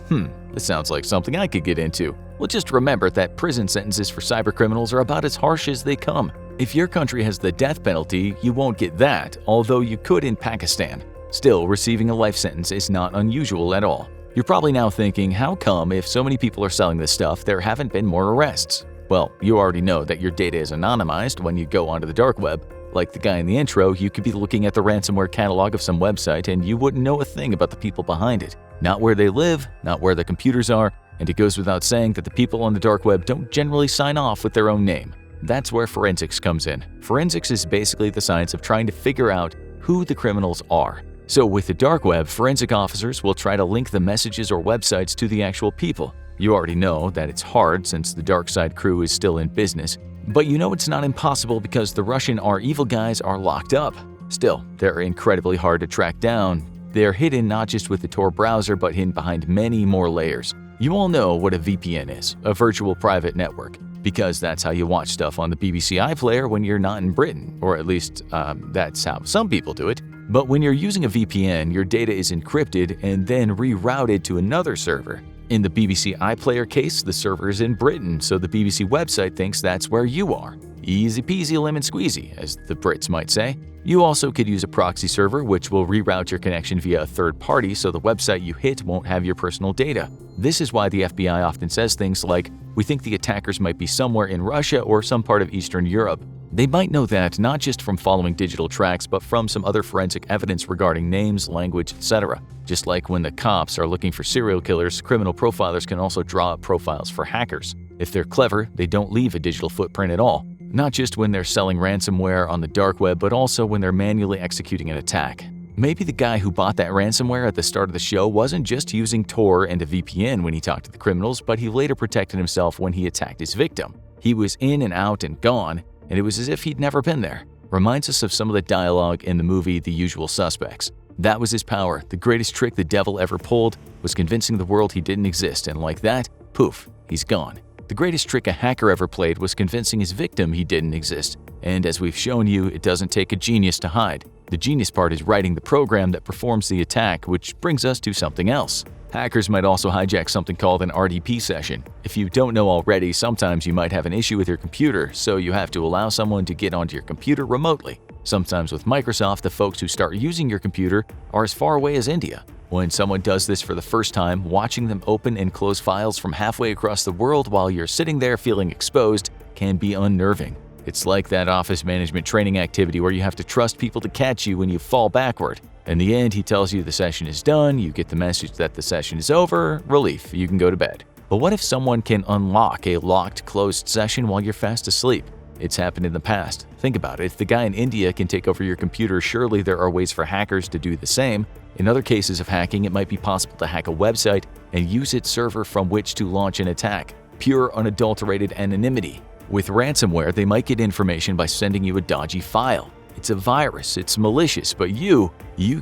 this sounds like something I could get into. Well, just remember that prison sentences for cybercriminals are about as harsh as they come. If your country has the death penalty, you won't get that, although you could in Pakistan. Still, receiving a life sentence is not unusual at all. You're probably now thinking, how come if so many people are selling this stuff, there haven't been more arrests? Well, you already know that your data is anonymized when you go onto the dark web. Like the guy in the intro, you could be looking at the ransomware catalog of some website and you wouldn't know a thing about the people behind it. Not where they live, not where the computers are, and it goes without saying that the people on the dark web don't generally sign off with their own name. That's where forensics comes in. Forensics is basically the science of trying to figure out who the criminals are. So with the dark web, forensic officers will try to link the messages or websites to the actual people. You already know that it's hard since the dark side crew is still in business, but you know it's not impossible because the Russian evil guys are locked up. Still, they're incredibly hard to track down. They're hidden not just with the Tor browser, but hidden behind many more layers. You all know what a VPN is, a virtual private network, because that's how you watch stuff on the BBC iPlayer when you're not in Britain, or at least that's how some people do it. But when you're using a VPN, your data is encrypted and then rerouted to another server. In the BBC iPlayer case, the server is in Britain, so the BBC website thinks that's where you are. Easy peasy lemon squeezy, as the Brits might say. You also could use a proxy server, which will reroute your connection via a third party so the website you hit won't have your personal data. This is why the FBI often says things like, "We think the attackers might be somewhere in Russia or some part of Eastern Europe." They might know that not just from following digital tracks, but from some other forensic evidence regarding names, language, etc. Just like when the cops are looking for serial killers, criminal profilers can also draw up profiles for hackers. If they're clever, they don't leave a digital footprint at all. Not just when they're selling ransomware on the dark web, but also when they're manually executing an attack. Maybe the guy who bought that ransomware at the start of the show wasn't just using Tor and a VPN when he talked to the criminals, but he later protected himself when he attacked his victim. He was in and out and gone, and it was as if he'd never been there. Reminds us of some of the dialogue in the movie The Usual Suspects. That was his power. The greatest trick the devil ever pulled was convincing the world he didn't exist, and like that, poof, he's gone. The greatest trick a hacker ever played was convincing his victim he didn't exist. And as we've shown you, it doesn't take a genius to hide. The genius part is writing the program that performs the attack, which brings us to something else. Hackers might also hijack something called an RDP session. If you don't know already, sometimes you might have an issue with your computer, so you have to allow someone to get onto your computer remotely. Sometimes with Microsoft, the folks who start using your computer are as far away as India. When someone does this for the first time, watching them open and close files from halfway across the world while you're sitting there feeling exposed can be unnerving. It's like that office management training activity where you have to trust people to catch you when you fall backward. In the end, he tells you the session is done, you get the message that the session is over, relief, you can go to bed. But what if someone can unlock a locked, closed session while you're fast asleep? It's happened in the past. Think about it. If the guy in India can take over your computer, surely there are ways for hackers to do the same. In other cases of hacking, it might be possible to hack a website and use its server from which to launch an attack. Pure, unadulterated anonymity. With ransomware, they might get information by sending you a dodgy file. It's a virus, it's malicious, but you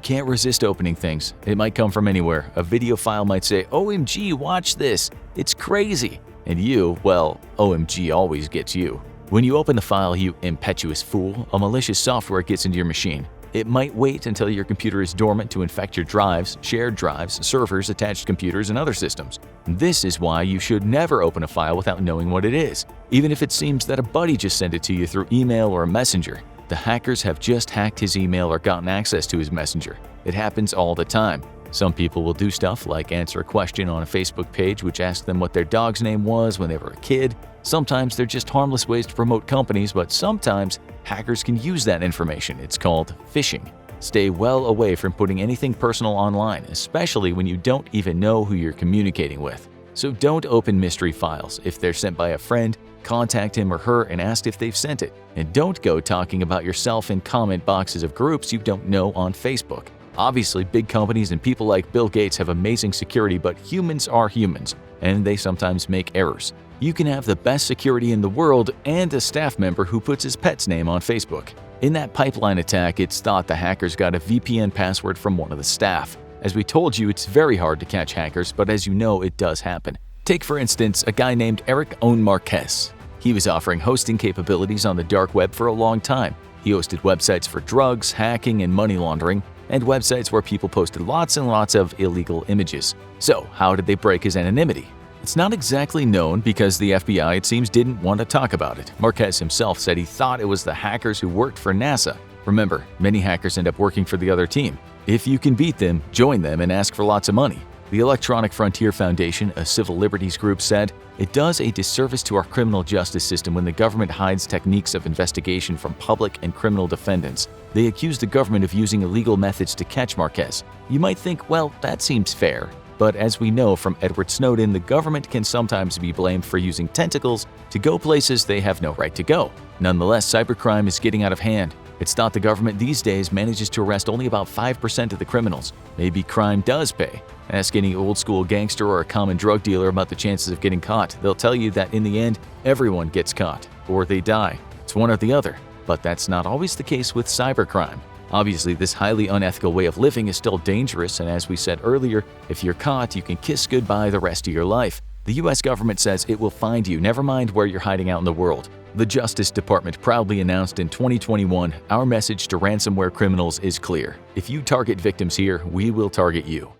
can't resist opening things. It might come from anywhere. A video file might say, "OMG, watch this, it's crazy." And you, well, OMG always gets you. When you open the file, you impetuous fool, a malicious software gets into your machine. It might wait until your computer is dormant to infect your drives, shared drives, servers, attached computers, and other systems. This is why you should never open a file without knowing what it is, even if it seems that a buddy just sent it to you through email or a messenger. The hackers have just hacked his email or gotten access to his messenger. It happens all the time. Some people will do stuff like answer a question on a Facebook page which asks them what their dog's name was when they were a kid. Sometimes they're just harmless ways to promote companies, but sometimes hackers can use that information. It's called phishing. Stay well away from putting anything personal online, especially when you don't even know who you're communicating with. So don't open mystery files. If they're sent by a friend, contact him or her and ask if they've sent it. And don't go talking about yourself in comment boxes of groups you don't know on Facebook. Obviously, big companies and people like Bill Gates have amazing security, but humans are humans, and they sometimes make errors. You can have the best security in the world and a staff member who puts his pet's name on Facebook. In that pipeline attack, it's thought the hackers got a VPN password from one of the staff. As we told you, it's very hard to catch hackers, but as you know, it does happen. Take, for instance, a guy named Eric Owen Marquez. He was offering hosting capabilities on the dark web for a long time. He hosted websites for drugs, hacking, and money laundering, and websites where people posted lots and lots of illegal images. So, how did they break his anonymity? It's not exactly known because the FBI, it seems, didn't want to talk about it. Marquez himself said he thought it was the hackers who worked for NASA. Remember, many hackers end up working for the other team. If you can beat them, join them and ask for lots of money. The Electronic Frontier Foundation, a civil liberties group, said, "It does a disservice to our criminal justice system when the government hides techniques of investigation from public and criminal defendants. They accuse the government of using illegal methods to catch Marquez." You might think, well, that seems fair. But as we know from Edward Snowden, the government can sometimes be blamed for using tentacles to go places they have no right to go. Nonetheless, cybercrime is getting out of hand. It's thought the government these days manages to arrest only about 5% of the criminals. Maybe crime does pay. Ask any old-school gangster or a common drug dealer about the chances of getting caught. They'll tell you that in the end, everyone gets caught, or they die. It's one or the other. But that's not always the case with cybercrime. Obviously, this highly unethical way of living is still dangerous, and as we said earlier, if you're caught, you can kiss goodbye the rest of your life. The US government says it will find you, never mind where you're hiding out in the world. The Justice Department proudly announced in 2021, "Our message to ransomware criminals is clear. If you target victims here, we will target you."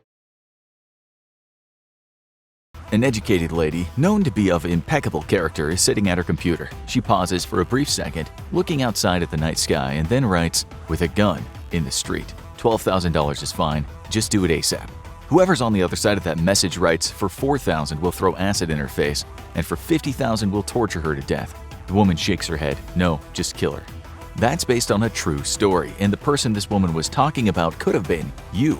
An educated lady, known to be of impeccable character, is sitting at her computer. She pauses for a brief second, looking outside at the night sky, and then writes, "With a gun in the street. $12,000 is fine. Just do it ASAP." Whoever's on the other side of that message writes, "For $4,000 we'll throw acid in her face, and for $50,000 we'll torture her to death." The woman shakes her head. "No, just kill her." That's based on a true story, and the person this woman was talking about could have been you.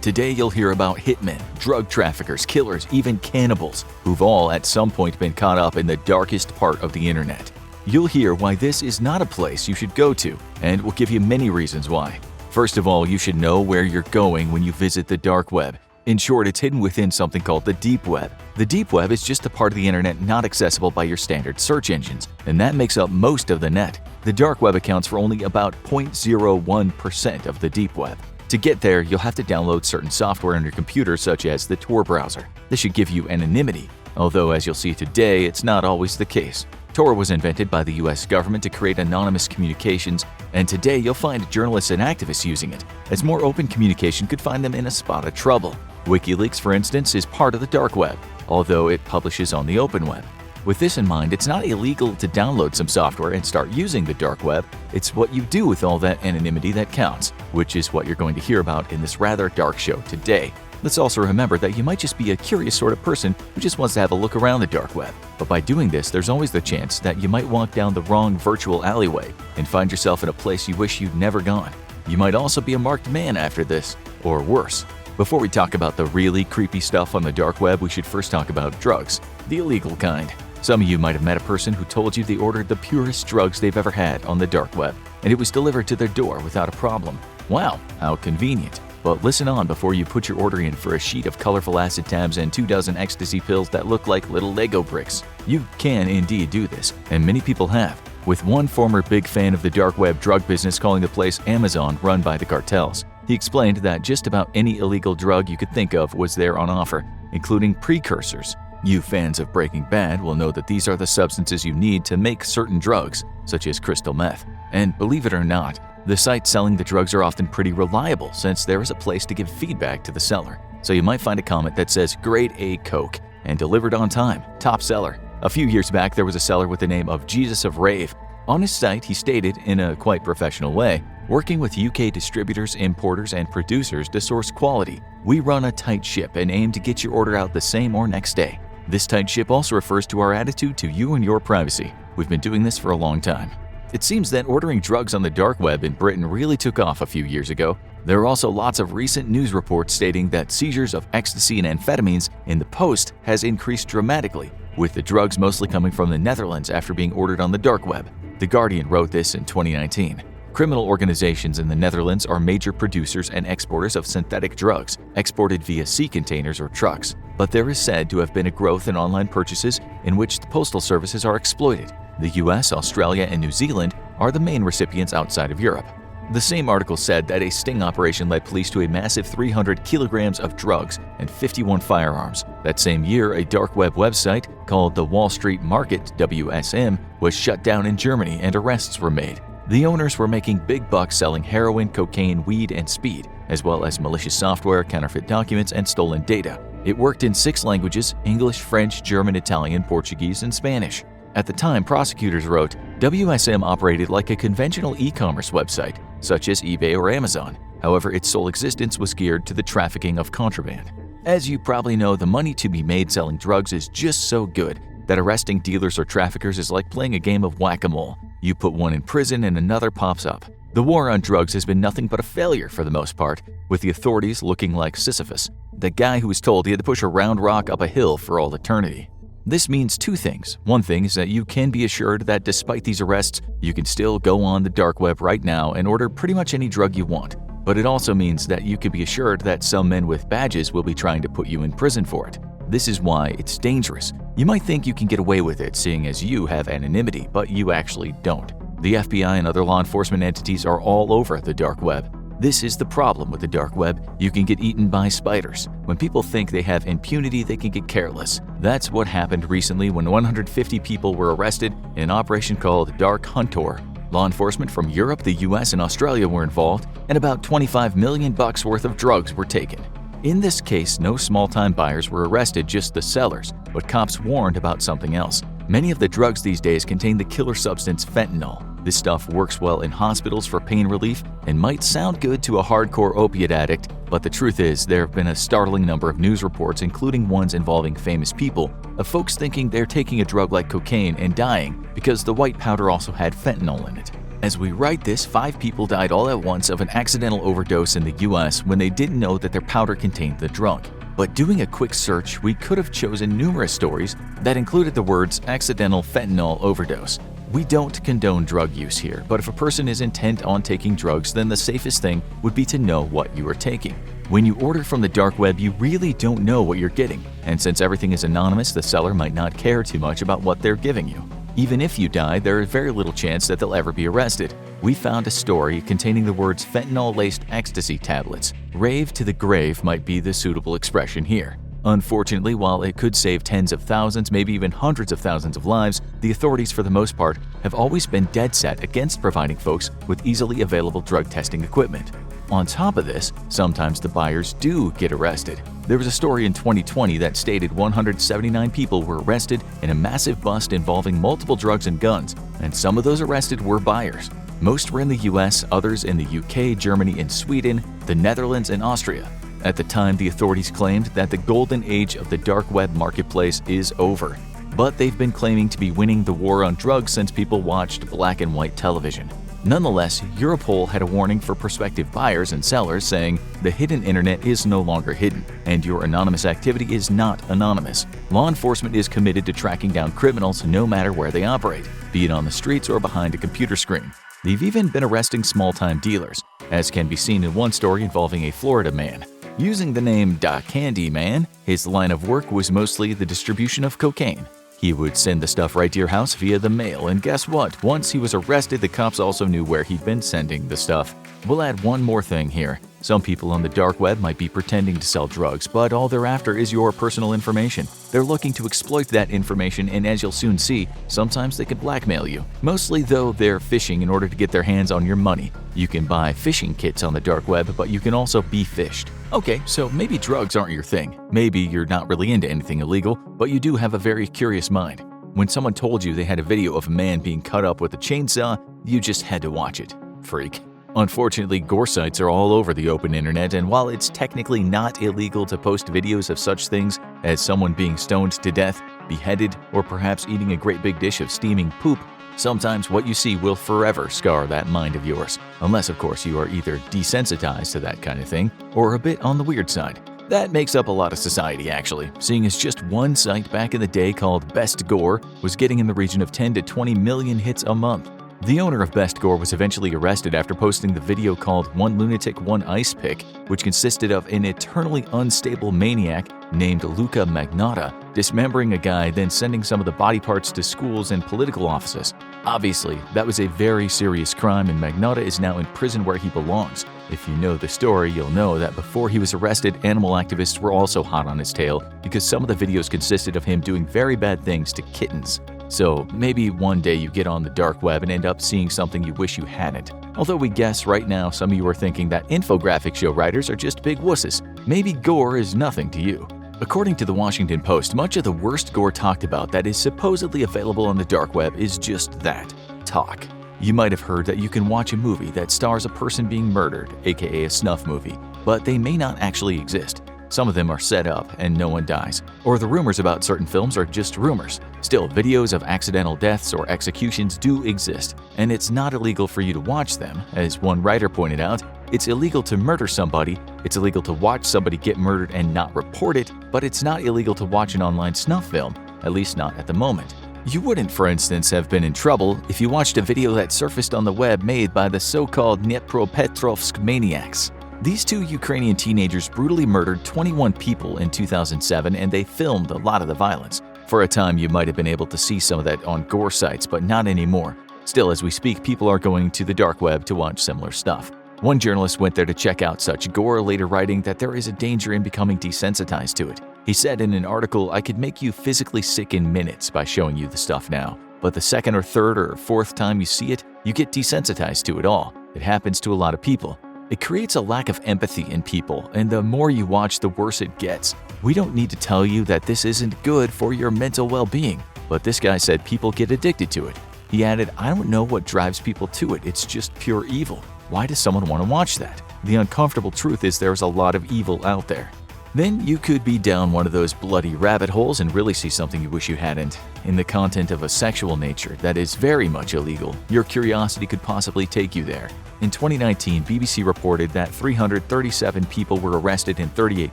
Today you'll hear about hitmen, drug traffickers, killers, even cannibals, who've all at some point been caught up in the darkest part of the internet. You'll hear why this is not a place you should go to, and we'll give you many reasons why. First of all, you should know where you're going when you visit the dark web. In short, it's hidden within something called the deep web. The deep web is just the part of the internet not accessible by your standard search engines, and that makes up most of the net. The dark web accounts for only about 0.01% of the deep web. To get there, you'll have to download certain software on your computer, such as the Tor browser. This should give you anonymity, although as you'll see today, it's not always the case. Tor was invented by the US government to create anonymous communications, and today you'll find journalists and activists using it, as more open communication could find them in a spot of trouble. WikiLeaks, for instance, is part of the dark web, although it publishes on the open web. With this in mind, it's not illegal to download some software and start using the dark web. It's what you do with all that anonymity that counts, which is what you're going to hear about in this rather dark show today. Let's also remember that you might just be a curious sort of person who just wants to have a look around the dark web. But by doing this, there's always the chance that you might walk down the wrong virtual alleyway and find yourself in a place you wish you'd never gone. You might also be a marked man after this, or worse. Before we talk about the really creepy stuff on the dark web, we should first talk about drugs, the illegal kind. Some of you might have met a person who told you they ordered the purest drugs they've ever had on the dark web, and it was delivered to their door without a problem. Wow, how convenient. But listen on before you put your order in for a sheet of colorful acid tabs and 24 ecstasy pills that look like little Lego bricks. You can indeed do this, and many people have, with one former big fan of the dark web drug business calling the place Amazon run by the cartels. He explained that just about any illegal drug you could think of was there on offer, including precursors. You fans of Breaking Bad will know that these are the substances you need to make certain drugs, such as crystal meth. And believe it or not, the sites selling the drugs are often pretty reliable since there is a place to give feedback to the seller. So you might find a comment that says Grade A Coke and delivered on time, top seller. A few years back, there was a seller with the name of Jesus of Rave. On his site, he stated, in a quite professional way, "Working with UK distributors, importers, and producers to source quality, we run a tight ship and aim to get your order out the same or next day. This tight ship also refers to our attitude to you and your privacy. We've been doing this for a long time." It seems that ordering drugs on the dark web in Britain really took off a few years ago. There are also lots of recent news reports stating that seizures of ecstasy and amphetamines in the post has increased dramatically, with the drugs mostly coming from the Netherlands after being ordered on the dark web. The Guardian wrote this in 2019. Criminal organizations in the Netherlands are major producers and exporters of synthetic drugs, exported via sea containers or trucks. But there is said to have been a growth in online purchases in which the postal services are exploited. The US, Australia, and New Zealand are the main recipients outside of Europe. The same article said that a sting operation led police to a massive 300 kilograms of drugs and 51 firearms. That same year, a dark web website called the Wall Street Market (WSM) was shut down in Germany and arrests were made. The owners were making big bucks selling heroin, cocaine, weed, and speed, as well as malicious software, counterfeit documents, and stolen data. It worked in 6 languages: English, French, German, Italian, Portuguese, and Spanish. At the time, prosecutors wrote, WSM operated like a conventional e-commerce website, such as eBay or Amazon. However, its sole existence was geared to the trafficking of contraband. As you probably know, the money to be made selling drugs is just so good that arresting dealers or traffickers is like playing a game of whack-a-mole. You put one in prison and another pops up. The war on drugs has been nothing but a failure for the most part, with the authorities looking like Sisyphus, the guy who was told he had to push a round rock up a hill for all eternity. This means two things. One thing is that you can be assured that despite these arrests, you can still go on the dark web right now and order pretty much any drug you want. But it also means that you can be assured that some men with badges will be trying to put you in prison for it. This is why it's dangerous. You might think you can get away with it seeing as you have anonymity, but you actually don't. The FBI and other law enforcement entities are all over the dark web. This is the problem with the dark web. You can get eaten by spiders. When people think they have impunity, they can get careless. That's what happened recently when 150 people were arrested in an operation called Dark Hunter. Law enforcement from Europe, the US, and Australia were involved, and about $25 million worth of drugs were taken. In this case, no small-time buyers were arrested, just the sellers, but cops warned about something else. Many of the drugs these days contain the killer substance fentanyl. This stuff works well in hospitals for pain relief and might sound good to a hardcore opiate addict, but the truth is there have been a startling number of news reports, including ones involving famous people, of folks thinking they're taking a drug like cocaine and dying because the white powder also had fentanyl in it. As we write this, 5 people died all at once of an accidental overdose in the US when they didn't know that their powder contained the drug. But doing a quick search, we could have chosen numerous stories that included the words accidental fentanyl overdose. We don't condone drug use here, but if a person is intent on taking drugs, then the safest thing would be to know what you are taking. When you order from the dark web, you really don't know what you're getting, and since everything is anonymous, the seller might not care too much about what they're giving you. Even if you die, there is very little chance that they'll ever be arrested. We found a story containing the words fentanyl-laced ecstasy tablets. Rave to the grave might be the suitable expression here. Unfortunately, while it could save tens of thousands, maybe even hundreds of thousands of lives, the authorities for the most part have always been dead set against providing folks with easily available drug testing equipment. On top of this, sometimes the buyers do get arrested. There was a story in 2020 that stated 179 people were arrested in a massive bust involving multiple drugs and guns, and some of those arrested were buyers. Most were in the US, others in the UK, Germany, and Sweden, the Netherlands, and Austria. At the time, the authorities claimed that the golden age of the dark web marketplace is over. But they've been claiming to be winning the war on drugs since people watched black and white television. Nonetheless, Europol had a warning for prospective buyers and sellers saying the hidden internet is no longer hidden, and your anonymous activity is not anonymous. Law enforcement is committed to tracking down criminals no matter where they operate, be it on the streets or behind a computer screen. They've even been arresting small-time dealers, as can be seen in one story involving a Florida man. Using the name Da Candy Man, his line of work was mostly the distribution of cocaine. He would send the stuff right to your house via the mail, and guess what? Once he was arrested, the cops also knew where he'd been sending the stuff. We'll add one more thing here. Some people on the dark web might be pretending to sell drugs, but all they're after is your personal information. They're looking to exploit that information, and as you'll soon see, sometimes they can blackmail you. Mostly, though, they're phishing in order to get their hands on your money. You can buy phishing kits on the dark web, but you can also be phished. Okay, so maybe drugs aren't your thing. Maybe you're not really into anything illegal, but you do have a very curious mind. When someone told you they had a video of a man being cut up with a chainsaw, you just had to watch it. Freak. Unfortunately, gore sites are all over the open internet, and while it's technically not illegal to post videos of such things as someone being stoned to death, beheaded, or perhaps eating a great big dish of steaming poop, sometimes what you see will forever scar that mind of yours. Unless, of course, you are either desensitized to that kind of thing, or a bit on the weird side. That makes up a lot of society, actually, seeing as just one site back in the day called Best Gore was getting in the region of 10 to 20 million hits a month. The owner of Best Gore was eventually arrested after posting the video called One Lunatic, One Ice Pick, which consisted of an eternally unstable maniac named Luca Magnotta dismembering a guy, then sending some of the body parts to schools and political offices. Obviously, that was a very serious crime, and Magnotta is now in prison where he belongs. If you know the story, you'll know that before he was arrested, animal activists were also hot on his tail because some of the videos consisted of him doing very bad things to kittens. So maybe one day you get on the dark web and end up seeing something you wish you hadn't. Although we guess right now some of you are thinking that infographic show writers are just big wusses. Maybe gore is nothing to you. According to the Washington Post, much of the worst gore talked about that is supposedly available on the dark web is just that, talk. You might have heard that you can watch a movie that stars a person being murdered, aka a snuff movie, but they may not actually exist. Some of them are set up and no one dies. Or the rumors about certain films are just rumors. Still, videos of accidental deaths or executions do exist, and it's not illegal for you to watch them. As one writer pointed out, it's illegal to murder somebody, it's illegal to watch somebody get murdered and not report it, but it's not illegal to watch an online snuff film. at least not at the moment. You wouldn't, for instance, have been in trouble if you watched a video that surfaced on the web made by the so-called Dnipropetrovsk maniacs. These two Ukrainian teenagers brutally murdered 21 people in 2007, and they filmed a lot of the violence. For a time, you might have been able to see some of that on gore sites, but not anymore. Still, as we speak, people are going to the dark web to watch similar stuff. One journalist went there to check out such gore, later writing that there is a danger in becoming desensitized to it. He said in an article, "I could make you physically sick in minutes by showing you the stuff now, but the second or third or fourth time you see it, you get desensitized to it all. It happens to a lot of people." It creates a lack of empathy in people, and the more you watch, the worse it gets. We don't need to tell you that this isn't good for your mental well-being, but this guy said people get addicted to it. He added, "I don't know what drives people to it, it's just pure evil. Why does someone want to watch that?" The uncomfortable truth is there's a lot of evil out there. Then you could be down one of those bloody rabbit holes and really see something you wish you hadn't. In the content of a sexual nature that is very much illegal, your curiosity could possibly take you there. In 2019, BBC reported that 337 people were arrested in 38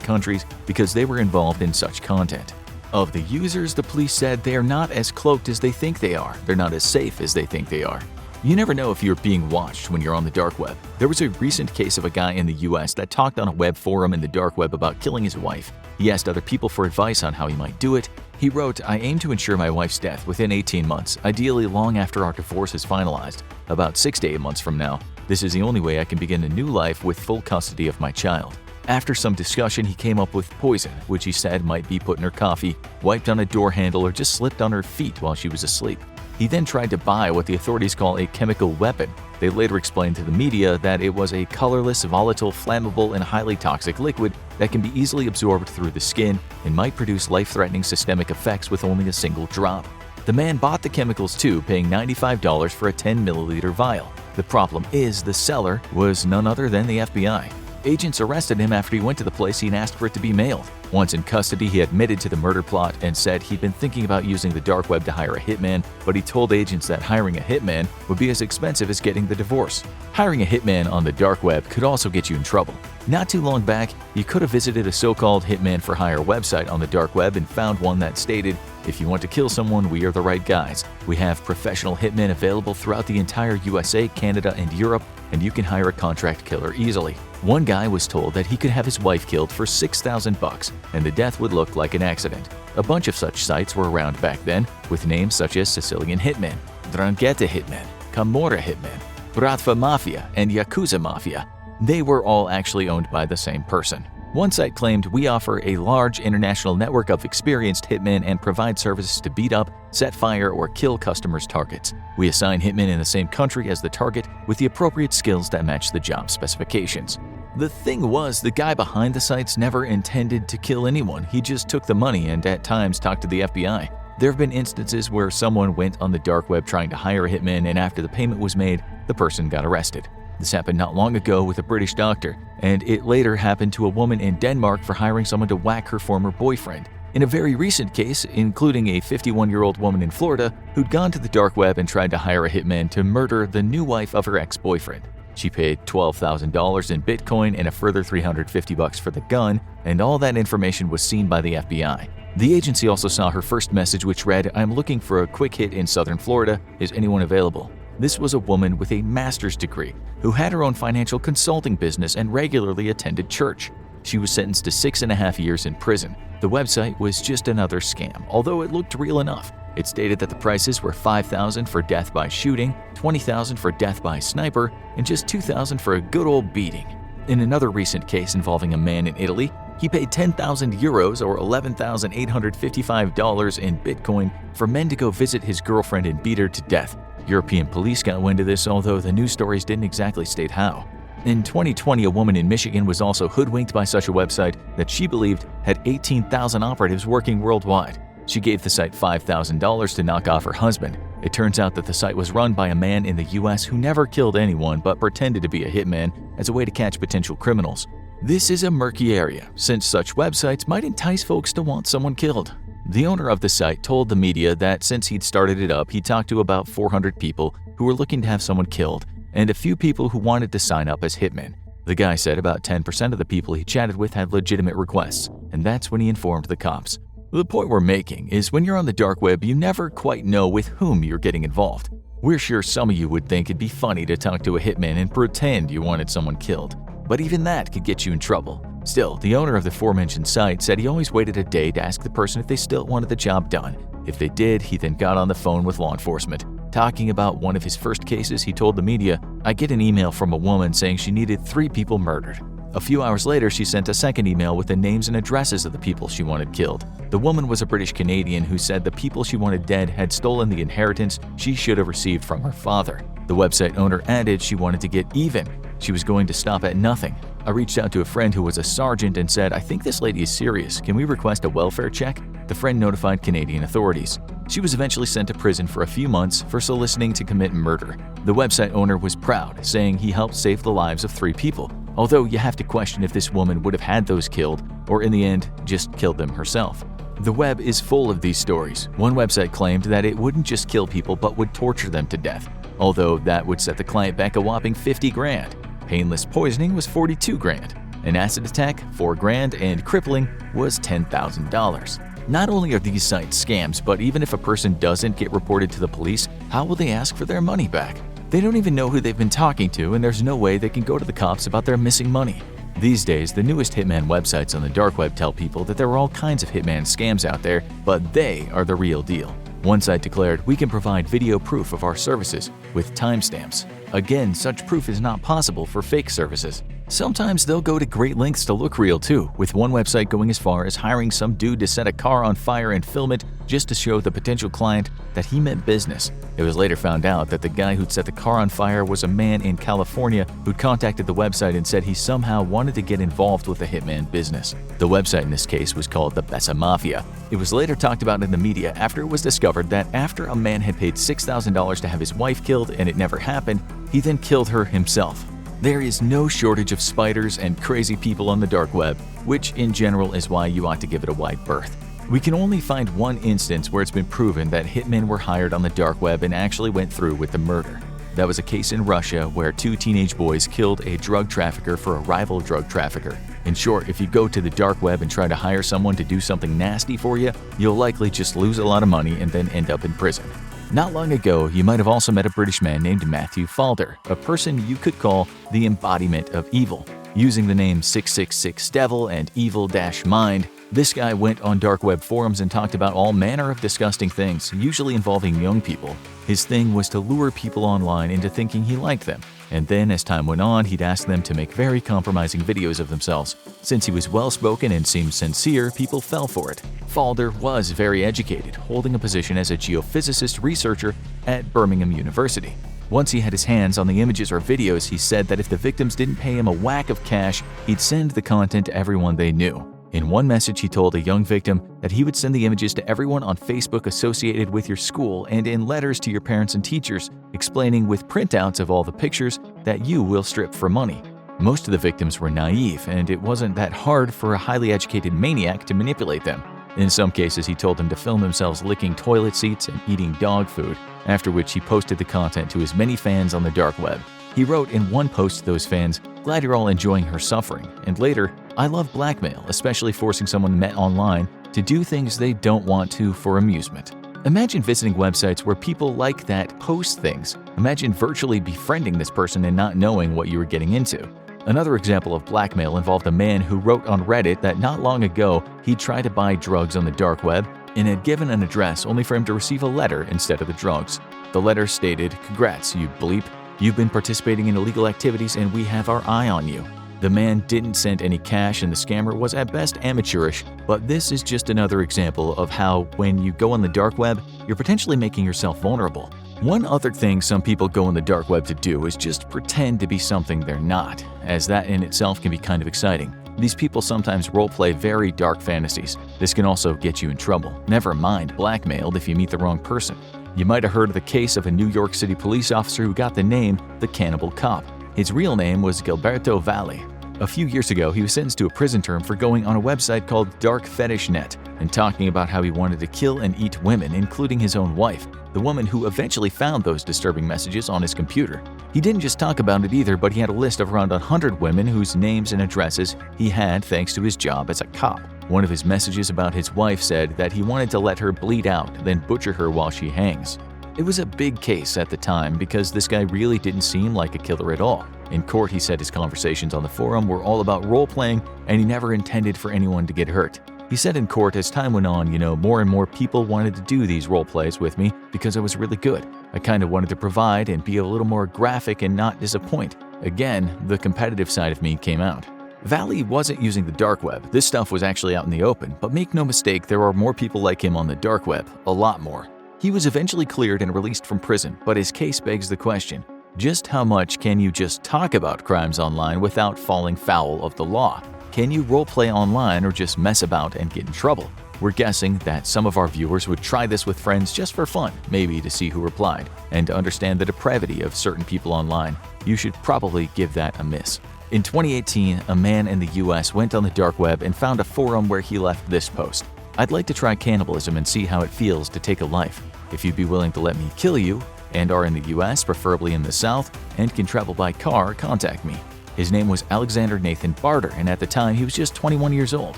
countries because they were involved in such content. Of the users, the police said they are not as cloaked as they think they are. They're not as safe as they think they are. You never know if you're being watched when you're on the dark web. There was a recent case of a guy in the US that talked on a web forum in the dark web about killing his wife. He asked other people for advice on how he might do it. He wrote, "I aim to ensure my wife's death within 18 months, ideally long after our divorce is finalized, about 6 to 8 months from now. This is the only way I can begin a new life with full custody of my child." After some discussion, he came up with poison, which he said might be put in her coffee, wiped on a door handle, or just slipped on her feet while she was asleep. He then tried to buy what the authorities call a chemical weapon. They later explained to the media that it was a colorless, volatile, flammable, and highly toxic liquid that can be easily absorbed through the skin and might produce life-threatening systemic effects with only a single drop. The man bought the chemicals too, paying $95 for a 10-milliliter vial. The problem is the seller was none other than the FBI. Agents arrested him after he went to the place and asked for it to be mailed. Once in custody, he admitted to the murder plot and said he'd been thinking about using the dark web to hire a hitman, but he told agents that hiring a hitman would be as expensive as getting the divorce. Hiring a hitman on the dark web could also get you in trouble. Not too long back, you could have visited a so-called hitman for hire website on the dark web and found one that stated, "If you want to kill someone, we are the right guys. We have professional hitmen available throughout the entire USA, Canada, and Europe, and you can hire a contract killer easily." One guy was told that he could have his wife killed for $6,000 and the death would look like an accident. A bunch of such sites were around back then, with names such as Sicilian Hitman, Drangheta Hitman, Camorra Hitman, Bratva Mafia, and Yakuza Mafia. They were all actually owned by the same person. One site claimed, "We offer a large international network of experienced hitmen and provide services to beat up, set fire, or kill customers' targets. We assign hitmen in the same country as the target with the appropriate skills that match the job specifications." The thing was, the guy behind the sites never intended to kill anyone. He just took the money and at times talked to the FBI. There have been instances where someone went on the dark web trying to hire a hitman, and after the payment was made, the person got arrested. This happened not long ago with a British doctor, and it later happened to a woman in Denmark for hiring someone to whack her former boyfriend. In a very recent case, including a 51-year-old woman in Florida who'd gone to the dark web and tried to hire a hitman to murder the new wife of her ex-boyfriend. She paid $12,000 in Bitcoin and a further $350 for the gun, and all that information was seen by the FBI. The agency also saw her first message, which read, "I'm looking for a quick hit in Southern Florida. Is anyone available?" This was a woman with a master's degree who had her own financial consulting business and regularly attended church. She was sentenced to 6.5 years in prison. The website was just another scam, although it looked real enough. It stated that the prices were $5,000 for death by shooting, $20,000 for death by sniper, and just $2,000 for a good old beating. In another recent case involving a man in Italy, he paid 10,000 euros or $11,855 in Bitcoin for men to go visit his girlfriend and beat her to death. European police got wind of this, although the news stories didn't exactly state how. In 2020, a woman in Michigan was also hoodwinked by such a website that she believed had 18,000 operatives working worldwide. She gave the site $5,000 to knock off her husband. It turns out that the site was run by a man in the US who never killed anyone but pretended to be a hitman as a way to catch potential criminals. This is a murky area, since such websites might entice folks to want someone killed. The owner of the site told the media that since he'd started it up, he talked to about 400 people who were looking to have someone killed and a few people who wanted to sign up as hitmen. The guy said about 10% of the people he chatted with had legitimate requests, and that's when he informed the cops. The point we're making is when you're on the dark web, you never quite know with whom you're getting involved. We're sure some of you would think it'd be funny to talk to a hitman and pretend you wanted someone killed, but even that could get you in trouble. Still, the owner of the aforementioned site said he always waited a day to ask the person if they still wanted the job done. If they did, he then got on the phone with law enforcement. Talking about one of his first cases, he told the media, "I get an email from a woman saying she needed 3 people murdered. A few hours later, she sent a second email with the names and addresses of the people she wanted killed. The woman was a British Canadian who said the people she wanted dead had stolen the inheritance she should have received from her father. The website owner added she wanted to get even. She was going to stop at nothing. I reached out to a friend who was a sergeant and said, 'I think this lady is serious. Can we request a welfare check?' The friend notified Canadian authorities. She was eventually sent to prison for a few months for soliciting to commit murder. The website owner was proud, saying he helped save the lives of 3 people. Although you have to question if this woman would have had those killed, or in the end, just killed them herself. The web is full of these stories. One website claimed that it wouldn't just kill people but would torture them to death, although that would set the client back a whopping 50 grand. Painless poisoning was 42 grand. An acid attack, 4 grand, and crippling was $10,000. Not only are these sites scams, but even if a person doesn't get reported to the police, how will they ask for their money back? They don't even know who they've been talking to, and there's no way they can go to the cops about their missing money. These days, the newest hitman websites on the dark web tell people that there are all kinds of hitman scams out there, but they are the real deal. One site declared, "We can provide video proof of our services with timestamps." Again, such proof is not possible for fake services. Sometimes they'll go to great lengths to look real too, with one website going as far as hiring some dude to set a car on fire and film it just to show the potential client that he meant business. It was later found out that the guy who'd set the car on fire was a man in California who'd contacted the website and said he somehow wanted to get involved with the hitman business. The website in this case was called the Bessa Mafia. It was later talked about in the media after it was discovered that after a man had paid $6,000 to have his wife killed and it never happened, he then killed her himself. There is no shortage of spiders and crazy people on the dark web, which in general is why you ought to give it a wide berth. We can only find one instance where it's been proven that hitmen were hired on the dark web and actually went through with the murder. That was a case in Russia where 2 teenage boys killed a drug trafficker for a rival drug trafficker. In short, if you go to the dark web and try to hire someone to do something nasty for you, you'll likely just lose a lot of money and then end up in prison. Not long ago, you might have also met a British man named Matthew Falder, a person you could call the embodiment of evil. Using the name 666 Devil and Evil-Mind, this guy went on dark web forums and talked about all manner of disgusting things, usually involving young people. His thing was to lure people online into thinking he liked them, and then as time went on, he'd ask them to make very compromising videos of themselves. Since he was well-spoken and seemed sincere, people fell for it. Falder was very educated, holding a position as a geophysicist researcher at Birmingham University. Once he had his hands on the images or videos, he said that if the victims didn't pay him a whack of cash, he'd send the content to everyone they knew. In one message, he told a young victim that he would send the images to everyone on Facebook associated with your school and in letters to your parents and teachers, explaining with printouts of all the pictures that you will strip for money. Most of the victims were naive, and it wasn't that hard for a highly educated maniac to manipulate them. In some cases, he told them to film themselves licking toilet seats and eating dog food, after which he posted the content to his many fans on the dark web. He wrote in one post to those fans, "Glad you're all enjoying her suffering," and later, "I love blackmail, especially forcing someone met online to do things they don't want to for amusement." Imagine visiting websites where people like that post things. Imagine virtually befriending this person and not knowing what you were getting into. Another example of blackmail involved a man who wrote on Reddit that not long ago he tried to buy drugs on the dark web and had given an address only for him to receive a letter instead of the drugs. The letter stated, "Congrats, you bleep. You've been participating in illegal activities and we have our eye on you." The man didn't send any cash and the scammer was at best amateurish, but this is just another example of how when you go on the dark web, you're potentially making yourself vulnerable. One other thing some people go on the dark web to do is just pretend to be something they're not, as that in itself can be kind of exciting. These people sometimes roleplay very dark fantasies. This can also get you in trouble, never mind blackmailed if you meet the wrong person. You might have heard of the case of a New York City police officer who got the name the Cannibal Cop. His real name was Gilberto Valle. A few years ago, he was sentenced to a prison term for going on a website called Dark Fetish Net and talking about how he wanted to kill and eat women, including his own wife, the woman who eventually found those disturbing messages on his computer. He didn't just talk about it either, but he had a list of around 100 women whose names and addresses he had thanks to his job as a cop. One of his messages about his wife said that he wanted to let her bleed out, then butcher her while she hangs. It was a big case at the time because this guy really didn't seem like a killer at all. In court, he said his conversations on the forum were all about role-playing and he never intended for anyone to get hurt. He said in court, as time went on, more and more people wanted to do these role plays with me because I was really good. I kind of wanted to provide and be a little more graphic and not disappoint. Again, the competitive side of me came out. Valley wasn't using the dark web. This stuff was actually out in the open, but make no mistake, there are more people like him on the dark web, a lot more. He was eventually cleared and released from prison, but his case begs the question, just how much can you just talk about crimes online without falling foul of the law? Can you roleplay online or just mess about and get in trouble? We're guessing that some of our viewers would try this with friends just for fun, maybe to see who replied, and to understand the depravity of certain people online. You should probably give that a miss. In 2018, a man in the US went on the dark web and found a forum where he left this post. I'd like to try cannibalism and see how it feels to take a life. If you'd be willing to let me kill you, and are in the US, preferably in the South, and can travel by car, contact me. His name was Alexander Nathan Barter, and at the time he was just 21 years old.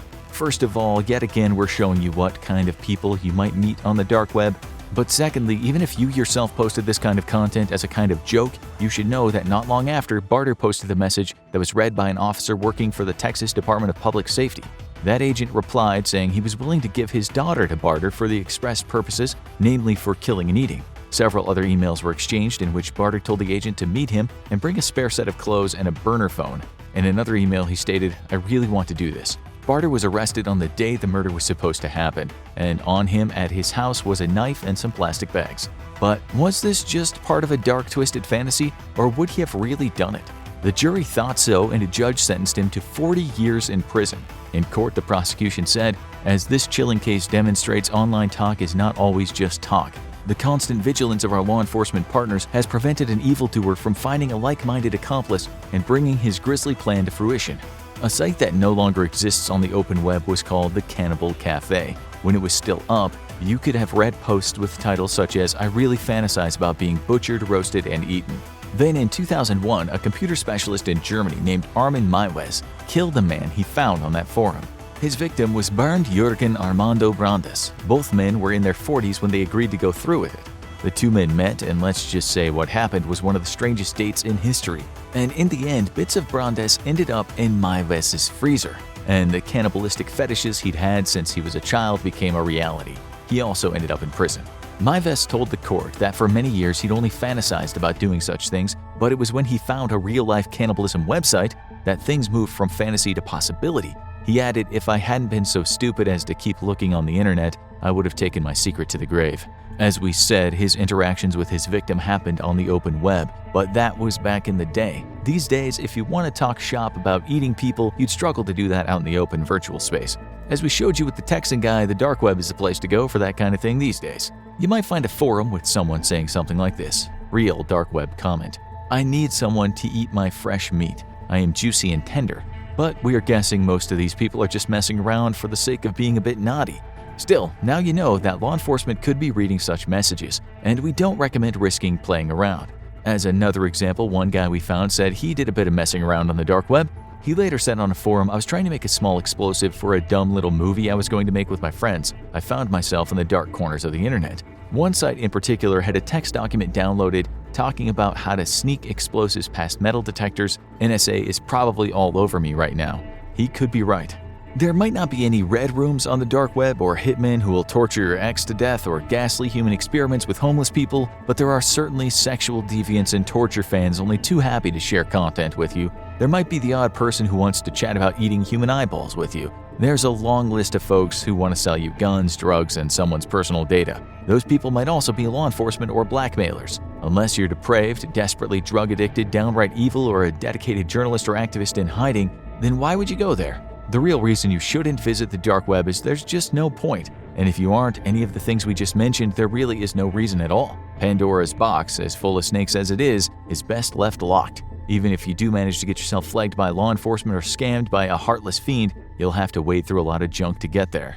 First of all, yet again we're showing you what kind of people you might meet on the dark web. But secondly, even if you yourself posted this kind of content as a kind of joke, you should know that not long after, Barter posted a message that was read by an officer working for the Texas Department of Public Safety. That agent replied saying he was willing to give his daughter to Barter for the express purposes, namely for killing and eating. Several other emails were exchanged in which Barter told the agent to meet him and bring a spare set of clothes and a burner phone. In another email, he stated, "I really want to do this." Barter was arrested on the day the murder was supposed to happen, and on him at his house was a knife and some plastic bags. But was this just part of a dark, twisted fantasy, or would he have really done it? The jury thought so, and a judge sentenced him to 40 years in prison. In court, the prosecution said, "As this chilling case demonstrates, online talk is not always just talk. The constant vigilance of our law enforcement partners has prevented an evildoer from finding a like-minded accomplice and bringing his grisly plan to fruition." A site that no longer exists on the open web was called the Cannibal Cafe. When it was still up, you could have read posts with titles such as, "I really fantasize about being butchered, roasted, and eaten." Then in 2001, a computer specialist in Germany named Armin Maiwes killed a man he found on that forum. His victim was Bernd Jürgen Armando Brandes. Both men were in their 40s when they agreed to go through with it. The two men met, and let's just say what happened was one of the strangest dates in history. And in the end, bits of Brandes ended up in Maiwes' freezer, and the cannibalistic fetishes he'd had since he was a child became a reality. He also ended up in prison. Maiwes told the court that for many years he'd only fantasized about doing such things, but it was when he found a real-life cannibalism website that things moved from fantasy to possibility. He added, "If I hadn't been so stupid as to keep looking on the internet, I would have taken my secret to the grave." As we said, his interactions with his victim happened on the open web, but that was back in the day. These days, if you want to talk shop about eating people, you'd struggle to do that out in the open virtual space. As we showed you with the Texan guy, the dark web is the place to go for that kind of thing these days. You might find a forum with someone saying something like this. Real dark web comment. "I need someone to eat my fresh meat. I am juicy and tender." But we are guessing most of these people are just messing around for the sake of being a bit naughty. Still, now you know that law enforcement could be reading such messages, and we don't recommend risking playing around. As another example, one guy we found said he did a bit of messing around on the dark web. He later said on a forum, "I was trying to make a small explosive for a dumb little movie I was going to make with my friends. I found myself in the dark corners of the internet." One site in particular had a text document downloaded talking about how to sneak explosives past metal detectors. NSA is probably all over me right now. He could be right. There might not be any red rooms on the dark web or hitmen who will torture your ex to death or ghastly human experiments with homeless people, but there are certainly sexual deviants and torture fans only too happy to share content with you. There might be the odd person who wants to chat about eating human eyeballs with you. There's a long list of folks who want to sell you guns, drugs, and someone's personal data. Those people might also be law enforcement or blackmailers. Unless you're depraved, desperately drug addicted, downright evil, or a dedicated journalist or activist in hiding, then why would you go there? The real reason you shouldn't visit the dark web is there's just no point. And if you aren't any of the things we just mentioned, there really is no reason at all. Pandora's box, as full of snakes as it is best left locked. Even if you do manage to get yourself flagged by law enforcement or scammed by a heartless fiend, you'll have to wade through a lot of junk to get there.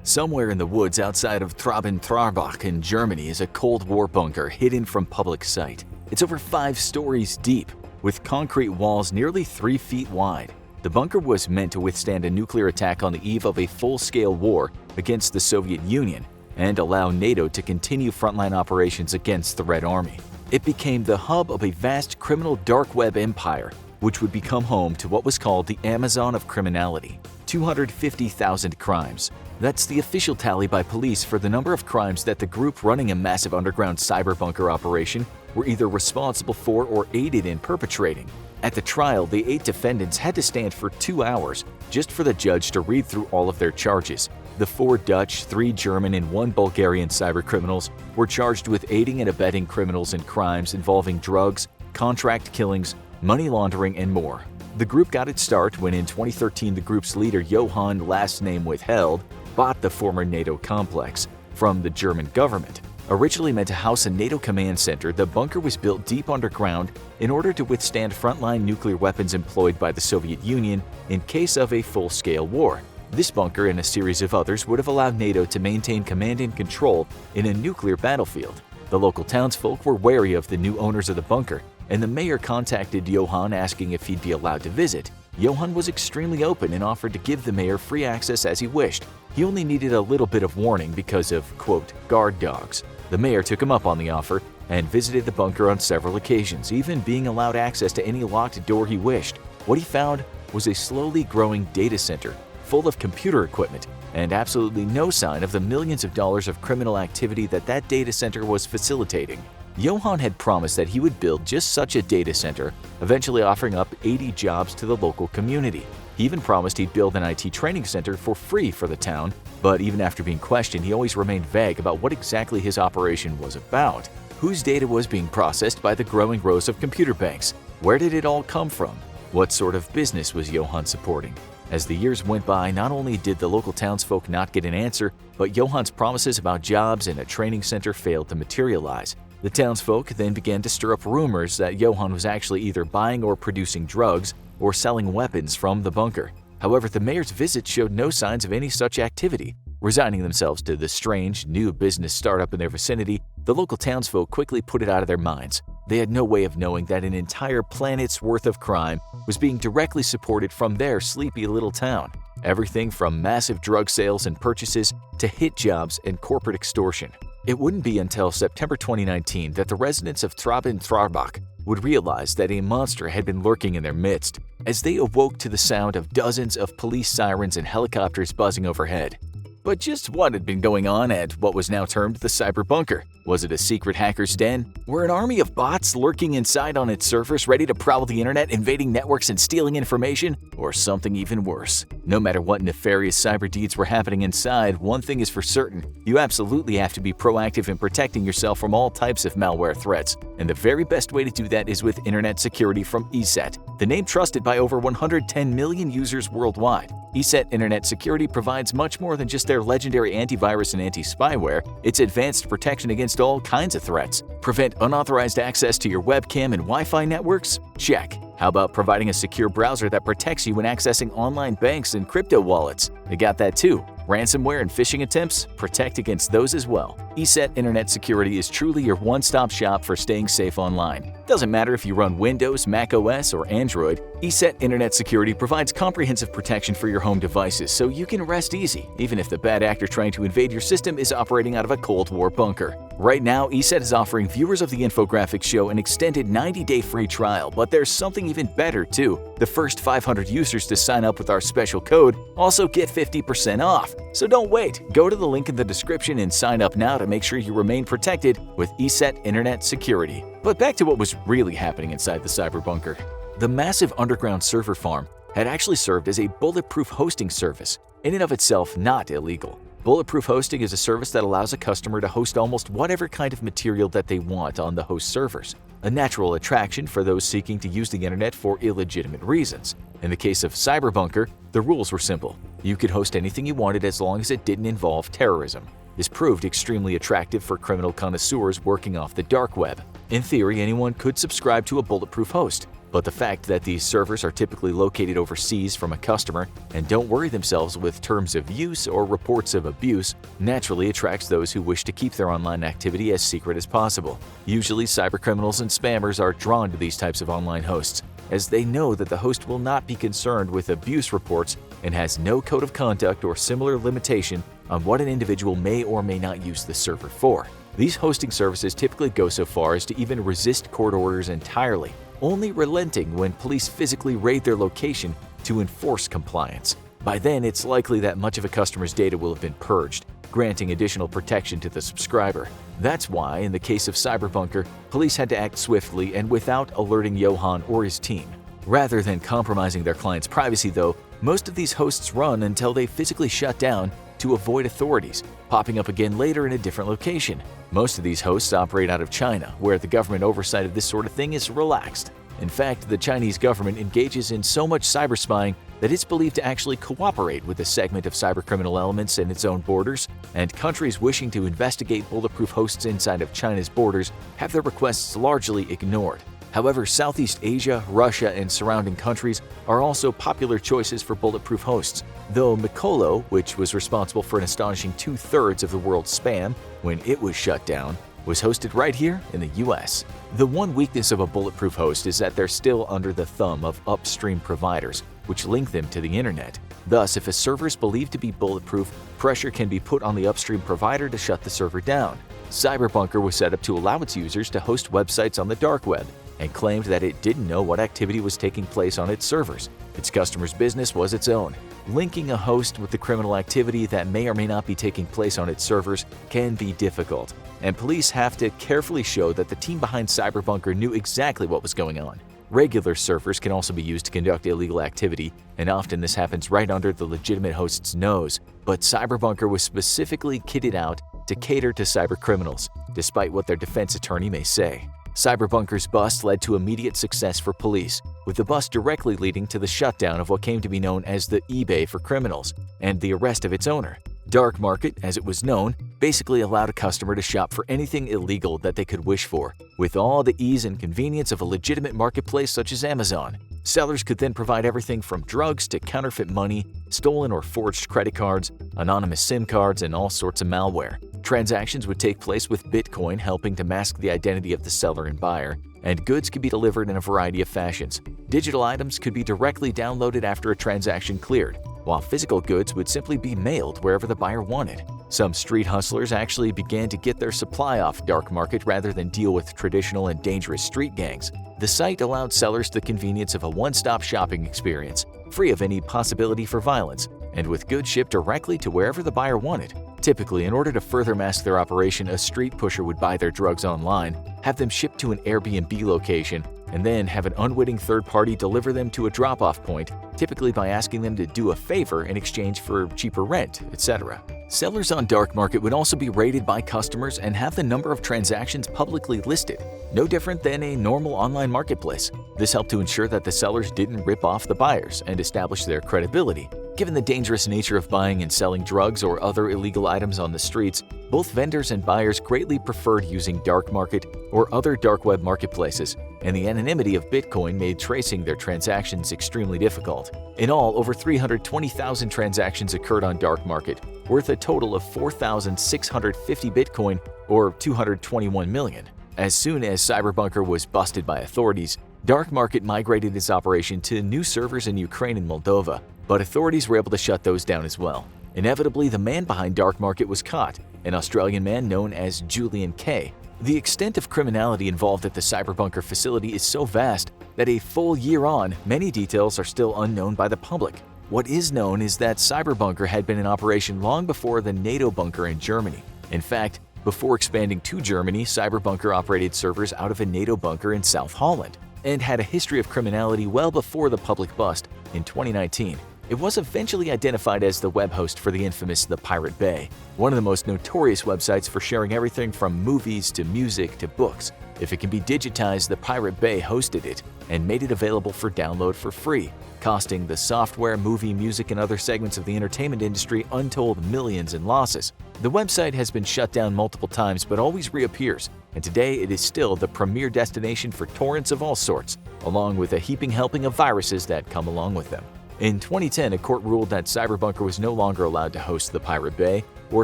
Somewhere in the woods outside of Traben-Trarbach in Germany is a Cold War bunker hidden from public sight. It's over 5 stories deep, with concrete walls nearly 3 feet wide. The bunker was meant to withstand a nuclear attack on the eve of a full-scale war against the Soviet Union and allow NATO to continue frontline operations against the Red Army. It became the hub of a vast criminal dark web empire, which would become home to what was called the Amazon of criminality. 250,000 crimes. That's the official tally by police for the number of crimes that the group running a massive underground cyber bunker operation were either responsible for or aided in perpetrating. At the trial, the 8 defendants had to stand for 2 hours just for the judge to read through all of their charges. The 4 Dutch, 3 German, and 1 Bulgarian cybercriminals were charged with aiding and abetting criminals in crimes involving drugs, contract killings, money laundering, and more. The group got its start when in 2013 the group's leader Johann, last name withheld, bought the former NATO complex from the German government. Originally meant to house a NATO command center, the bunker was built deep underground in order to withstand frontline nuclear weapons employed by the Soviet Union in case of a full-scale war. This bunker and a series of others would have allowed NATO to maintain command and control in a nuclear battlefield. The local townsfolk were wary of the new owners of the bunker, and the mayor contacted Johann asking if he'd be allowed to visit. Johann was extremely open and offered to give the mayor free access as he wished. He only needed a little bit of warning because of, quote, guard dogs. The mayor took him up on the offer and visited the bunker on several occasions, even being allowed access to any locked door he wished. What he found was a slowly growing data center full of computer equipment and absolutely no sign of the millions of dollars of criminal activity that data center was facilitating. Johann had promised that he would build just such a data center, eventually offering up 80 jobs to the local community. He even promised he'd build an IT training center for free for the town, but even after being questioned, he always remained vague about what exactly his operation was about. Whose data was being processed by the growing rows of computer banks? Where did it all come from? What sort of business was Johann supporting? As the years went by, not only did the local townsfolk not get an answer, but Johann's promises about jobs and a training center failed to materialize. The townsfolk then began to stir up rumors that Johann was actually either buying or producing drugs or selling weapons from the bunker. However, the mayor's visit showed no signs of any such activity. Resigning themselves to the strange, new business startup in their vicinity, the local townsfolk quickly put it out of their minds. They had no way of knowing that an entire planet's worth of crime was being directly supported from their sleepy little town. Everything from massive drug sales and purchases to hit jobs and corporate extortion. It wouldn't be until September 2019 that the residents of Trarbach would realize that a monster had been lurking in their midst as they awoke to the sound of dozens of police sirens and helicopters buzzing overhead. But just what had been going on at what was now termed the cyber bunker? Was it a secret hacker's den? Were an army of bots lurking inside on its servers ready to prowl the internet, invading networks and stealing information? Or something even worse? No matter what nefarious cyber deeds were happening inside, one thing is for certain. You absolutely have to be proactive in protecting yourself from all types of malware threats. And the very best way to do that is with internet security from ESET, the name trusted by over 110 million users worldwide. ESET Internet Security provides much more than just their legendary antivirus and anti-spyware. It's advanced protection against all kinds of threats. Prevent unauthorized access to your webcam and Wi-Fi networks? Check. How about providing a secure browser that protects you when accessing online banks and crypto wallets? They got that too. Ransomware and phishing attempts? Protect against those as well. ESET Internet Security is truly your one-stop shop for staying safe online. Doesn't matter if you run Windows, Mac OS, or Android, ESET Internet Security provides comprehensive protection for your home devices so you can rest easy, even if the bad actor trying to invade your system is operating out of a Cold War bunker. Right now, ESET is offering viewers of the infographic show an extended 90-day free trial, but there's something even better too. The first 500 users to sign up with our special code also get 50% off. So don't wait. Go to the link in the description and sign up now to make sure you remain protected with ESET Internet Security. But back to what was really happening inside the cyber bunker. The massive underground server farm had actually served as a bulletproof hosting service, in and of itself not illegal. Bulletproof hosting is a service that allows a customer to host almost whatever kind of material that they want on the host servers, a natural attraction for those seeking to use the internet for illegitimate reasons. In the case of Cyberbunker, the rules were simple. You could host anything you wanted as long as it didn't involve terrorism. This proved extremely attractive for criminal connoisseurs working off the dark web. In theory, anyone could subscribe to a bulletproof host, but the fact that these servers are typically located overseas from a customer and don't worry themselves with terms of use or reports of abuse naturally attracts those who wish to keep their online activity as secret as possible. Usually, cybercriminals and spammers are drawn to these types of online hosts, as they know that the host will not be concerned with abuse reports and has no code of conduct or similar limitation on what an individual may or may not use the server for. These hosting services typically go so far as to even resist court orders entirely, only relenting when police physically raid their location to enforce compliance. By then, it's likely that much of a customer's data will have been purged, granting additional protection to the subscriber. That's why, in the case of Cyberbunker, police had to act swiftly and without alerting Johan or his team. Rather than compromising their clients' privacy, though, most of these hosts run until they physically shut down to avoid authorities, popping up again later in a different location. Most of these hosts operate out of China, where the government oversight of this sort of thing is relaxed. In fact, the Chinese government engages in so much cyberspying that it's believed to actually cooperate with a segment of cybercriminal elements in its own borders, and countries wishing to investigate bulletproof hosts inside of China's borders have their requests largely ignored. However, Southeast Asia, Russia, and surrounding countries are also popular choices for bulletproof hosts, though Mikolo, which was responsible for an astonishing 2/3 of the world's spam when it was shut down, was hosted right here in the US. The one weakness of a bulletproof host is that they're still under the thumb of upstream providers, which link them to the internet. Thus, if a server is believed to be bulletproof, pressure can be put on the upstream provider to shut the server down. Cyberbunker was set up to allow its users to host websites on the dark web, and claimed that it didn't know what activity was taking place on its servers. Its customers' business was its own. Linking a host with the criminal activity that may or may not be taking place on its servers can be difficult, and police have to carefully show that the team behind Cyberbunker knew exactly what was going on. Regular servers can also be used to conduct illegal activity, and often this happens right under the legitimate host's nose, but Cyberbunker was specifically kitted out to cater to cybercriminals, despite what their defense attorney may say. Cyberbunker's bust led to immediate success for police, with the bust directly leading to the shutdown of what came to be known as the eBay for criminals and the arrest of its owner. Dark Market, as it was known, basically allowed a customer to shop for anything illegal that they could wish for, with all the ease and convenience of a legitimate marketplace such as Amazon. Sellers could then provide everything from drugs to counterfeit money, stolen or forged credit cards, anonymous SIM cards, and all sorts of malware. Transactions would take place with Bitcoin helping to mask the identity of the seller and buyer, and goods could be delivered in a variety of fashions. Digital items could be directly downloaded after a transaction cleared, while physical goods would simply be mailed wherever the buyer wanted. Some street hustlers actually began to get their supply off Dark Market rather than deal with traditional and dangerous street gangs. The site allowed sellers the convenience of a one-stop shopping experience, free of any possibility for violence, and with goods shipped directly to wherever the buyer wanted. Typically, in order to further mask their operation, a street pusher would buy their drugs online, have them shipped to an Airbnb location, and then have an unwitting third party deliver them to a drop-off point, typically by asking them to do a favor in exchange for cheaper rent, etc. Sellers on Dark Market would also be rated by customers and have the number of transactions publicly listed, no different than a normal online marketplace. This helped to ensure that the sellers didn't rip off the buyers and establish their credibility. Given the dangerous nature of buying and selling drugs or other illegal items on the streets, both vendors and buyers greatly preferred using Dark Market or other dark web marketplaces, and the anonymity of Bitcoin made tracing their transactions extremely difficult. In all, over 320,000 transactions occurred on Dark Market, worth a total of 4,650 Bitcoin or $221 million. As soon as Cyberbunker was busted by authorities, Dark Market migrated its operation to new servers in Ukraine and Moldova, but authorities were able to shut those down as well. Inevitably, the man behind Dark Market was caught, an Australian man known as Julian Kay. The extent of criminality involved at the Cyberbunker facility is so vast that a full year on, many details are still unknown by the public. What is known is that Cyberbunker had been in operation long before the NATO bunker in Germany. In fact, before expanding to Germany, Cyberbunker operated servers out of a NATO bunker in South Holland, and had a history of criminality well before the public bust in 2019. It was eventually identified as the web host for the infamous The Pirate Bay, one of the most notorious websites for sharing everything from movies to music to books. If it can be digitized, The Pirate Bay hosted it and made it available for download for free, costing the software, movie, music, and other segments of the entertainment industry untold millions in losses. The website has been shut down multiple times but always reappears, and today it is still the premier destination for torrents of all sorts, along with a heaping helping of viruses that come along with them. In 2010, a court ruled that Cyberbunker was no longer allowed to host the Pirate Bay or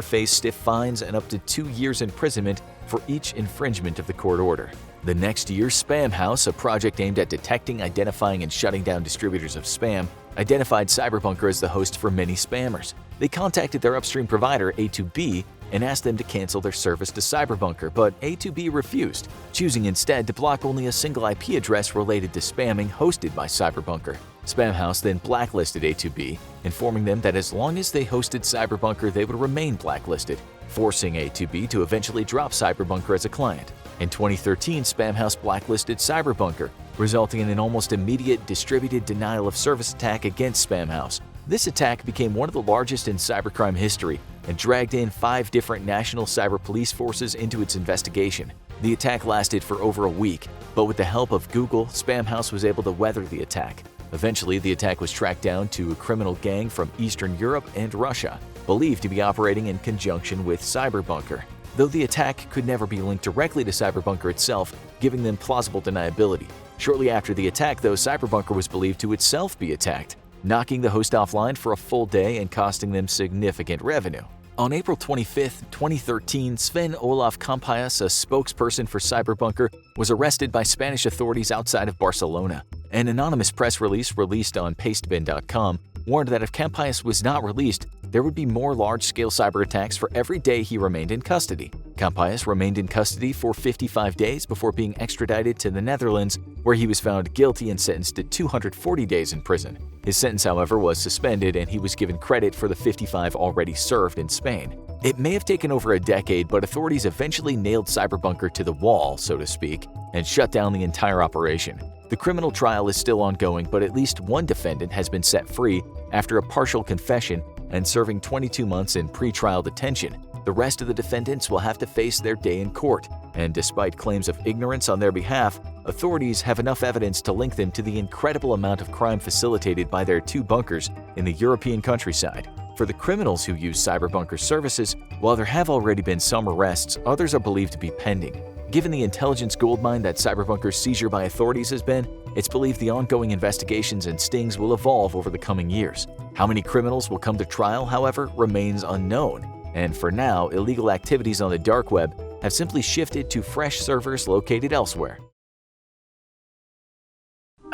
face stiff fines and up to 2 years imprisonment for each infringement of the court order. The next year, Spam House, a project aimed at detecting, identifying, and shutting down distributors of spam, identified Cyberbunker as the host for many spammers. They contacted their upstream provider, A2B, and asked them to cancel their service to Cyberbunker, but A2B refused, choosing instead to block only a single IP address related to spamming hosted by Cyberbunker. Spam House then blacklisted A2B, informing them that as long as they hosted Cyberbunker, they would remain blacklisted, forcing A2B to eventually drop Cyberbunker as a client. In 2013, Spam House blacklisted Cyberbunker, resulting in an almost immediate distributed denial of service attack against Spam House. This attack became one of the largest in cybercrime history and dragged in 5 different national cyber police forces into its investigation. The attack lasted for over a week, but with the help of Google, Spam House was able to weather the attack. Eventually, the attack was tracked down to a criminal gang from Eastern Europe and Russia, believed to be operating in conjunction with Cyberbunker, though the attack could never be linked directly to Cyberbunker itself, giving them plausible deniability. Shortly after the attack, though, Cyberbunker was believed to itself be attacked, knocking the host offline for a full day and costing them significant revenue. On April 25, 2013, Sven Olaf Campias, a spokesperson for Cyberbunker, was arrested by Spanish authorities outside of Barcelona. An anonymous press release released on pastebin.com warned that if Campias was not released, there would be more large-scale cyber attacks for every day he remained in custody. Campias remained in custody for 55 days before being extradited to the Netherlands, where he was found guilty and sentenced to 240 days in prison. His sentence, however, was suspended and he was given credit for the 55 already served in Spain. It may have taken over a decade, but authorities eventually nailed Cyberbunker to the wall, so to speak, and shut down the entire operation. The criminal trial is still ongoing, but at least one defendant has been set free after a partial confession and serving 22 months in pre-trial detention. The rest of the defendants will have to face their day in court, and despite claims of ignorance on their behalf, authorities have enough evidence to link them to the incredible amount of crime facilitated by their 2 bunkers in the European countryside. For the criminals who use Cyberbunker services, while there have already been some arrests, others are believed to be pending. Given the intelligence goldmine that Cyberbunker's seizure by authorities has been, it's believed the ongoing investigations and stings will evolve over the coming years. How many criminals will come to trial, however, remains unknown. And for now, illegal activities on the dark web have simply shifted to fresh servers located elsewhere.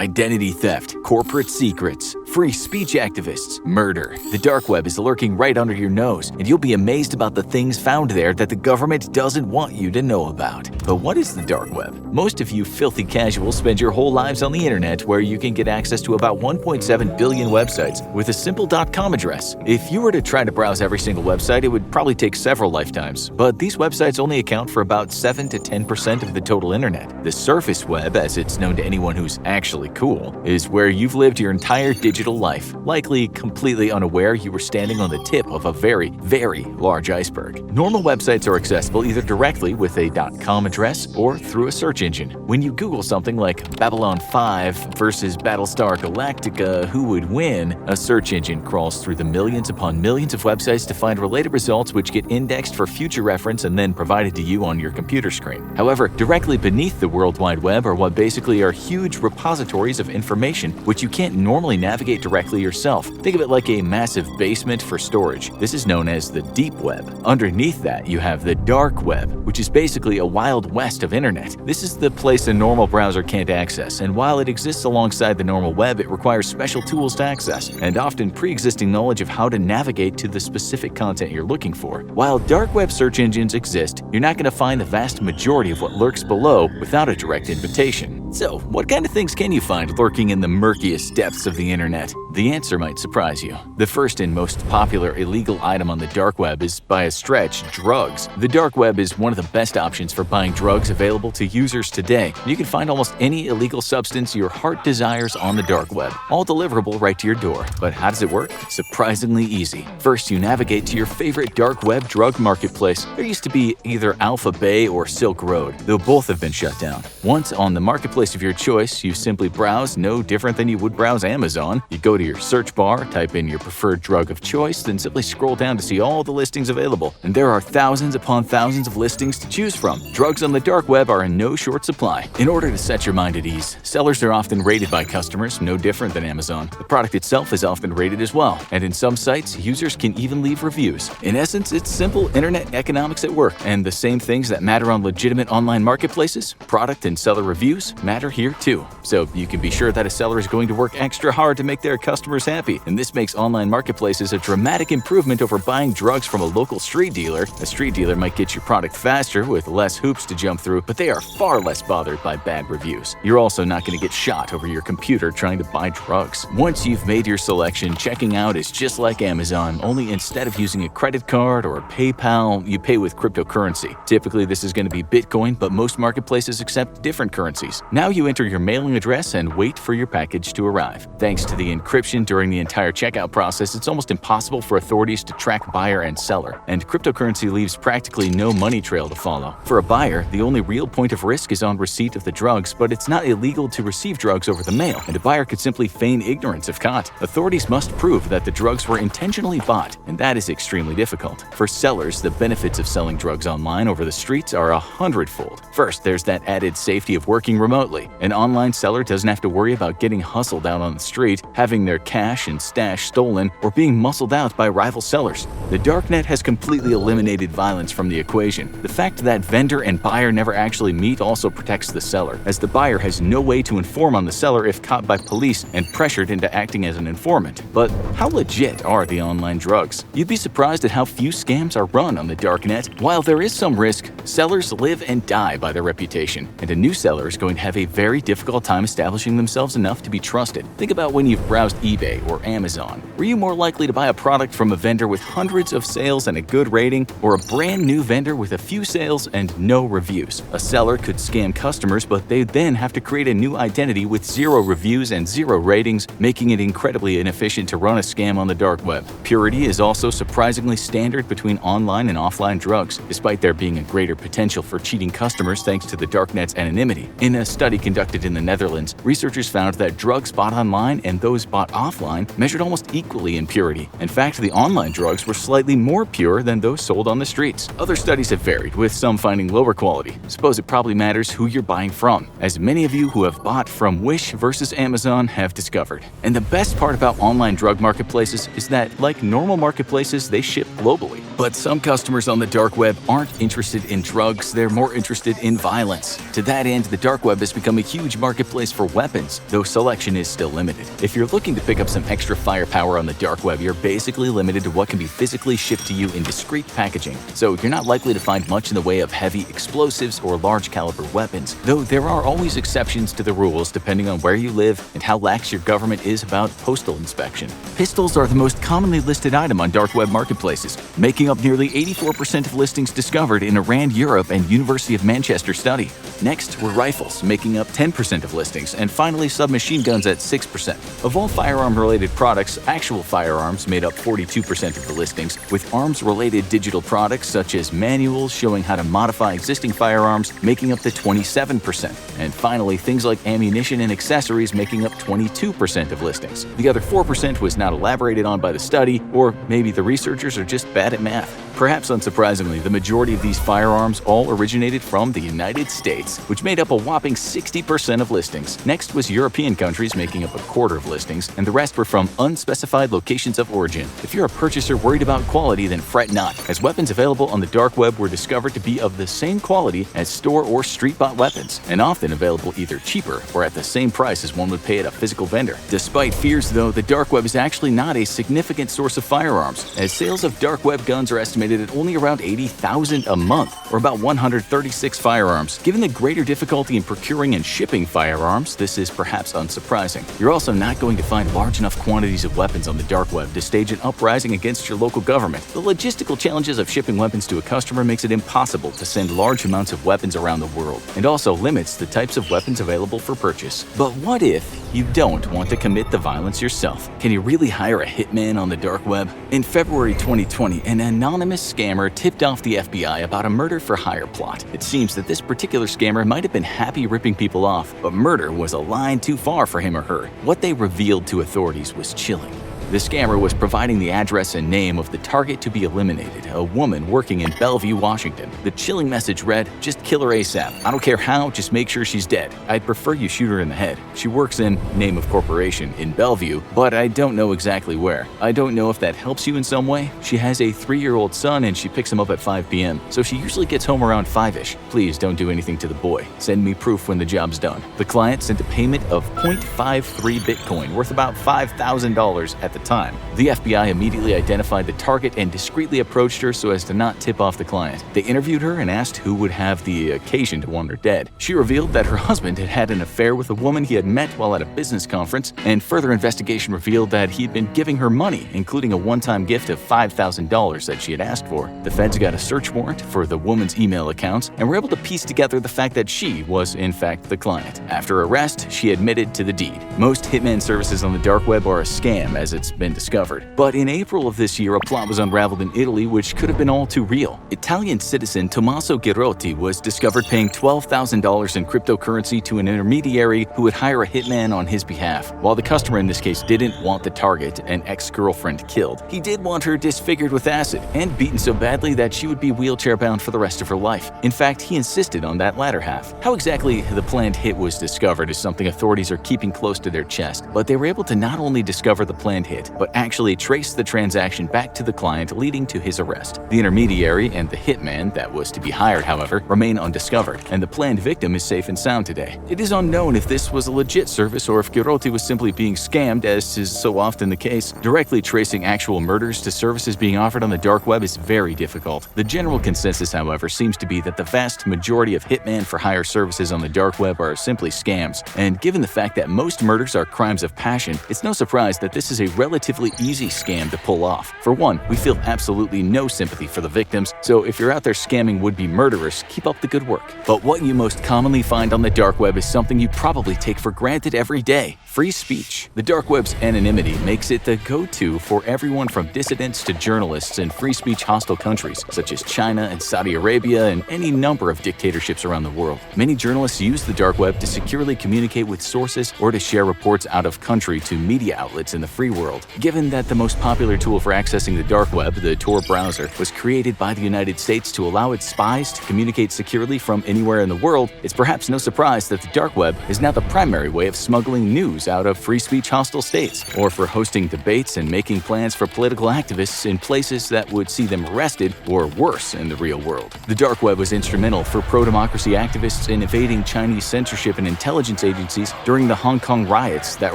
Identity theft, corporate secrets, free speech activists, murder. The dark web is lurking right under your nose, and you'll be amazed about the things found there that the government doesn't want you to know about. But what is the dark web? Most of you filthy casuals spend your whole lives on the internet, where you can get access to about 1.7 billion websites with a simple .com address. If you were to try to browse every single website, it would probably take several lifetimes, but these websites only account for about 7 to 10% of the total internet. The surface web, as it's known to anyone who's actually cool, is where you've lived your entire digital life, likely completely unaware you were standing on the tip of a very, very large iceberg. Normal websites are accessible either directly with a .com address or through a search engine. When you Google something like Babylon 5 versus Battlestar Galactica, who would win? A search engine crawls through the millions upon millions of websites to find related results which get indexed for future reference and then provided to you on your computer screen. However, directly beneath the World Wide Web are what basically are huge repositories of information which you can't normally navigate directly yourself. Think of it like a massive basement for storage. This is known as the deep web. Underneath that, you have the dark web, which is basically a wild west of internet. This is the place a normal browser can't access, and while it exists alongside the normal web, it requires special tools to access, and often pre-existing knowledge of how to navigate to the specific content you're looking for. While dark web search engines exist, you're not going to find the vast majority of what lurks below without a direct invitation. So, what kind of things can you find lurking in the murkiest depths of the internet? The answer might surprise you. The first and most popular illegal item on the dark web is, by a stretch, drugs. The dark web is one of the best options for buying drugs available to users today. You can find almost any illegal substance your heart desires on the dark web, all deliverable right to your door. But how does it work? Surprisingly easy. First, you navigate to your favorite dark web drug marketplace. There used to be either Alpha Bay or Silk Road, though both have been shut down. Once on the marketplace, marketplace of your choice, you simply browse no different than you would browse Amazon. You go to your search bar, type in your preferred drug of choice, then simply scroll down to see all the listings available. And there are thousands upon thousands of listings to choose from. Drugs on the dark web are in no short supply. In order to set your mind at ease, sellers are often rated by customers, no different than Amazon. The product itself is often rated as well, and in some sites, users can even leave reviews. In essence, it's simple internet economics at work, and the same things that matter on legitimate online marketplaces, product and seller reviews, matter here too. So you can be sure that a seller is going to work extra hard to make their customers happy, and this makes online marketplaces a dramatic improvement over buying drugs from a local street dealer. A street dealer might get your product faster with less hoops to jump through, but they are far less bothered by bad reviews. You're also not going to get shot over your computer trying to buy drugs. Once you've made your selection, checking out is just like Amazon, only instead of using a credit card or PayPal, you pay with cryptocurrency. Typically, this is going to be Bitcoin, but most marketplaces accept different currencies. Now you enter your mailing address and wait for your package to arrive. Thanks to the encryption during the entire checkout process, it's almost impossible for authorities to track buyer and seller, and cryptocurrency leaves practically no money trail to follow. For a buyer, the only real point of risk is on receipt of the drugs, but it's not illegal to receive drugs over the mail, and a buyer could simply feign ignorance if caught. Authorities must prove that the drugs were intentionally bought, and that is extremely difficult. For sellers, the benefits of selling drugs online over the streets are 100-fold. First, there's that added safety of working remotely. An online seller doesn't have to worry about getting hustled out on the street, having their cash and stash stolen, or being muscled out by rival sellers. The darknet has completely eliminated violence from the equation. The fact that vendor and buyer never actually meet also protects the seller, as the buyer has no way to inform on the seller if caught by police and pressured into acting as an informant. But how legit are the online drugs? You'd be surprised at how few scams are run on the darknet. While there is some risk, sellers live and die by their reputation, and a new seller is going to have a very difficult time establishing themselves enough to be trusted. Think about when you've browsed eBay or Amazon. Were you more likely to buy a product from a vendor with hundreds of sales and a good rating, or a brand new vendor with a few sales and no reviews? A seller could scam customers, but they then have to create a new identity with 0 reviews and 0 ratings, making it incredibly inefficient to run a scam on the dark web. Purity is also surprisingly standard between online and offline drugs, despite there being a greater potential for cheating customers thanks to the darknet's anonymity. In a study conducted in the Netherlands, researchers found that drugs bought online and those bought offline measured almost equally in purity. In fact, the online drugs were slightly more pure than those sold on the streets. Other studies have varied, with some finding lower quality. Suppose it probably matters who you're buying from, as many of you who have bought from Wish versus Amazon have discovered. And the best part about online drug marketplaces is that, like normal marketplaces, they ship globally. But some customers on the dark web aren't interested in drugs, they're more interested in violence. To that end, the dark web has become a huge marketplace for weapons, though selection is still limited. If you're looking to pick up some extra firepower on the dark web, you're basically limited to what can be physically shipped to you in discreet packaging, so you're not likely to find much in the way of heavy explosives or large caliber weapons, though there are always exceptions to the rules depending on where you live and how lax your government is about postal inspection. Pistols are the most commonly listed item on dark web marketplaces, making up nearly 84% of listings discovered in a RAND Europe and University of Manchester study. Next were rifles, making up 10% of listings, and finally submachine guns at 6%. Of all firearm-related products, actual firearms made up 42% of the listings, with arms-related digital products such as manuals showing how to modify existing firearms making up the 27%. And finally, things like ammunition and accessories making up 22% of listings. The other 4% was not elaborated on by the study, or maybe the researchers are just bad at math. Perhaps unsurprisingly, the majority of these firearms all originated from the United States, which made up a whopping 60% of listings. Next was European countries, making up a quarter of listings, and the rest were from unspecified locations of origin. If you're a purchaser worried about quality, then fret not, as weapons available on the dark web were discovered to be of the same quality as store or street-bought weapons, and often available either cheaper or at the same price as one would pay at a physical vendor. Despite fears, though, the dark web is actually not a significant source of firearms, as sales of dark web guns are estimated at only around 80,000 a month, or about 136 firearms. Given the greater difficulty in procuring and shipping firearms, this is perhaps unsurprising. You're also not going to find large enough quantities of weapons on the dark web to stage an uprising against your local government. The logistical challenges of shipping weapons to a customer makes it impossible to send large amounts of weapons around the world, and also limits the types of weapons available for purchase. But what if you don't want to commit the violence yourself? Can you really hire a hitman on the dark web? In February 2020, an anonymous scammer tipped off the FBI about a murder-for-hire plot. It seems that this particular scammer might have been happy ripping people off, but murder was a line too far for him or her. What they revealed to authorities was chilling. The scammer was providing the address and name of the target to be eliminated, a woman working in Bellevue, Washington. The chilling message read, "Just kill her ASAP. I don't care how, just make sure she's dead. I'd prefer you shoot her in the head. She works in, name of corporation, in Bellevue, but I don't know exactly where. I don't know if that helps you in some way. She has a 3-year-old son and she picks him up at 5 p.m., so she usually gets home around 5-ish. Please don't do anything to the boy. Send me proof when the job's done." The client sent a payment of 0.53 Bitcoin, worth about $5,000 at the time. The FBI immediately identified the target and discreetly approached her so as to not tip off the client. They interviewed her and asked who would have the occasion to want her dead. She revealed that her husband had had an affair with a woman he had met while at a business conference, and further investigation revealed that he'd been giving her money, including a one-time gift of $5,000 that she had asked for. The feds got a search warrant for the woman's email accounts and were able to piece together the fact that she was, in fact, the client. After arrest, she admitted to the deed. Most hitman services on the dark web are a scam, as it's been discovered. But in April of this year, a plot was unraveled in Italy which could have been all too real. Italian citizen Tommaso Girotti was discovered paying $12,000 in cryptocurrency to an intermediary who would hire a hitman on his behalf. While the customer in this case didn't want the target, an ex-girlfriend, killed, he did want her disfigured with acid and beaten so badly that she would be wheelchair-bound for the rest of her life. In fact, he insisted on that latter half. How exactly the planned hit was discovered is something authorities are keeping close to their chest, but they were able to not only discover the planned hit, but actually traced the transaction back to the client, leading to his arrest. The intermediary and the hitman that was to be hired, however, remain undiscovered, and the planned victim is safe and sound today. It is unknown if this was a legit service or if Girotti was simply being scammed, as is so often the case. Directly tracing actual murders to services being offered on the dark web is very difficult. The general consensus, however, seems to be that the vast majority of hitman-for-hire services on the dark web are simply scams, and given the fact that most murders are crimes of passion, it's no surprise that this is a relatively easy scam to pull off. For one, we feel absolutely no sympathy for the victims, so if you're out there scamming would-be murderers, keep up the good work. But what you most commonly find on the dark web is something you probably take for granted every day: free speech. The dark web's anonymity makes it the go-to for everyone from dissidents to journalists in free speech hostile countries such as China and Saudi Arabia and any number of dictatorships around the world. Many journalists use the dark web to securely communicate with sources or to share reports out of country to media outlets in the free world. Given that the most popular tool for accessing the dark web, the Tor browser, was created by the United States to allow its spies to communicate securely from anywhere in the world, it's perhaps no surprise that the dark web is now the primary way of smuggling news out of free speech hostile states, or for hosting debates and making plans for political activists in places that would see them arrested or worse in the real world. The dark web was instrumental for pro-democracy activists in evading Chinese censorship and intelligence agencies during the Hong Kong riots that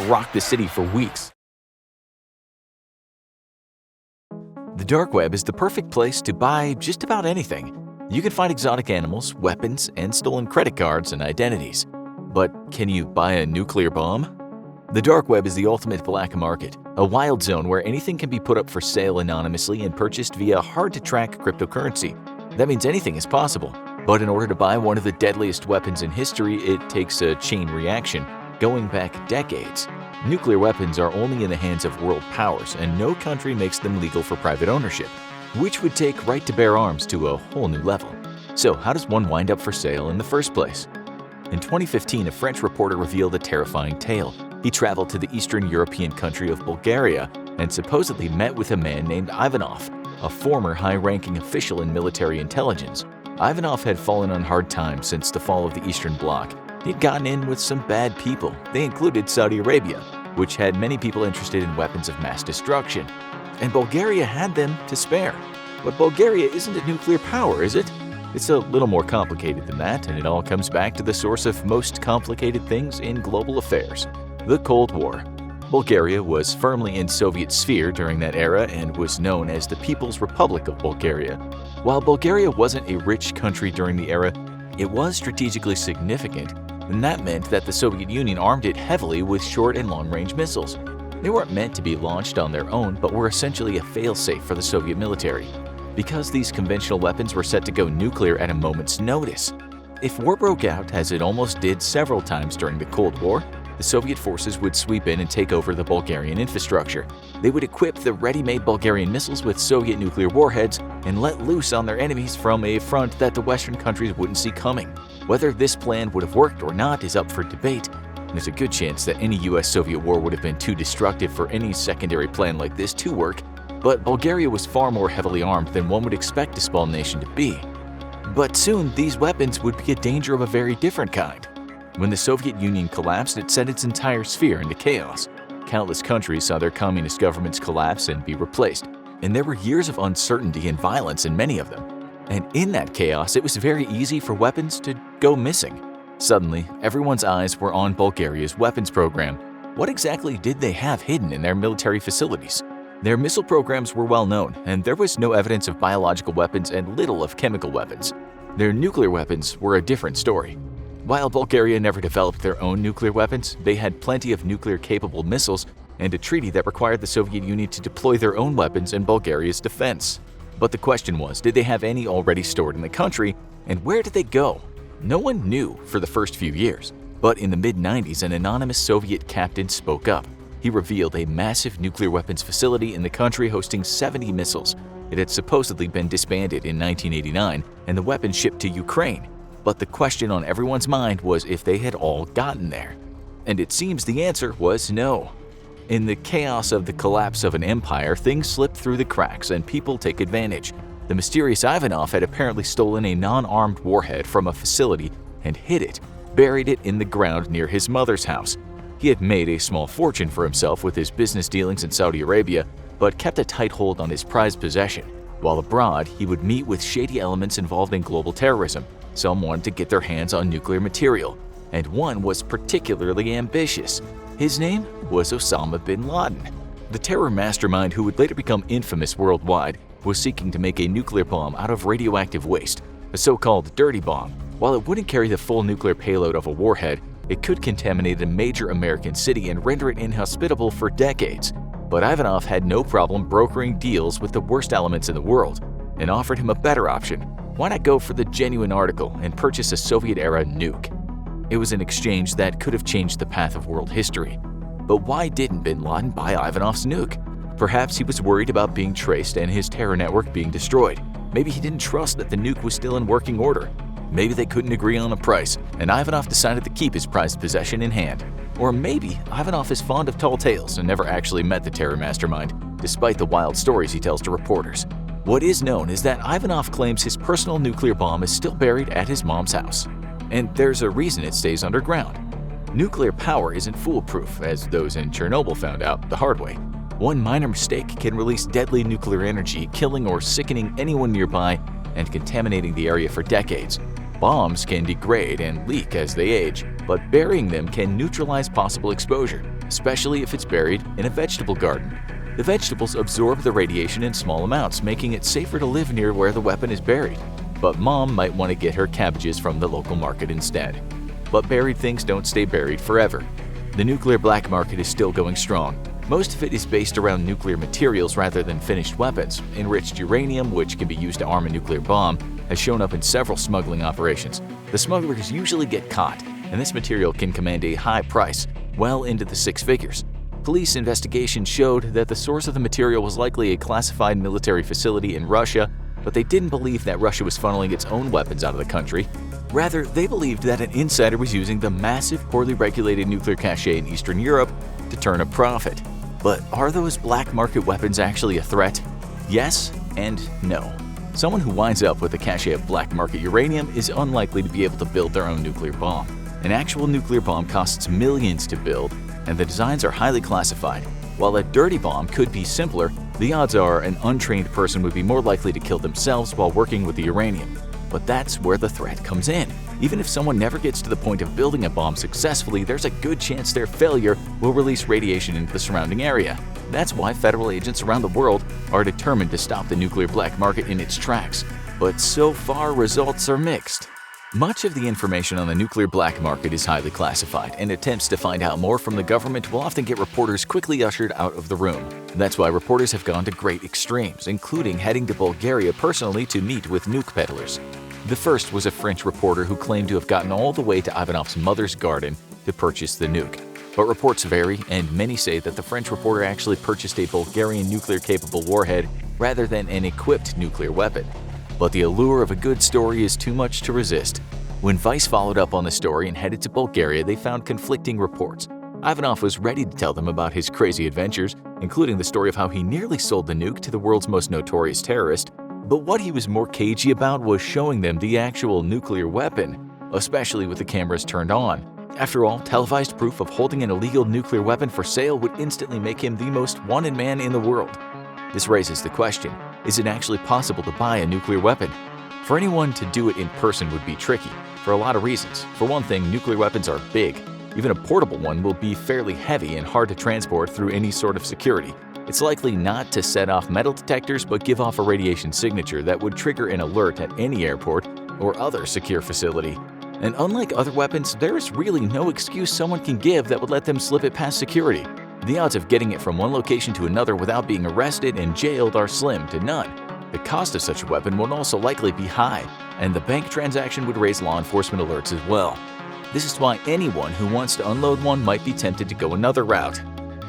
rocked the city for weeks. The dark web is the perfect place to buy just about anything. You can find exotic animals, weapons, and stolen credit cards and identities. But can you buy a nuclear bomb? The dark web is the ultimate black market, a wild zone where anything can be put up for sale anonymously and purchased via hard-to-track cryptocurrency. That means anything is possible. But in order to buy one of the deadliest weapons in history, it takes a chain reaction, going back decades. Nuclear weapons are only in the hands of world powers, and no country makes them legal for private ownership, which would take right to bear arms to a whole new level. So how does one wind up for sale in the first place? In 2015, a French reporter revealed a terrifying tale. He traveled to the Eastern European country of Bulgaria and supposedly met with a man named Ivanov, a former high-ranking official in military intelligence. Ivanov had fallen on hard times since the fall of the Eastern Bloc. He'd gotten in with some bad people. They included Saudi Arabia, which had many people interested in weapons of mass destruction. And Bulgaria had them to spare. But Bulgaria isn't a nuclear power, is it? It's a little more complicated than that, and it all comes back to the source of most complicated things in global affairs: the Cold War. Bulgaria was firmly in Soviet sphere during that era and was known as the People's Republic of Bulgaria. While Bulgaria wasn't a rich country during the era, it was strategically significant, and that meant that the Soviet Union armed it heavily with short and long-range missiles. They weren't meant to be launched on their own, but were essentially a fail-safe for the Soviet military, because these conventional weapons were set to go nuclear at a moment's notice. If war broke out, as it almost did several times during the Cold War, the Soviet forces would sweep in and take over the Bulgarian infrastructure. They would equip the ready-made Bulgarian missiles with Soviet nuclear warheads and let loose on their enemies from a front that the Western countries wouldn't see coming. Whether this plan would have worked or not is up for debate. There's a good chance that any US-Soviet war would have been too destructive for any secondary plan like this to work, but Bulgaria was far more heavily armed than one would expect a small nation to be. But soon, these weapons would be a danger of a very different kind. When the Soviet Union collapsed, it sent its entire sphere into chaos. Countless countries saw their communist governments collapse and be replaced, and there were years of uncertainty and violence in many of them. And in that chaos, it was very easy for weapons to go missing. Suddenly, everyone's eyes were on Bulgaria's weapons program. What exactly did they have hidden in their military facilities? Their missile programs were well known, and there was no evidence of biological weapons and little of chemical weapons. Their nuclear weapons were a different story. While Bulgaria never developed their own nuclear weapons, they had plenty of nuclear-capable missiles and a treaty that required the Soviet Union to deploy their own weapons in Bulgaria's defense. But the question was, did they have any already stored in the country, and where did they go? No one knew for the first few years, but in the mid-90s, an anonymous Soviet captain spoke up. He revealed a massive nuclear weapons facility in the country hosting 70 missiles. It had supposedly been disbanded in 1989 and the weapons shipped to Ukraine. But the question on everyone's mind was if they had all gotten there. And it seems the answer was no. In the chaos of the collapse of an empire, things slip through the cracks and people take advantage. The mysterious Ivanov had apparently stolen a non-armed warhead from a facility and hid it, buried it in the ground near his mother's house. He had made a small fortune for himself with his business dealings in Saudi Arabia, but kept a tight hold on his prized possession. While abroad, he would meet with shady elements involved in global terrorism. Some wanted to get their hands on nuclear material, and one was particularly ambitious. His name was Osama bin Laden. The terror mastermind, who would later become infamous worldwide, was seeking to make a nuclear bomb out of radioactive waste, a so-called dirty bomb. While it wouldn't carry the full nuclear payload of a warhead, it could contaminate a major American city and render it inhospitable for decades. But Ivanov had no problem brokering deals with the worst elements in the world and offered him a better option. Why not go for the genuine article and purchase a Soviet-era nuke? It was an exchange that could have changed the path of world history. But why didn't bin Laden buy Ivanov's nuke? Perhaps he was worried about being traced and his terror network being destroyed. Maybe he didn't trust that the nuke was still in working order. Maybe they couldn't agree on a price, and Ivanov decided to keep his prized possession in hand. Or maybe Ivanov is fond of tall tales and never actually met the terror mastermind, despite the wild stories he tells to reporters. What is known is that Ivanov claims his personal nuclear bomb is still buried at his mom's house. And there's a reason it stays underground. Nuclear power isn't foolproof, as those in Chernobyl found out the hard way. One minor mistake can release deadly nuclear energy, killing or sickening anyone nearby and contaminating the area for decades. Bombs can degrade and leak as they age, but burying them can neutralize possible exposure, especially if it's buried in a vegetable garden. The vegetables absorb the radiation in small amounts, making it safer to live near where the weapon is buried. But mom might want to get her cabbages from the local market instead. But buried things don't stay buried forever. The nuclear black market is still going strong. Most of it is based around nuclear materials rather than finished weapons. Enriched uranium, which can be used to arm a nuclear bomb, has shown up in several smuggling operations. The smugglers usually get caught, and this material can command a high price, well into the six figures. Police investigation showed that the source of the material was likely a classified military facility in Russia, but they didn't believe that Russia was funneling its own weapons out of the country. Rather, they believed that an insider was using the massive, poorly regulated nuclear cache in Eastern Europe to turn a profit. But are those black market weapons actually a threat? Yes and no. Someone who winds up with a cache of black market uranium is unlikely to be able to build their own nuclear bomb. An actual nuclear bomb costs millions to build, and the designs are highly classified. While a dirty bomb could be simpler, the odds are an untrained person would be more likely to kill themselves while working with the uranium. But that's where the threat comes in. Even if someone never gets to the point of building a bomb successfully, there's a good chance their failure will release radiation into the surrounding area. That's why federal agents around the world are determined to stop the nuclear black market in its tracks. But so far, results are mixed. Much of the information on the nuclear black market is highly classified, and attempts to find out more from the government will often get reporters quickly ushered out of the room. That's why reporters have gone to great extremes, including heading to Bulgaria personally to meet with nuke peddlers. The first was a French reporter who claimed to have gotten all the way to Ivanov's mother's garden to purchase the nuke. But reports vary, and many say that the French reporter actually purchased a Bulgarian nuclear-capable warhead rather than an equipped nuclear weapon. But the allure of a good story is too much to resist. When Vice followed up on the story and headed to Bulgaria, they found conflicting reports. Ivanov was ready to tell them about his crazy adventures, including the story of how he nearly sold the nuke to the world's most notorious terrorist. But what he was more cagey about was showing them the actual nuclear weapon, especially with the cameras turned on. After all, televised proof of holding an illegal nuclear weapon for sale would instantly make him the most wanted man in the world. This raises the question, is it actually possible to buy a nuclear weapon? For anyone to do it in person would be tricky, for a lot of reasons. For one thing, nuclear weapons are big. Even a portable one will be fairly heavy and hard to transport through any sort of security. It's likely not to set off metal detectors but give off a radiation signature that would trigger an alert at any airport or other secure facility. And unlike other weapons, there is really no excuse someone can give that would let them slip it past security. The odds of getting it from one location to another without being arrested and jailed are slim to none. The cost of such a weapon would also likely be high, and the bank transaction would raise law enforcement alerts as well. This is why anyone who wants to unload one might be tempted to go another route.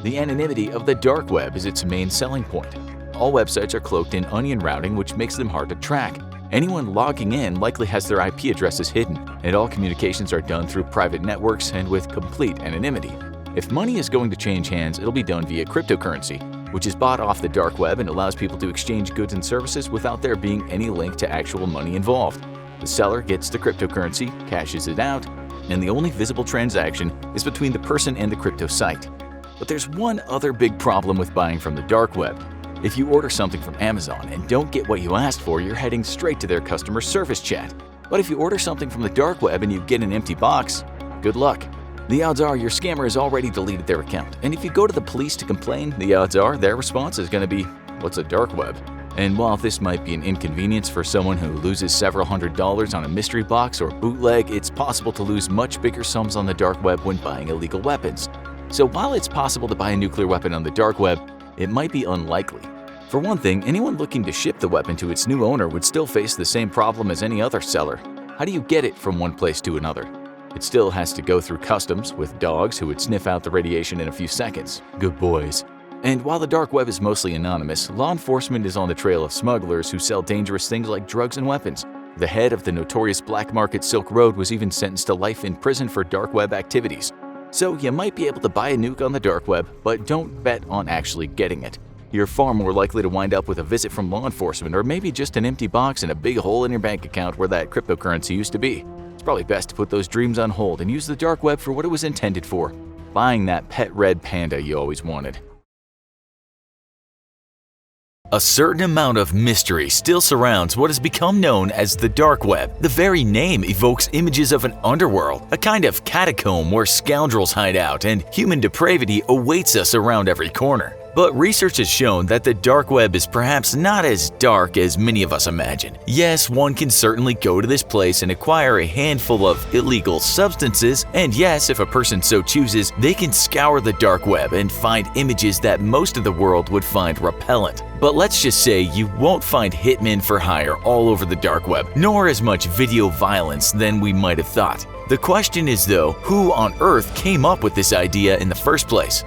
The anonymity of the dark web is its main selling point. All websites are cloaked in onion routing, which makes them hard to track. Anyone logging in likely has their IP addresses hidden, and all communications are done through private networks and with complete anonymity. If money is going to change hands, it'll be done via cryptocurrency, which is bought off the dark web and allows people to exchange goods and services without there being any link to actual money involved. The seller gets the cryptocurrency, cashes it out, and the only visible transaction is between the person and the crypto site. But there's one other big problem with buying from the dark web. If you order something from Amazon and don't get what you asked for, you're heading straight to their customer service chat. But if you order something from the dark web and you get an empty box, good luck. The odds are your scammer has already deleted their account, and if you go to the police to complain, the odds are their response is going to be, "What's a dark web?" And while this might be an inconvenience for someone who loses several $100s on a mystery box or bootleg, it's possible to lose much bigger sums on the dark web when buying illegal weapons. So while it's possible to buy a nuclear weapon on the dark web, it might be unlikely. For one thing, anyone looking to ship the weapon to its new owner would still face the same problem as any other seller. How do you get it from one place to another? It still has to go through customs with dogs who would sniff out the radiation in a few seconds. Good boys. And while the dark web is mostly anonymous, law enforcement is on the trail of smugglers who sell dangerous things like drugs and weapons. The head of the notorious black market Silk Road was even sentenced to life in prison for dark web activities. So you might be able to buy a nuke on the dark web, but don't bet on actually getting it. You're far more likely to wind up with a visit from law enforcement or maybe just an empty box and a big hole in your bank account where that cryptocurrency used to be. It's probably best to put those dreams on hold and use the dark web for what it was intended for, buying that pet red panda you always wanted. A certain amount of mystery still surrounds what has become known as the dark web. The very name evokes images of an underworld, a kind of catacomb where scoundrels hide out and human depravity awaits us around every corner. But research has shown that the dark web is perhaps not as dark as many of us imagine. Yes, one can certainly go to this place and acquire a handful of illegal substances, and yes, if a person so chooses, they can scour the dark web and find images that most of the world would find repellent. But let's just say you won't find hitmen for hire all over the dark web, nor as much video violence than we might have thought. The question is though, who on earth came up with this idea in the first place?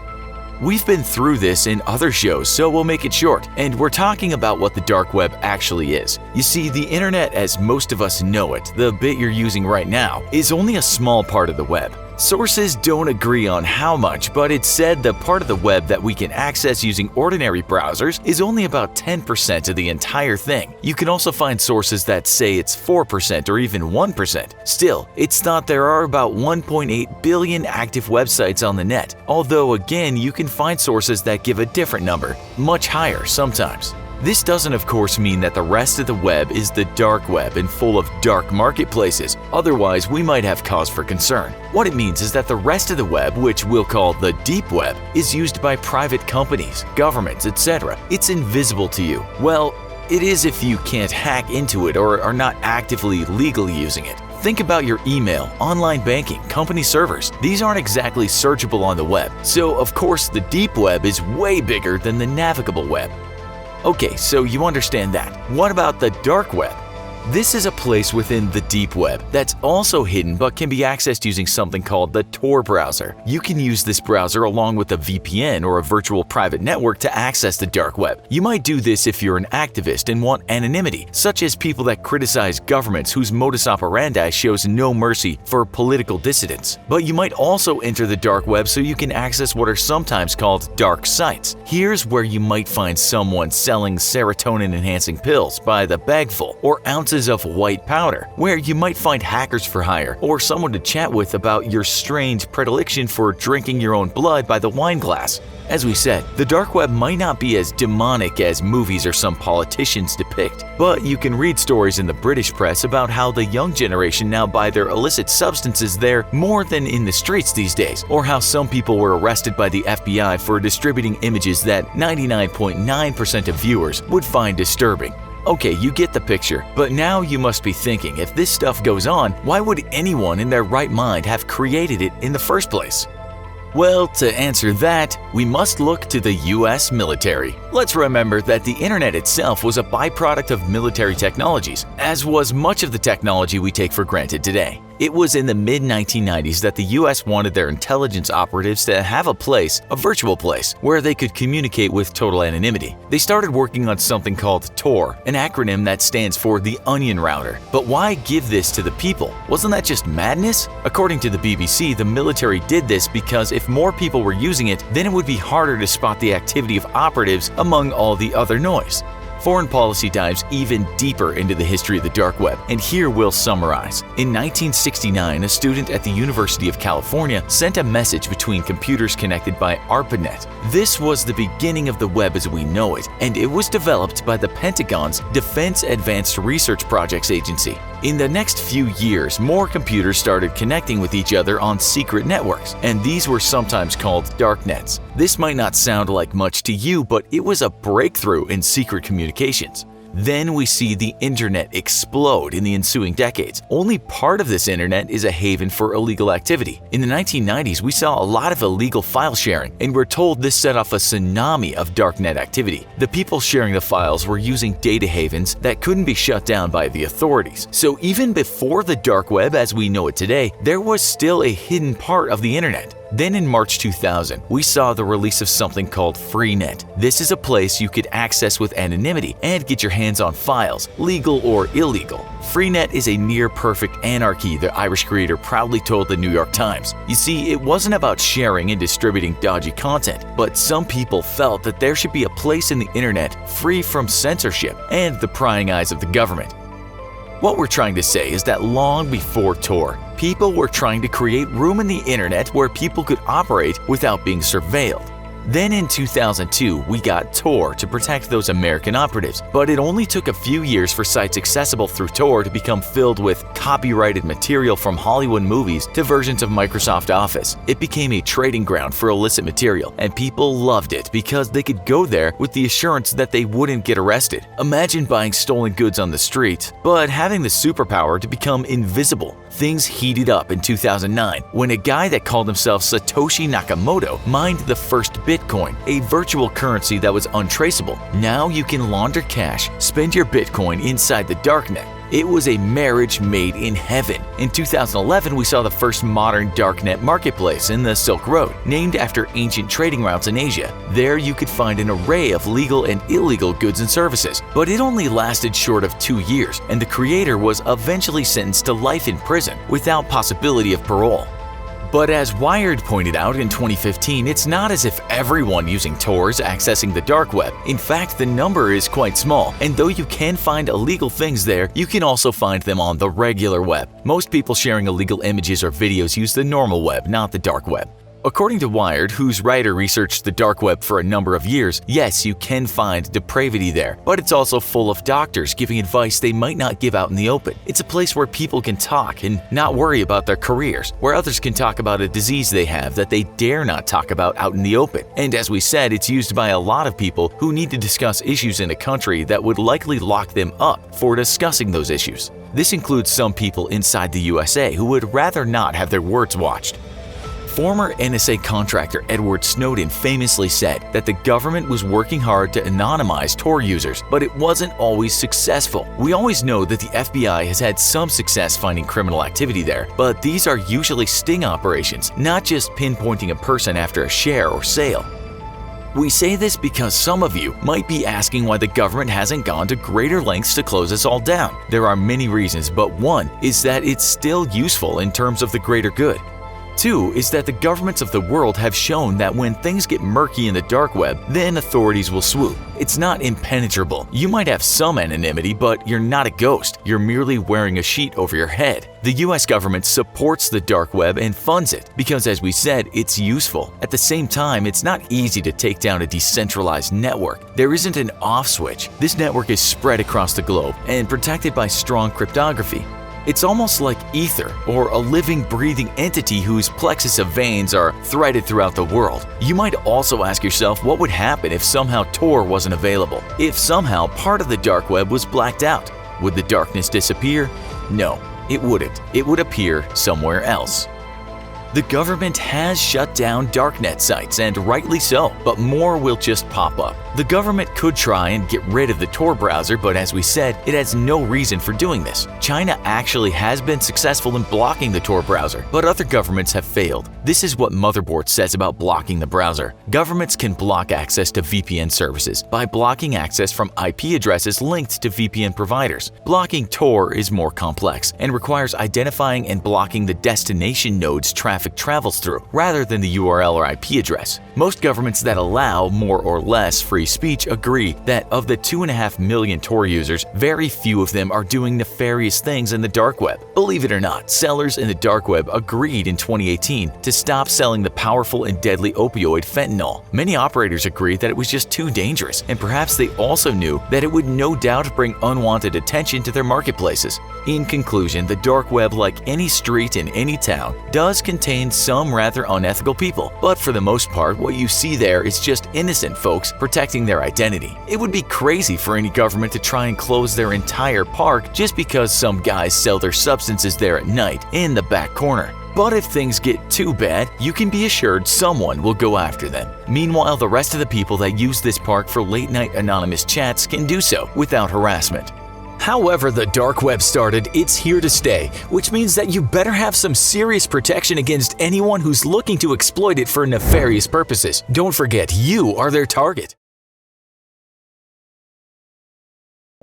We've been through this in other shows, so we'll make it short, and we're talking about what the dark web actually is. You see, the internet as most of us know it, the bit you're using right now, is only a small part of the web. Sources don't agree on how much, but it's said the part of the web that we can access using ordinary browsers is only about 10% of the entire thing. You can also find sources that say it's 4% or even 1%. Still, it's thought there are about 1.8 billion active websites on the net, although again, you can find sources that give a different number, much higher sometimes. This doesn't of course mean that the rest of the web is the dark web and full of dark marketplaces, otherwise we might have cause for concern. What it means is that the rest of the web, which we'll call the deep web, is used by private companies, governments, etc. It's invisible to you. Well, it is if you can't hack into it or are not actively legally using it. Think about your email, online banking, company servers. These aren't exactly searchable on the web, so of course the deep web is way bigger than the navigable web. Okay, so you understand that. What about the dark web? This is a place within the deep web that's also hidden but can be accessed using something called the Tor browser. You can use this browser along with a VPN or a virtual private network to access the dark web. You might do this if you're an activist and want anonymity, such as people that criticize governments whose modus operandi shows no mercy for political dissidents. But you might also enter the dark web so you can access what are sometimes called dark sites. Here's where you might find someone selling serotonin-enhancing pills by the bagful or ounces of white powder, where you might find hackers for hire or someone to chat with about your strange predilection for drinking your own blood by the wine glass. As we said, the dark web might not be as demonic as movies or some politicians depict, but you can read stories in the British press about how the young generation now buy their illicit substances there more than in the streets these days, or how some people were arrested by the FBI for distributing images that 99.9% of viewers would find disturbing. Okay, you get the picture, but now you must be thinking, if this stuff goes on, why would anyone in their right mind have created it in the first place? Well, to answer that, we must look to the US military. Let's remember that the internet itself was a byproduct of military technologies, as was much of the technology we take for granted today. It was in the mid-1990s that the US wanted their intelligence operatives to have a place, a virtual place, where they could communicate with total anonymity. They started working on something called Tor, an acronym that stands for the Onion Router. But why give this to the people? Wasn't that just madness? According to the BBC, the military did this because if more people were using it, then it would be harder to spot the activity of operatives among all the other noise. Foreign policy dives even deeper into the history of the dark web, and here we'll summarize. In 1969, a student at the University of California sent a message between computers connected by ARPANET. This was the beginning of the web as we know it, and it was developed by the Pentagon's Defense Advanced Research Projects Agency. In the next few years, more computers started connecting with each other on secret networks, and these were sometimes called darknets. This might not sound like much to you, but it was a breakthrough in secret communications. Then we see the internet explode in the ensuing decades. Only part of this internet is a haven for illegal activity. In the 1990s, we saw a lot of illegal file sharing, and we're told this set off a tsunami of darknet activity. The people sharing the files were using data havens that couldn't be shut down by the authorities. So even before the dark web as we know it today, there was still a hidden part of the internet. Then in March 2000, we saw the release of something called Freenet. This is a place you could access with anonymity and get your hands on files, legal or illegal. Freenet is a near-perfect anarchy, the Irish creator proudly told the New York Times. You see, it wasn't about sharing and distributing dodgy content, but some people felt that there should be a place in the internet free from censorship and the prying eyes of the government. What we're trying to say is that long before Tor, people were trying to create room in the internet where people could operate without being surveilled. Then in 2002, we got Tor to protect those American operatives, but it only took a few years for sites accessible through Tor to become filled with copyrighted material from Hollywood movies to versions of Microsoft Office. It became a trading ground for illicit material, and people loved it because they could go there with the assurance that they wouldn't get arrested. Imagine buying stolen goods on the street, but having the superpower to become invisible. Things heated up in 2009 when a guy that called himself Satoshi Nakamoto mined the first Bitcoin, a virtual currency that was untraceable. Now you can launder cash, spend your Bitcoin inside the darknet. It was a marriage made in heaven. In 2011, we saw the first modern darknet marketplace in the Silk Road, named after ancient trading routes in Asia. There you could find an array of legal and illegal goods and services, but it only lasted short of 2 years, and the creator was eventually sentenced to life in prison without possibility of parole. But as Wired pointed out in 2015, it's not as if everyone using Tor is accessing the dark web. In fact, the number is quite small, and though you can find illegal things there, you can also find them on the regular web. Most people sharing illegal images or videos use the normal web, not the dark web. According to Wired, whose writer researched the dark web for a number of years, yes, you can find depravity there, but it's also full of doctors giving advice they might not give out in the open. It's a place where people can talk and not worry about their careers, where others can talk about a disease they have that they dare not talk about out in the open. And as we said, it's used by a lot of people who need to discuss issues in a country that would likely lock them up for discussing those issues. This includes some people inside the USA who would rather not have their words watched. Former NSA contractor Edward Snowden famously said that the government was working hard to anonymize Tor users, but it wasn't always successful. We always know that the FBI has had some success finding criminal activity there, but these are usually sting operations, not just pinpointing a person after a share or sale. We say this because some of you might be asking why the government hasn't gone to greater lengths to close us all down. There are many reasons, but one is that it's still useful in terms of the greater good. Two is that the governments of the world have shown that when things get murky in the dark web, then authorities will swoop. It's not impenetrable. You might have some anonymity, but you're not a ghost. You're merely wearing a sheet over your head. The US government supports the dark web and funds it because, as we said, it's useful. At the same time, it's not easy to take down a decentralized network. There isn't an off switch. This network is spread across the globe and protected by strong cryptography. It's almost like ether, or a living, breathing entity whose plexus of veins are threaded throughout the world. You might also ask yourself what would happen if somehow Tor wasn't available. If somehow part of the dark web was blacked out, would the darkness disappear? No, it wouldn't. It would appear somewhere else. The government has shut down darknet sites, and rightly so, but more will just pop up. The government could try and get rid of the Tor browser, but as we said, it has no reason for doing this. China actually has been successful in blocking the Tor browser, but other governments have failed. This is what Motherboard says about blocking the browser. Governments can block access to VPN services by blocking access from IP addresses linked to VPN providers. Blocking Tor is more complex and requires identifying and blocking the destination node's traffic travels through, rather than the URL or IP address. Most governments that allow more or less free speech agree that of the 2.5 million Tor users, very few of them are doing nefarious things in the dark web. Believe it or not, sellers in the dark web agreed in 2018 to stop selling the powerful and deadly opioid fentanyl. Many operators agreed that it was just too dangerous, and perhaps they also knew that it would no doubt bring unwanted attention to their marketplaces. In conclusion, the dark web, like any street in any town, does contain some rather unethical people, but for the most part, what you see there is just innocent folks protecting their identity. It would be crazy for any government to try and close their entire park just because some guys sell their substances there at night in the back corner. But if things get too bad, you can be assured someone will go after them. Meanwhile, the rest of the people that use this park for late-night anonymous chats can do so without harassment. However the dark web started, it's here to stay, which means that you better have some serious protection against anyone who's looking to exploit it for nefarious purposes. Don't forget, you are their target.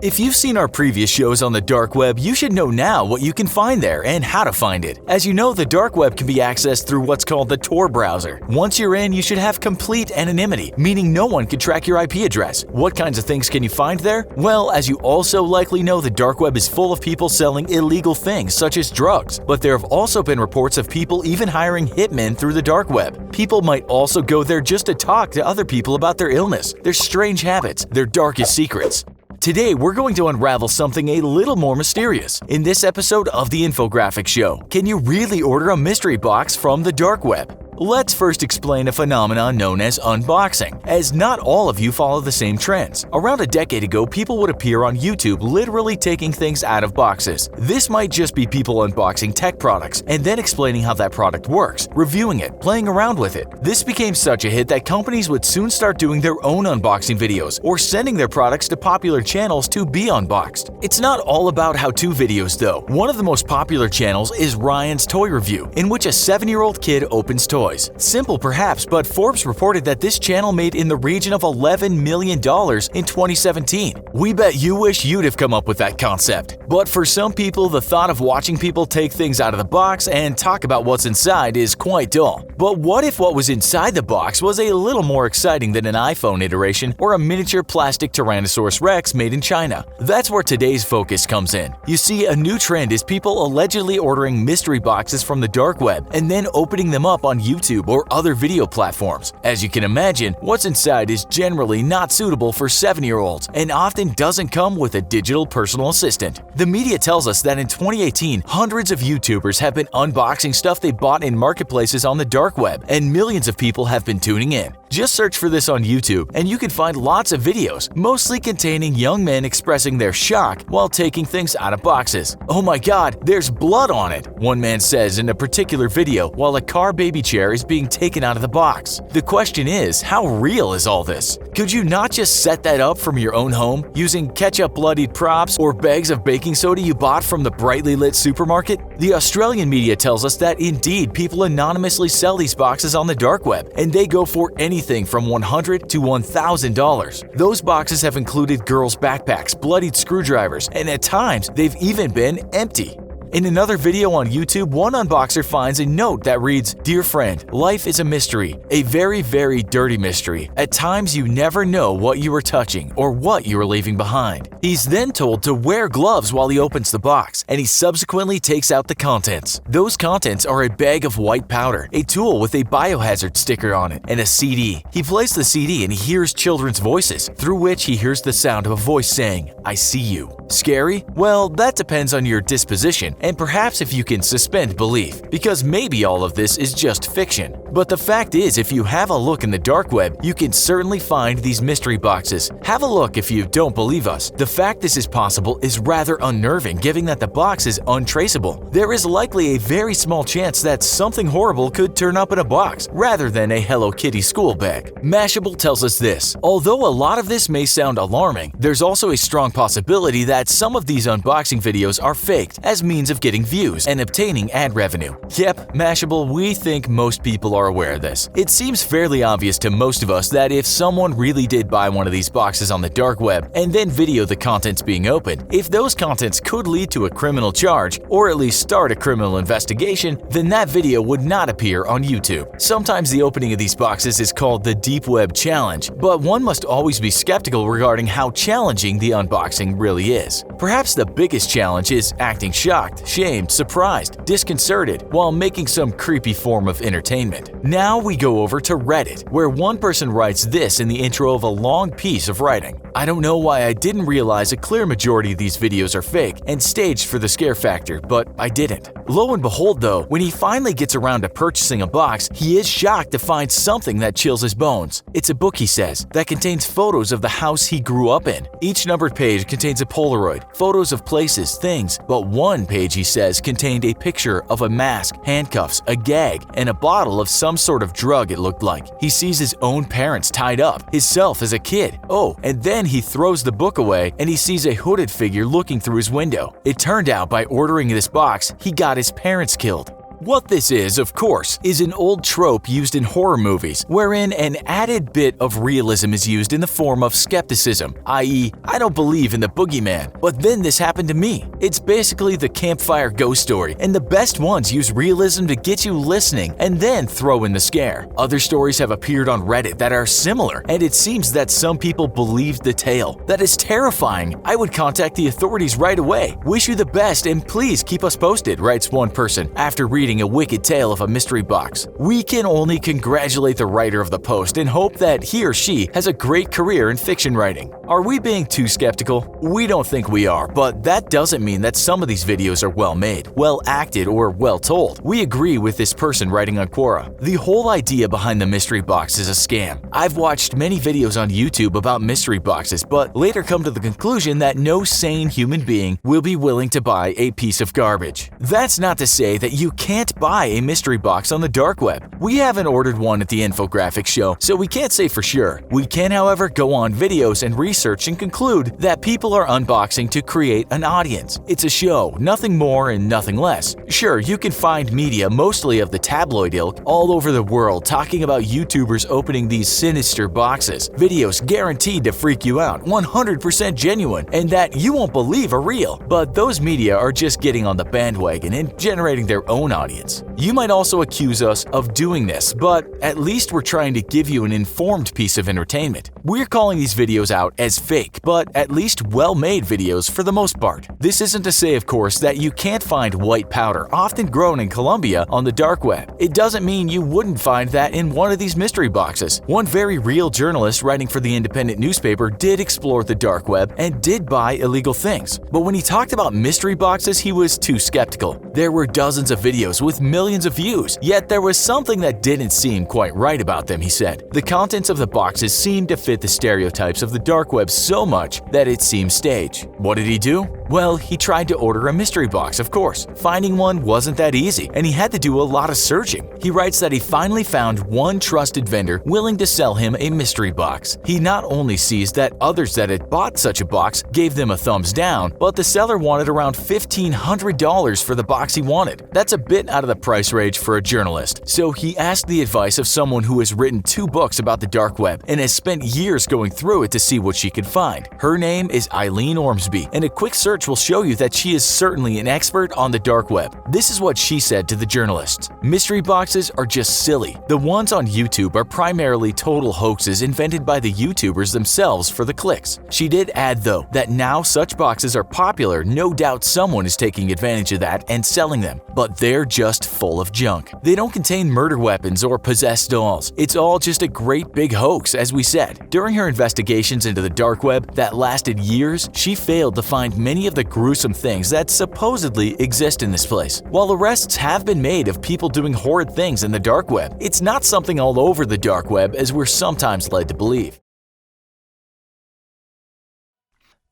If you've seen our previous shows on the dark web, you should know now what you can find there and how to find it. As you know, the dark web can be accessed through what's called the Tor browser. Once you're in, you should have complete anonymity, meaning no one can track your IP address. What kinds of things can you find there? Well, as you also likely know, the dark web is full of people selling illegal things such as drugs. But there have also been reports of people even hiring hitmen through the dark web. People might also go there just to talk to other people about their illness, their strange habits, their darkest secrets. Today, we're going to unravel something a little more mysterious. In this episode of The Infographic Show, can you really order a mystery box from the dark web? Let's first explain a phenomenon known as unboxing, as not all of you follow the same trends. Around a decade ago, people would appear on YouTube literally taking things out of boxes. This might just be people unboxing tech products and then explaining how that product works, reviewing it, playing around with it. This became such a hit that companies would soon start doing their own unboxing videos or sending their products to popular channels to be unboxed. It's not all about how-to videos though. One of the most popular channels is Ryan's Toy Review, in which a 7-year-old kid opens toys. Simple perhaps, but Forbes reported that this channel made in the region of $11 million in 2017. We bet you wish you'd have come up with that concept. But for some people, the thought of watching people take things out of the box and talk about what's inside is quite dull. But what if what was inside the box was a little more exciting than an iPhone iteration or a miniature plastic Tyrannosaurus Rex made in China? That's where today's focus comes in. You see, a new trend is people allegedly ordering mystery boxes from the dark web and then opening them up on YouTube or other video platforms. As you can imagine, what's inside is generally not suitable for 7-year-olds and often doesn't come with a digital personal assistant. The media tells us that in 2018, hundreds of YouTubers have been unboxing stuff they bought in marketplaces on the dark web, and millions of people have been tuning in. Just search for this on YouTube and you can find lots of videos, mostly containing young men expressing their shock while taking things out of boxes. "Oh my god, there's blood on it," one man says in a particular video while a car baby chair hardware is being taken out of the box. The question is, how real is all this? Could you not just set that up from your own home using ketchup-bloodied props or bags of baking soda you bought from the brightly lit supermarket? The Australian media tells us that indeed people anonymously sell these boxes on the dark web, and they go for anything from $100 to $1,000. Those boxes have included girls' backpacks, bloodied screwdrivers, and at times they've even been empty. In another video on YouTube, one unboxer finds a note that reads, "Dear friend, life is a mystery, a very, very dirty mystery. At times you never know what you are touching or what you are leaving behind." He's then told to wear gloves while he opens the box, and he subsequently takes out the contents. Those contents are a bag of white powder, a tool with a biohazard sticker on it, and a CD. He plays the CD and he hears children's voices, through which he hears the sound of a voice saying, "I see you." Scary? Well, that depends on your disposition, and perhaps if you can suspend belief, because maybe all of this is just fiction. But the fact is, if you have a look in the dark web, you can certainly find these mystery boxes. Have a look if you don't believe us. The fact this is possible is rather unnerving, given that the box is untraceable. There is likely a very small chance that something horrible could turn up in a box, rather than a Hello Kitty school bag. Mashable tells us this: although a lot of this may sound alarming, there's also a strong possibility that some of these unboxing videos are faked as means of getting views and obtaining ad revenue. Yep, Mashable, we think most people are aware of this. It seems fairly obvious to most of us that if someone really did buy one of these boxes on the dark web and then video the contents being opened, if those contents could lead to a criminal charge or at least start a criminal investigation, then that video would not appear on YouTube. Sometimes the opening of these boxes is called the Deep Web Challenge, but one must always be skeptical regarding how challenging the unboxing really is. Perhaps the biggest challenge is acting shocked, shamed, surprised, disconcerted, while making some creepy form of entertainment. Now we go over to Reddit, where one person writes this in the intro of a long piece of writing. "I don't know why I didn't realize a clear majority of these videos are fake and staged for the scare factor, but I didn't." Lo and behold though, when he finally gets around to purchasing a box, he is shocked to find something that chills his bones. It's a book, he says, that contains photos of the house he grew up in. Each numbered page contains a Polaroid, photos of places, things, but one page, he says, contained a picture of a mask, handcuffs, a gag, and a bottle of some sort of drug, it looked like. He sees his own parents tied up, himself as a kid. Oh, and then he throws the book away and he sees a hooded figure looking through his window. It turned out by ordering this box, he got his parents killed. What this is, of course, is an old trope used in horror movies, wherein an added bit of realism is used in the form of skepticism, i.e., I don't believe in the boogeyman, but then this happened to me. It's basically the campfire ghost story, and the best ones use realism to get you listening and then throw in the scare. Other stories have appeared on Reddit that are similar, and it seems that some people believed the tale. That is terrifying. I would contact the authorities right away. Wish you the best and please keep us posted, writes one person after reading a wicked tale of a mystery box. We can only congratulate the writer of the post and hope that he or she has a great career in fiction writing. Are we being too skeptical? We don't think we are, but that doesn't mean that some of these videos are well made, well acted, or well told. We agree with this person writing on Quora. The whole idea behind the mystery box is a scam. I've watched many videos on YouTube about mystery boxes, but later come to the conclusion that no sane human being will be willing to buy a piece of garbage. That's not to say that you can't buy a mystery box on the dark web. We haven't ordered one at the infographics show, so we can't say for sure. We can, however, go on videos and research and conclude that people are unboxing to create an audience. It's a show, nothing more and nothing less. Sure, you can find media, mostly of the tabloid ilk, all over the world talking about YouTubers opening these sinister boxes. Videos guaranteed to freak you out, 100% genuine, and that you won't believe are real. But those media are just getting on the bandwagon and generating their own audience. You might also accuse us of doing this, but at least we're trying to give you an informed piece of entertainment. We're calling these videos out as fake, but at least well-made videos for the most part. This isn't to say, of course, that you can't find white powder, often grown in Colombia, on the dark web. It doesn't mean you wouldn't find that in one of these mystery boxes. One very real journalist writing for the independent newspaper did explore the dark web and did buy illegal things. But when he talked about mystery boxes, he was too skeptical. There were dozens of videos with millions of views, yet there was something that didn't seem quite right about them, he said. The contents of the boxes seemed to fit fit the stereotypes of the dark web so much that it seems staged. What did he do? Well, he tried to order a mystery box, of course. Finding one wasn't that easy, and he had to do a lot of searching. He writes that he finally found one trusted vendor willing to sell him a mystery box. He not only sees that others that had bought such a box gave them a thumbs down, but the seller wanted around $1,500 for the box he wanted. That's a bit out of the price range for a journalist, so he asked the advice of someone who has written 2 books about the dark web and has spent years going through it to see what she could find. Her name is Eileen Ormsby, and a quick search will show you that she is certainly an expert on the dark web. This is what she said to the journalists. Mystery boxes are just silly. The ones on YouTube are primarily total hoaxes invented by the YouTubers themselves for the clicks. She did add, though, that now such boxes are popular, no doubt someone is taking advantage of that and selling them, but they're just full of junk. They don't contain murder weapons or possessed dolls. It's all just a great big hoax, as we said. During her investigations into the dark web that lasted years, she failed to find many of the gruesome things that supposedly exist in this place. While arrests have been made of people doing horrid things in the dark web, it's not something all over the dark web as we're sometimes led to believe.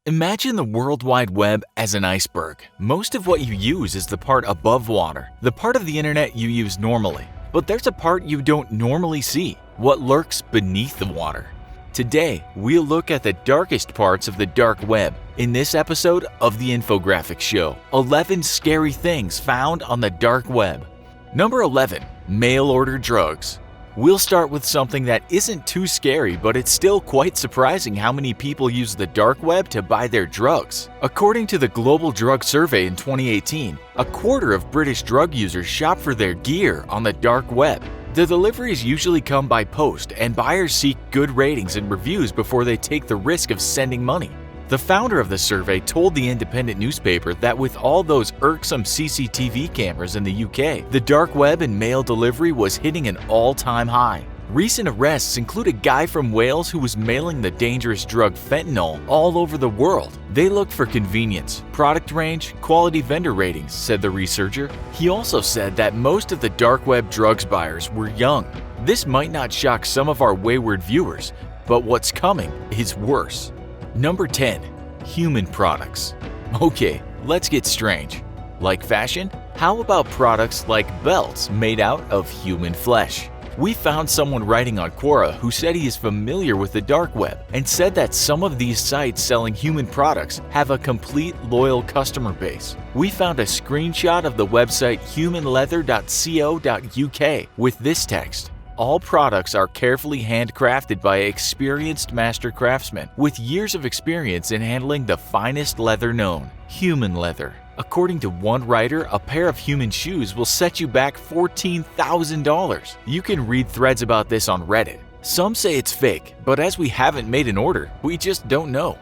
Imagine the World Wide Web as an iceberg. Most of what you use is the part above water, the part of the internet you use normally. But there's a part you don't normally see, what lurks beneath the water. Today, we'll look at the darkest parts of the dark web in this episode of the Infographics Show. 11 scary things found on the dark web. Number 11. Mail-order drugs. We'll start with something that isn't too scary, but it's still quite surprising how many people use the dark web to buy their drugs. According to the Global Drug Survey in 2018, a quarter of British drug users shop for their gear on the dark web. The deliveries usually come by post, and buyers seek good ratings and reviews before they take the risk of sending money. The founder of the survey told the independent newspaper that with all those irksome CCTV cameras in the UK, the dark web and mail delivery was hitting an all-time high. Recent arrests include a guy from Wales who was mailing the dangerous drug fentanyl all over the world. They looked for convenience, product range, quality vendor ratings, said the researcher. He also said that most of the dark web drugs buyers were young. This might not shock some of our wayward viewers, but what's coming is worse. Number 10. Human products. Okay, let's get strange. Like fashion? How about products like belts made out of human flesh? We found someone writing on Quora who said he is familiar with the dark web and said that some of these sites selling human products have a complete loyal customer base. We found a screenshot of the website humanleather.co.uk with this text. All products are carefully handcrafted by experienced master craftsmen with years of experience in handling the finest leather known, human leather. According to one writer, a pair of human shoes will set you back $14,000. You can read threads about this on Reddit. Some say it's fake, but as we haven't made an order, we just don't know.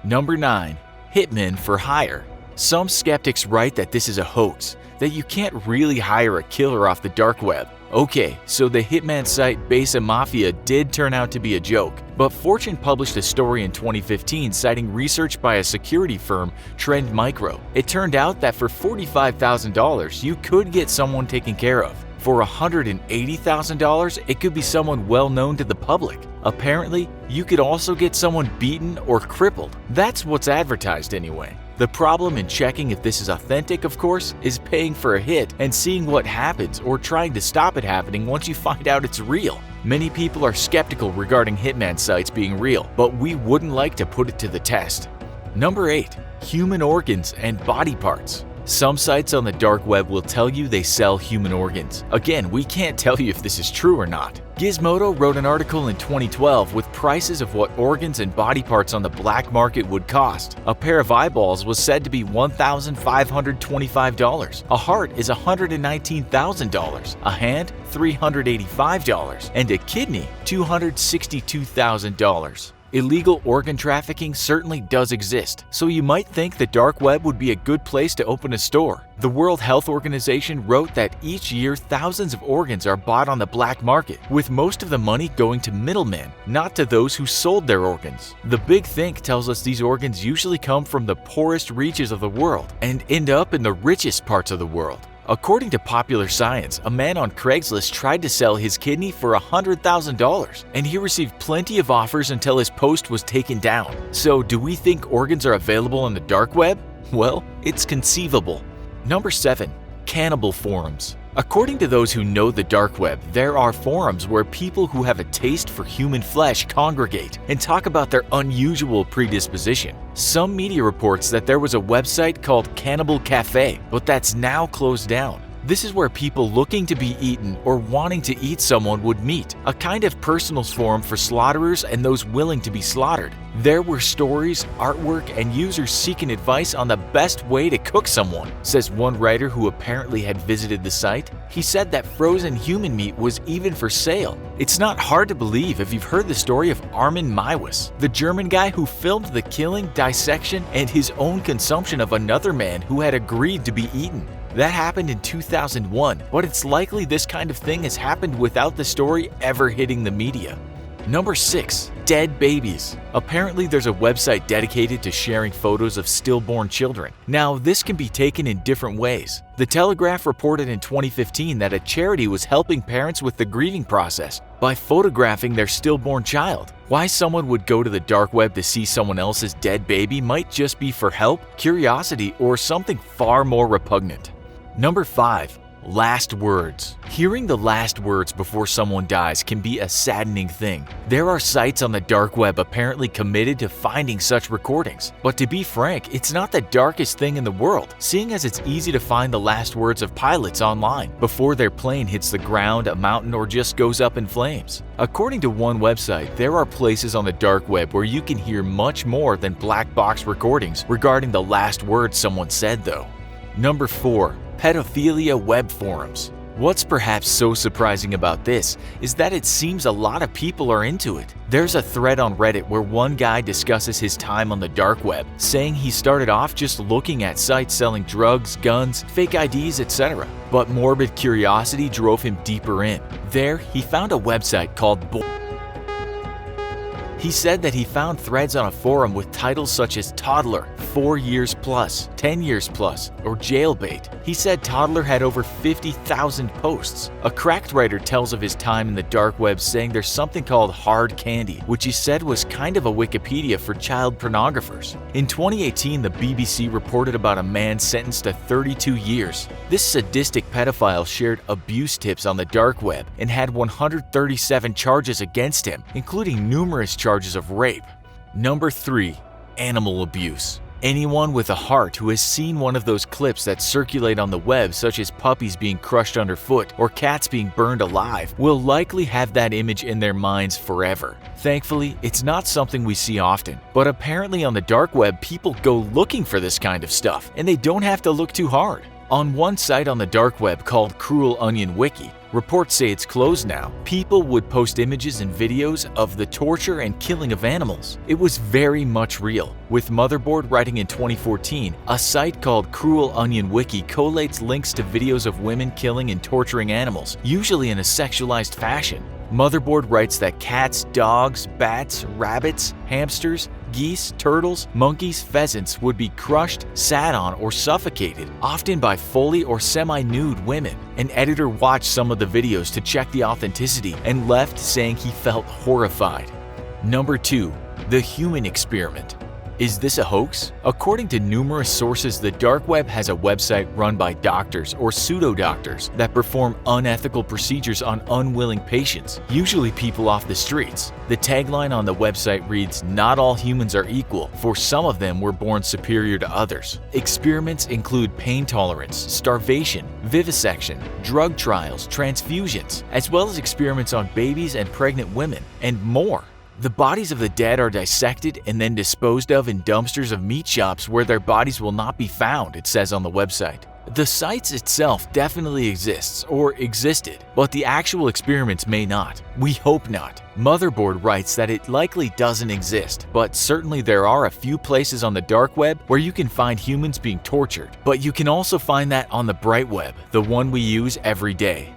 Number 9. Hitmen for hire. Some skeptics write that this is a hoax, that you can't really hire a killer off the dark web. Okay, so the hitman site Besa Mafia did turn out to be a joke, but Fortune published a story in 2015 citing research by a security firm, Trend Micro. It turned out that for $45,000, you could get someone taken care of. For $180,000, it could be someone well known to the public. Apparently, you could also get someone beaten or crippled. That's what's advertised anyway. The problem in checking if this is authentic, of course, is paying for a hit and seeing what happens or trying to stop it happening once you find out it's real. Many people are skeptical regarding hitman sites being real, but we wouldn't like to put it to the test. Number 8. Human organs and body parts. Some sites on the dark web will tell you they sell human organs. Again, we can't tell you if this is true or not. Gizmodo wrote an article in 2012 with prices of what organs and body parts on the black market would cost. A pair of eyeballs was said to be $1,525. A heart is $119,000. A hand, $385. And a kidney, $262,000. Illegal organ trafficking certainly does exist, so you might think the dark web would be a good place to open a store. The World Health Organization wrote that each year thousands of organs are bought on the black market, with most of the money going to middlemen, not to those who sold their organs. The Big Think tells us these organs usually come from the poorest reaches of the world and end up in the richest parts of the world. According to Popular Science, a man on Craigslist tried to sell his kidney for $100,000, and he received plenty of offers until his post was taken down. So, do we think organs are available on the dark web? Well, it's conceivable. Number 7. Cannibal forums. According to those who know the dark web, there are forums where people who have a taste for human flesh congregate and talk about their unusual predisposition. Some media reports that there was a website called Cannibal Cafe, but that's now closed down. This is where people looking to be eaten or wanting to eat someone would meet, a kind of personals forum for slaughterers and those willing to be slaughtered. There were stories, artwork, and users seeking advice on the best way to cook someone, says one writer who apparently had visited the site. He said that frozen human meat was even for sale. It's not hard to believe if you've heard the story of Armin Maiwis, the German guy who filmed the killing, dissection, and his own consumption of another man who had agreed to be eaten. That happened in 2001, but it's likely this kind of thing has happened without the story ever hitting the media. Number 6. Dead babies. Apparently there's a website dedicated to sharing photos of stillborn children. Now, this can be taken in different ways. The Telegraph reported in 2015 that a charity was helping parents with the grieving process by photographing their stillborn child. Why someone would go to the dark web to see someone else's dead baby might just be for help, curiosity, or something far more repugnant. Number 5. Last words. Hearing the last words before someone dies can be a saddening thing. There are sites on the dark web apparently committed to finding such recordings. But to be frank, it's not the darkest thing in the world, seeing as it's easy to find the last words of pilots online before their plane hits the ground, a mountain, or just goes up in flames. According to one website, there are places on the dark web where you can hear much more than black box recordings regarding the last words someone said though. Number 4. Pedophilia web forums. What's perhaps so surprising about this is that it seems a lot of people are into it. There's a thread on Reddit where one guy discusses his time on the dark web, saying he started off just looking at sites selling drugs, guns, fake IDs, etc. But morbid curiosity drove him deeper in. There, he found a website called He said that he found threads on a forum with titles such as Toddler, 4 years plus, 10 years plus, or Jailbait. He said Toddler had over 50,000 posts. A Cracked writer tells of his time in the dark web, saying there's something called Hard Candy, which he said was kind of a Wikipedia for child pornographers. In 2018, the BBC reported about a man sentenced to 32 years. This sadistic pedophile shared abuse tips on the dark web and had 137 charges against him, including numerous charges of rape. Number 3. Animal abuse. Anyone with a heart who has seen one of those clips that circulate on the web, such as puppies being crushed underfoot or cats being burned alive, will likely have that image in their minds forever. Thankfully, it's not something we see often, but apparently on the dark web people go looking for this kind of stuff, and they don't have to look too hard. On one site on the dark web called Cruel Onion Wiki, reports say it's closed now. People would post images and videos of the torture and killing of animals. It was very much real. With Motherboard writing in 2014, a site called Cruel Onion Wiki collates links to videos of women killing and torturing animals, usually in a sexualized fashion. Motherboard writes that cats, dogs, bats, rabbits, hamsters, geese, turtles, monkeys, pheasants would be crushed, sat on, or suffocated, often by fully or semi-nude women. An editor watched some of the videos to check the authenticity and left saying he felt horrified. Number 2. The human experiment. Is this a hoax? According to numerous sources, the dark web has a website run by doctors or pseudo-doctors that perform unethical procedures on unwilling patients, usually people off the streets. The tagline on the website reads, "Not all humans are equal, for some of them were born superior to others." Experiments include pain tolerance, starvation, vivisection, drug trials, transfusions, as well as experiments on babies and pregnant women, and more. The bodies of the dead are dissected and then disposed of in dumpsters of meat shops where their bodies will not be found, it says on the website. The sites itself definitely exists or existed, but the actual experiments may not. We hope not. Motherboard writes that it likely doesn't exist, but certainly there are a few places on the dark web where you can find humans being tortured. But you can also find that on the bright web, the one we use every day.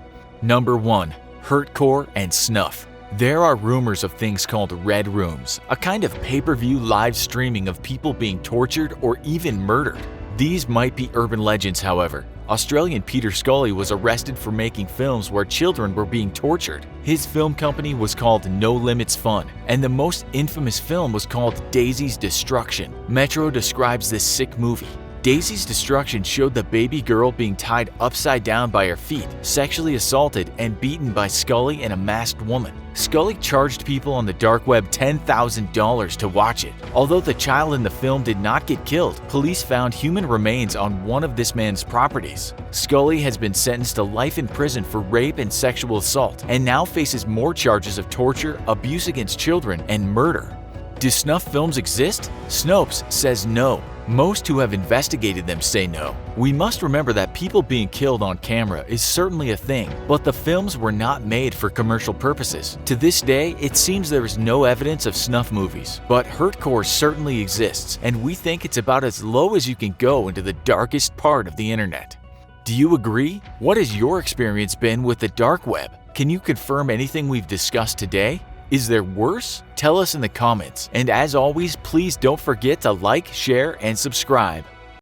Number 1. Hurtcore and snuff. There are rumors of things called red rooms, a kind of pay-per-view live streaming of people being tortured or even murdered. These might be urban legends, however. Australian Peter Scully was arrested for making films where children were being tortured. His film company was called No Limits Fun, and the most infamous film was called Daisy's Destruction. Metro describes this sick movie. Daisy's Destruction showed the baby girl being tied upside down by her feet, sexually assaulted, and beaten by Scully and a masked woman. Scully charged people on the dark web $10,000 to watch it. Although the child in the film did not get killed, police found human remains on one of this man's properties. Scully has been sentenced to life in prison for rape and sexual assault, and now faces more charges of torture, abuse against children, and murder. Do snuff films exist? Snopes says no. Most who have investigated them say no. We must remember that people being killed on camera is certainly a thing, but the films were not made for commercial purposes. To this day, it seems there is no evidence of snuff movies, but hurtcore certainly exists, and we think it's about as low as you can go into the darkest part of the internet. Do you agree? What has your experience been with the dark web? Can you confirm anything we've discussed today? Is there worse? Tell us in the comments. And as always, please don't forget to like, share, and subscribe.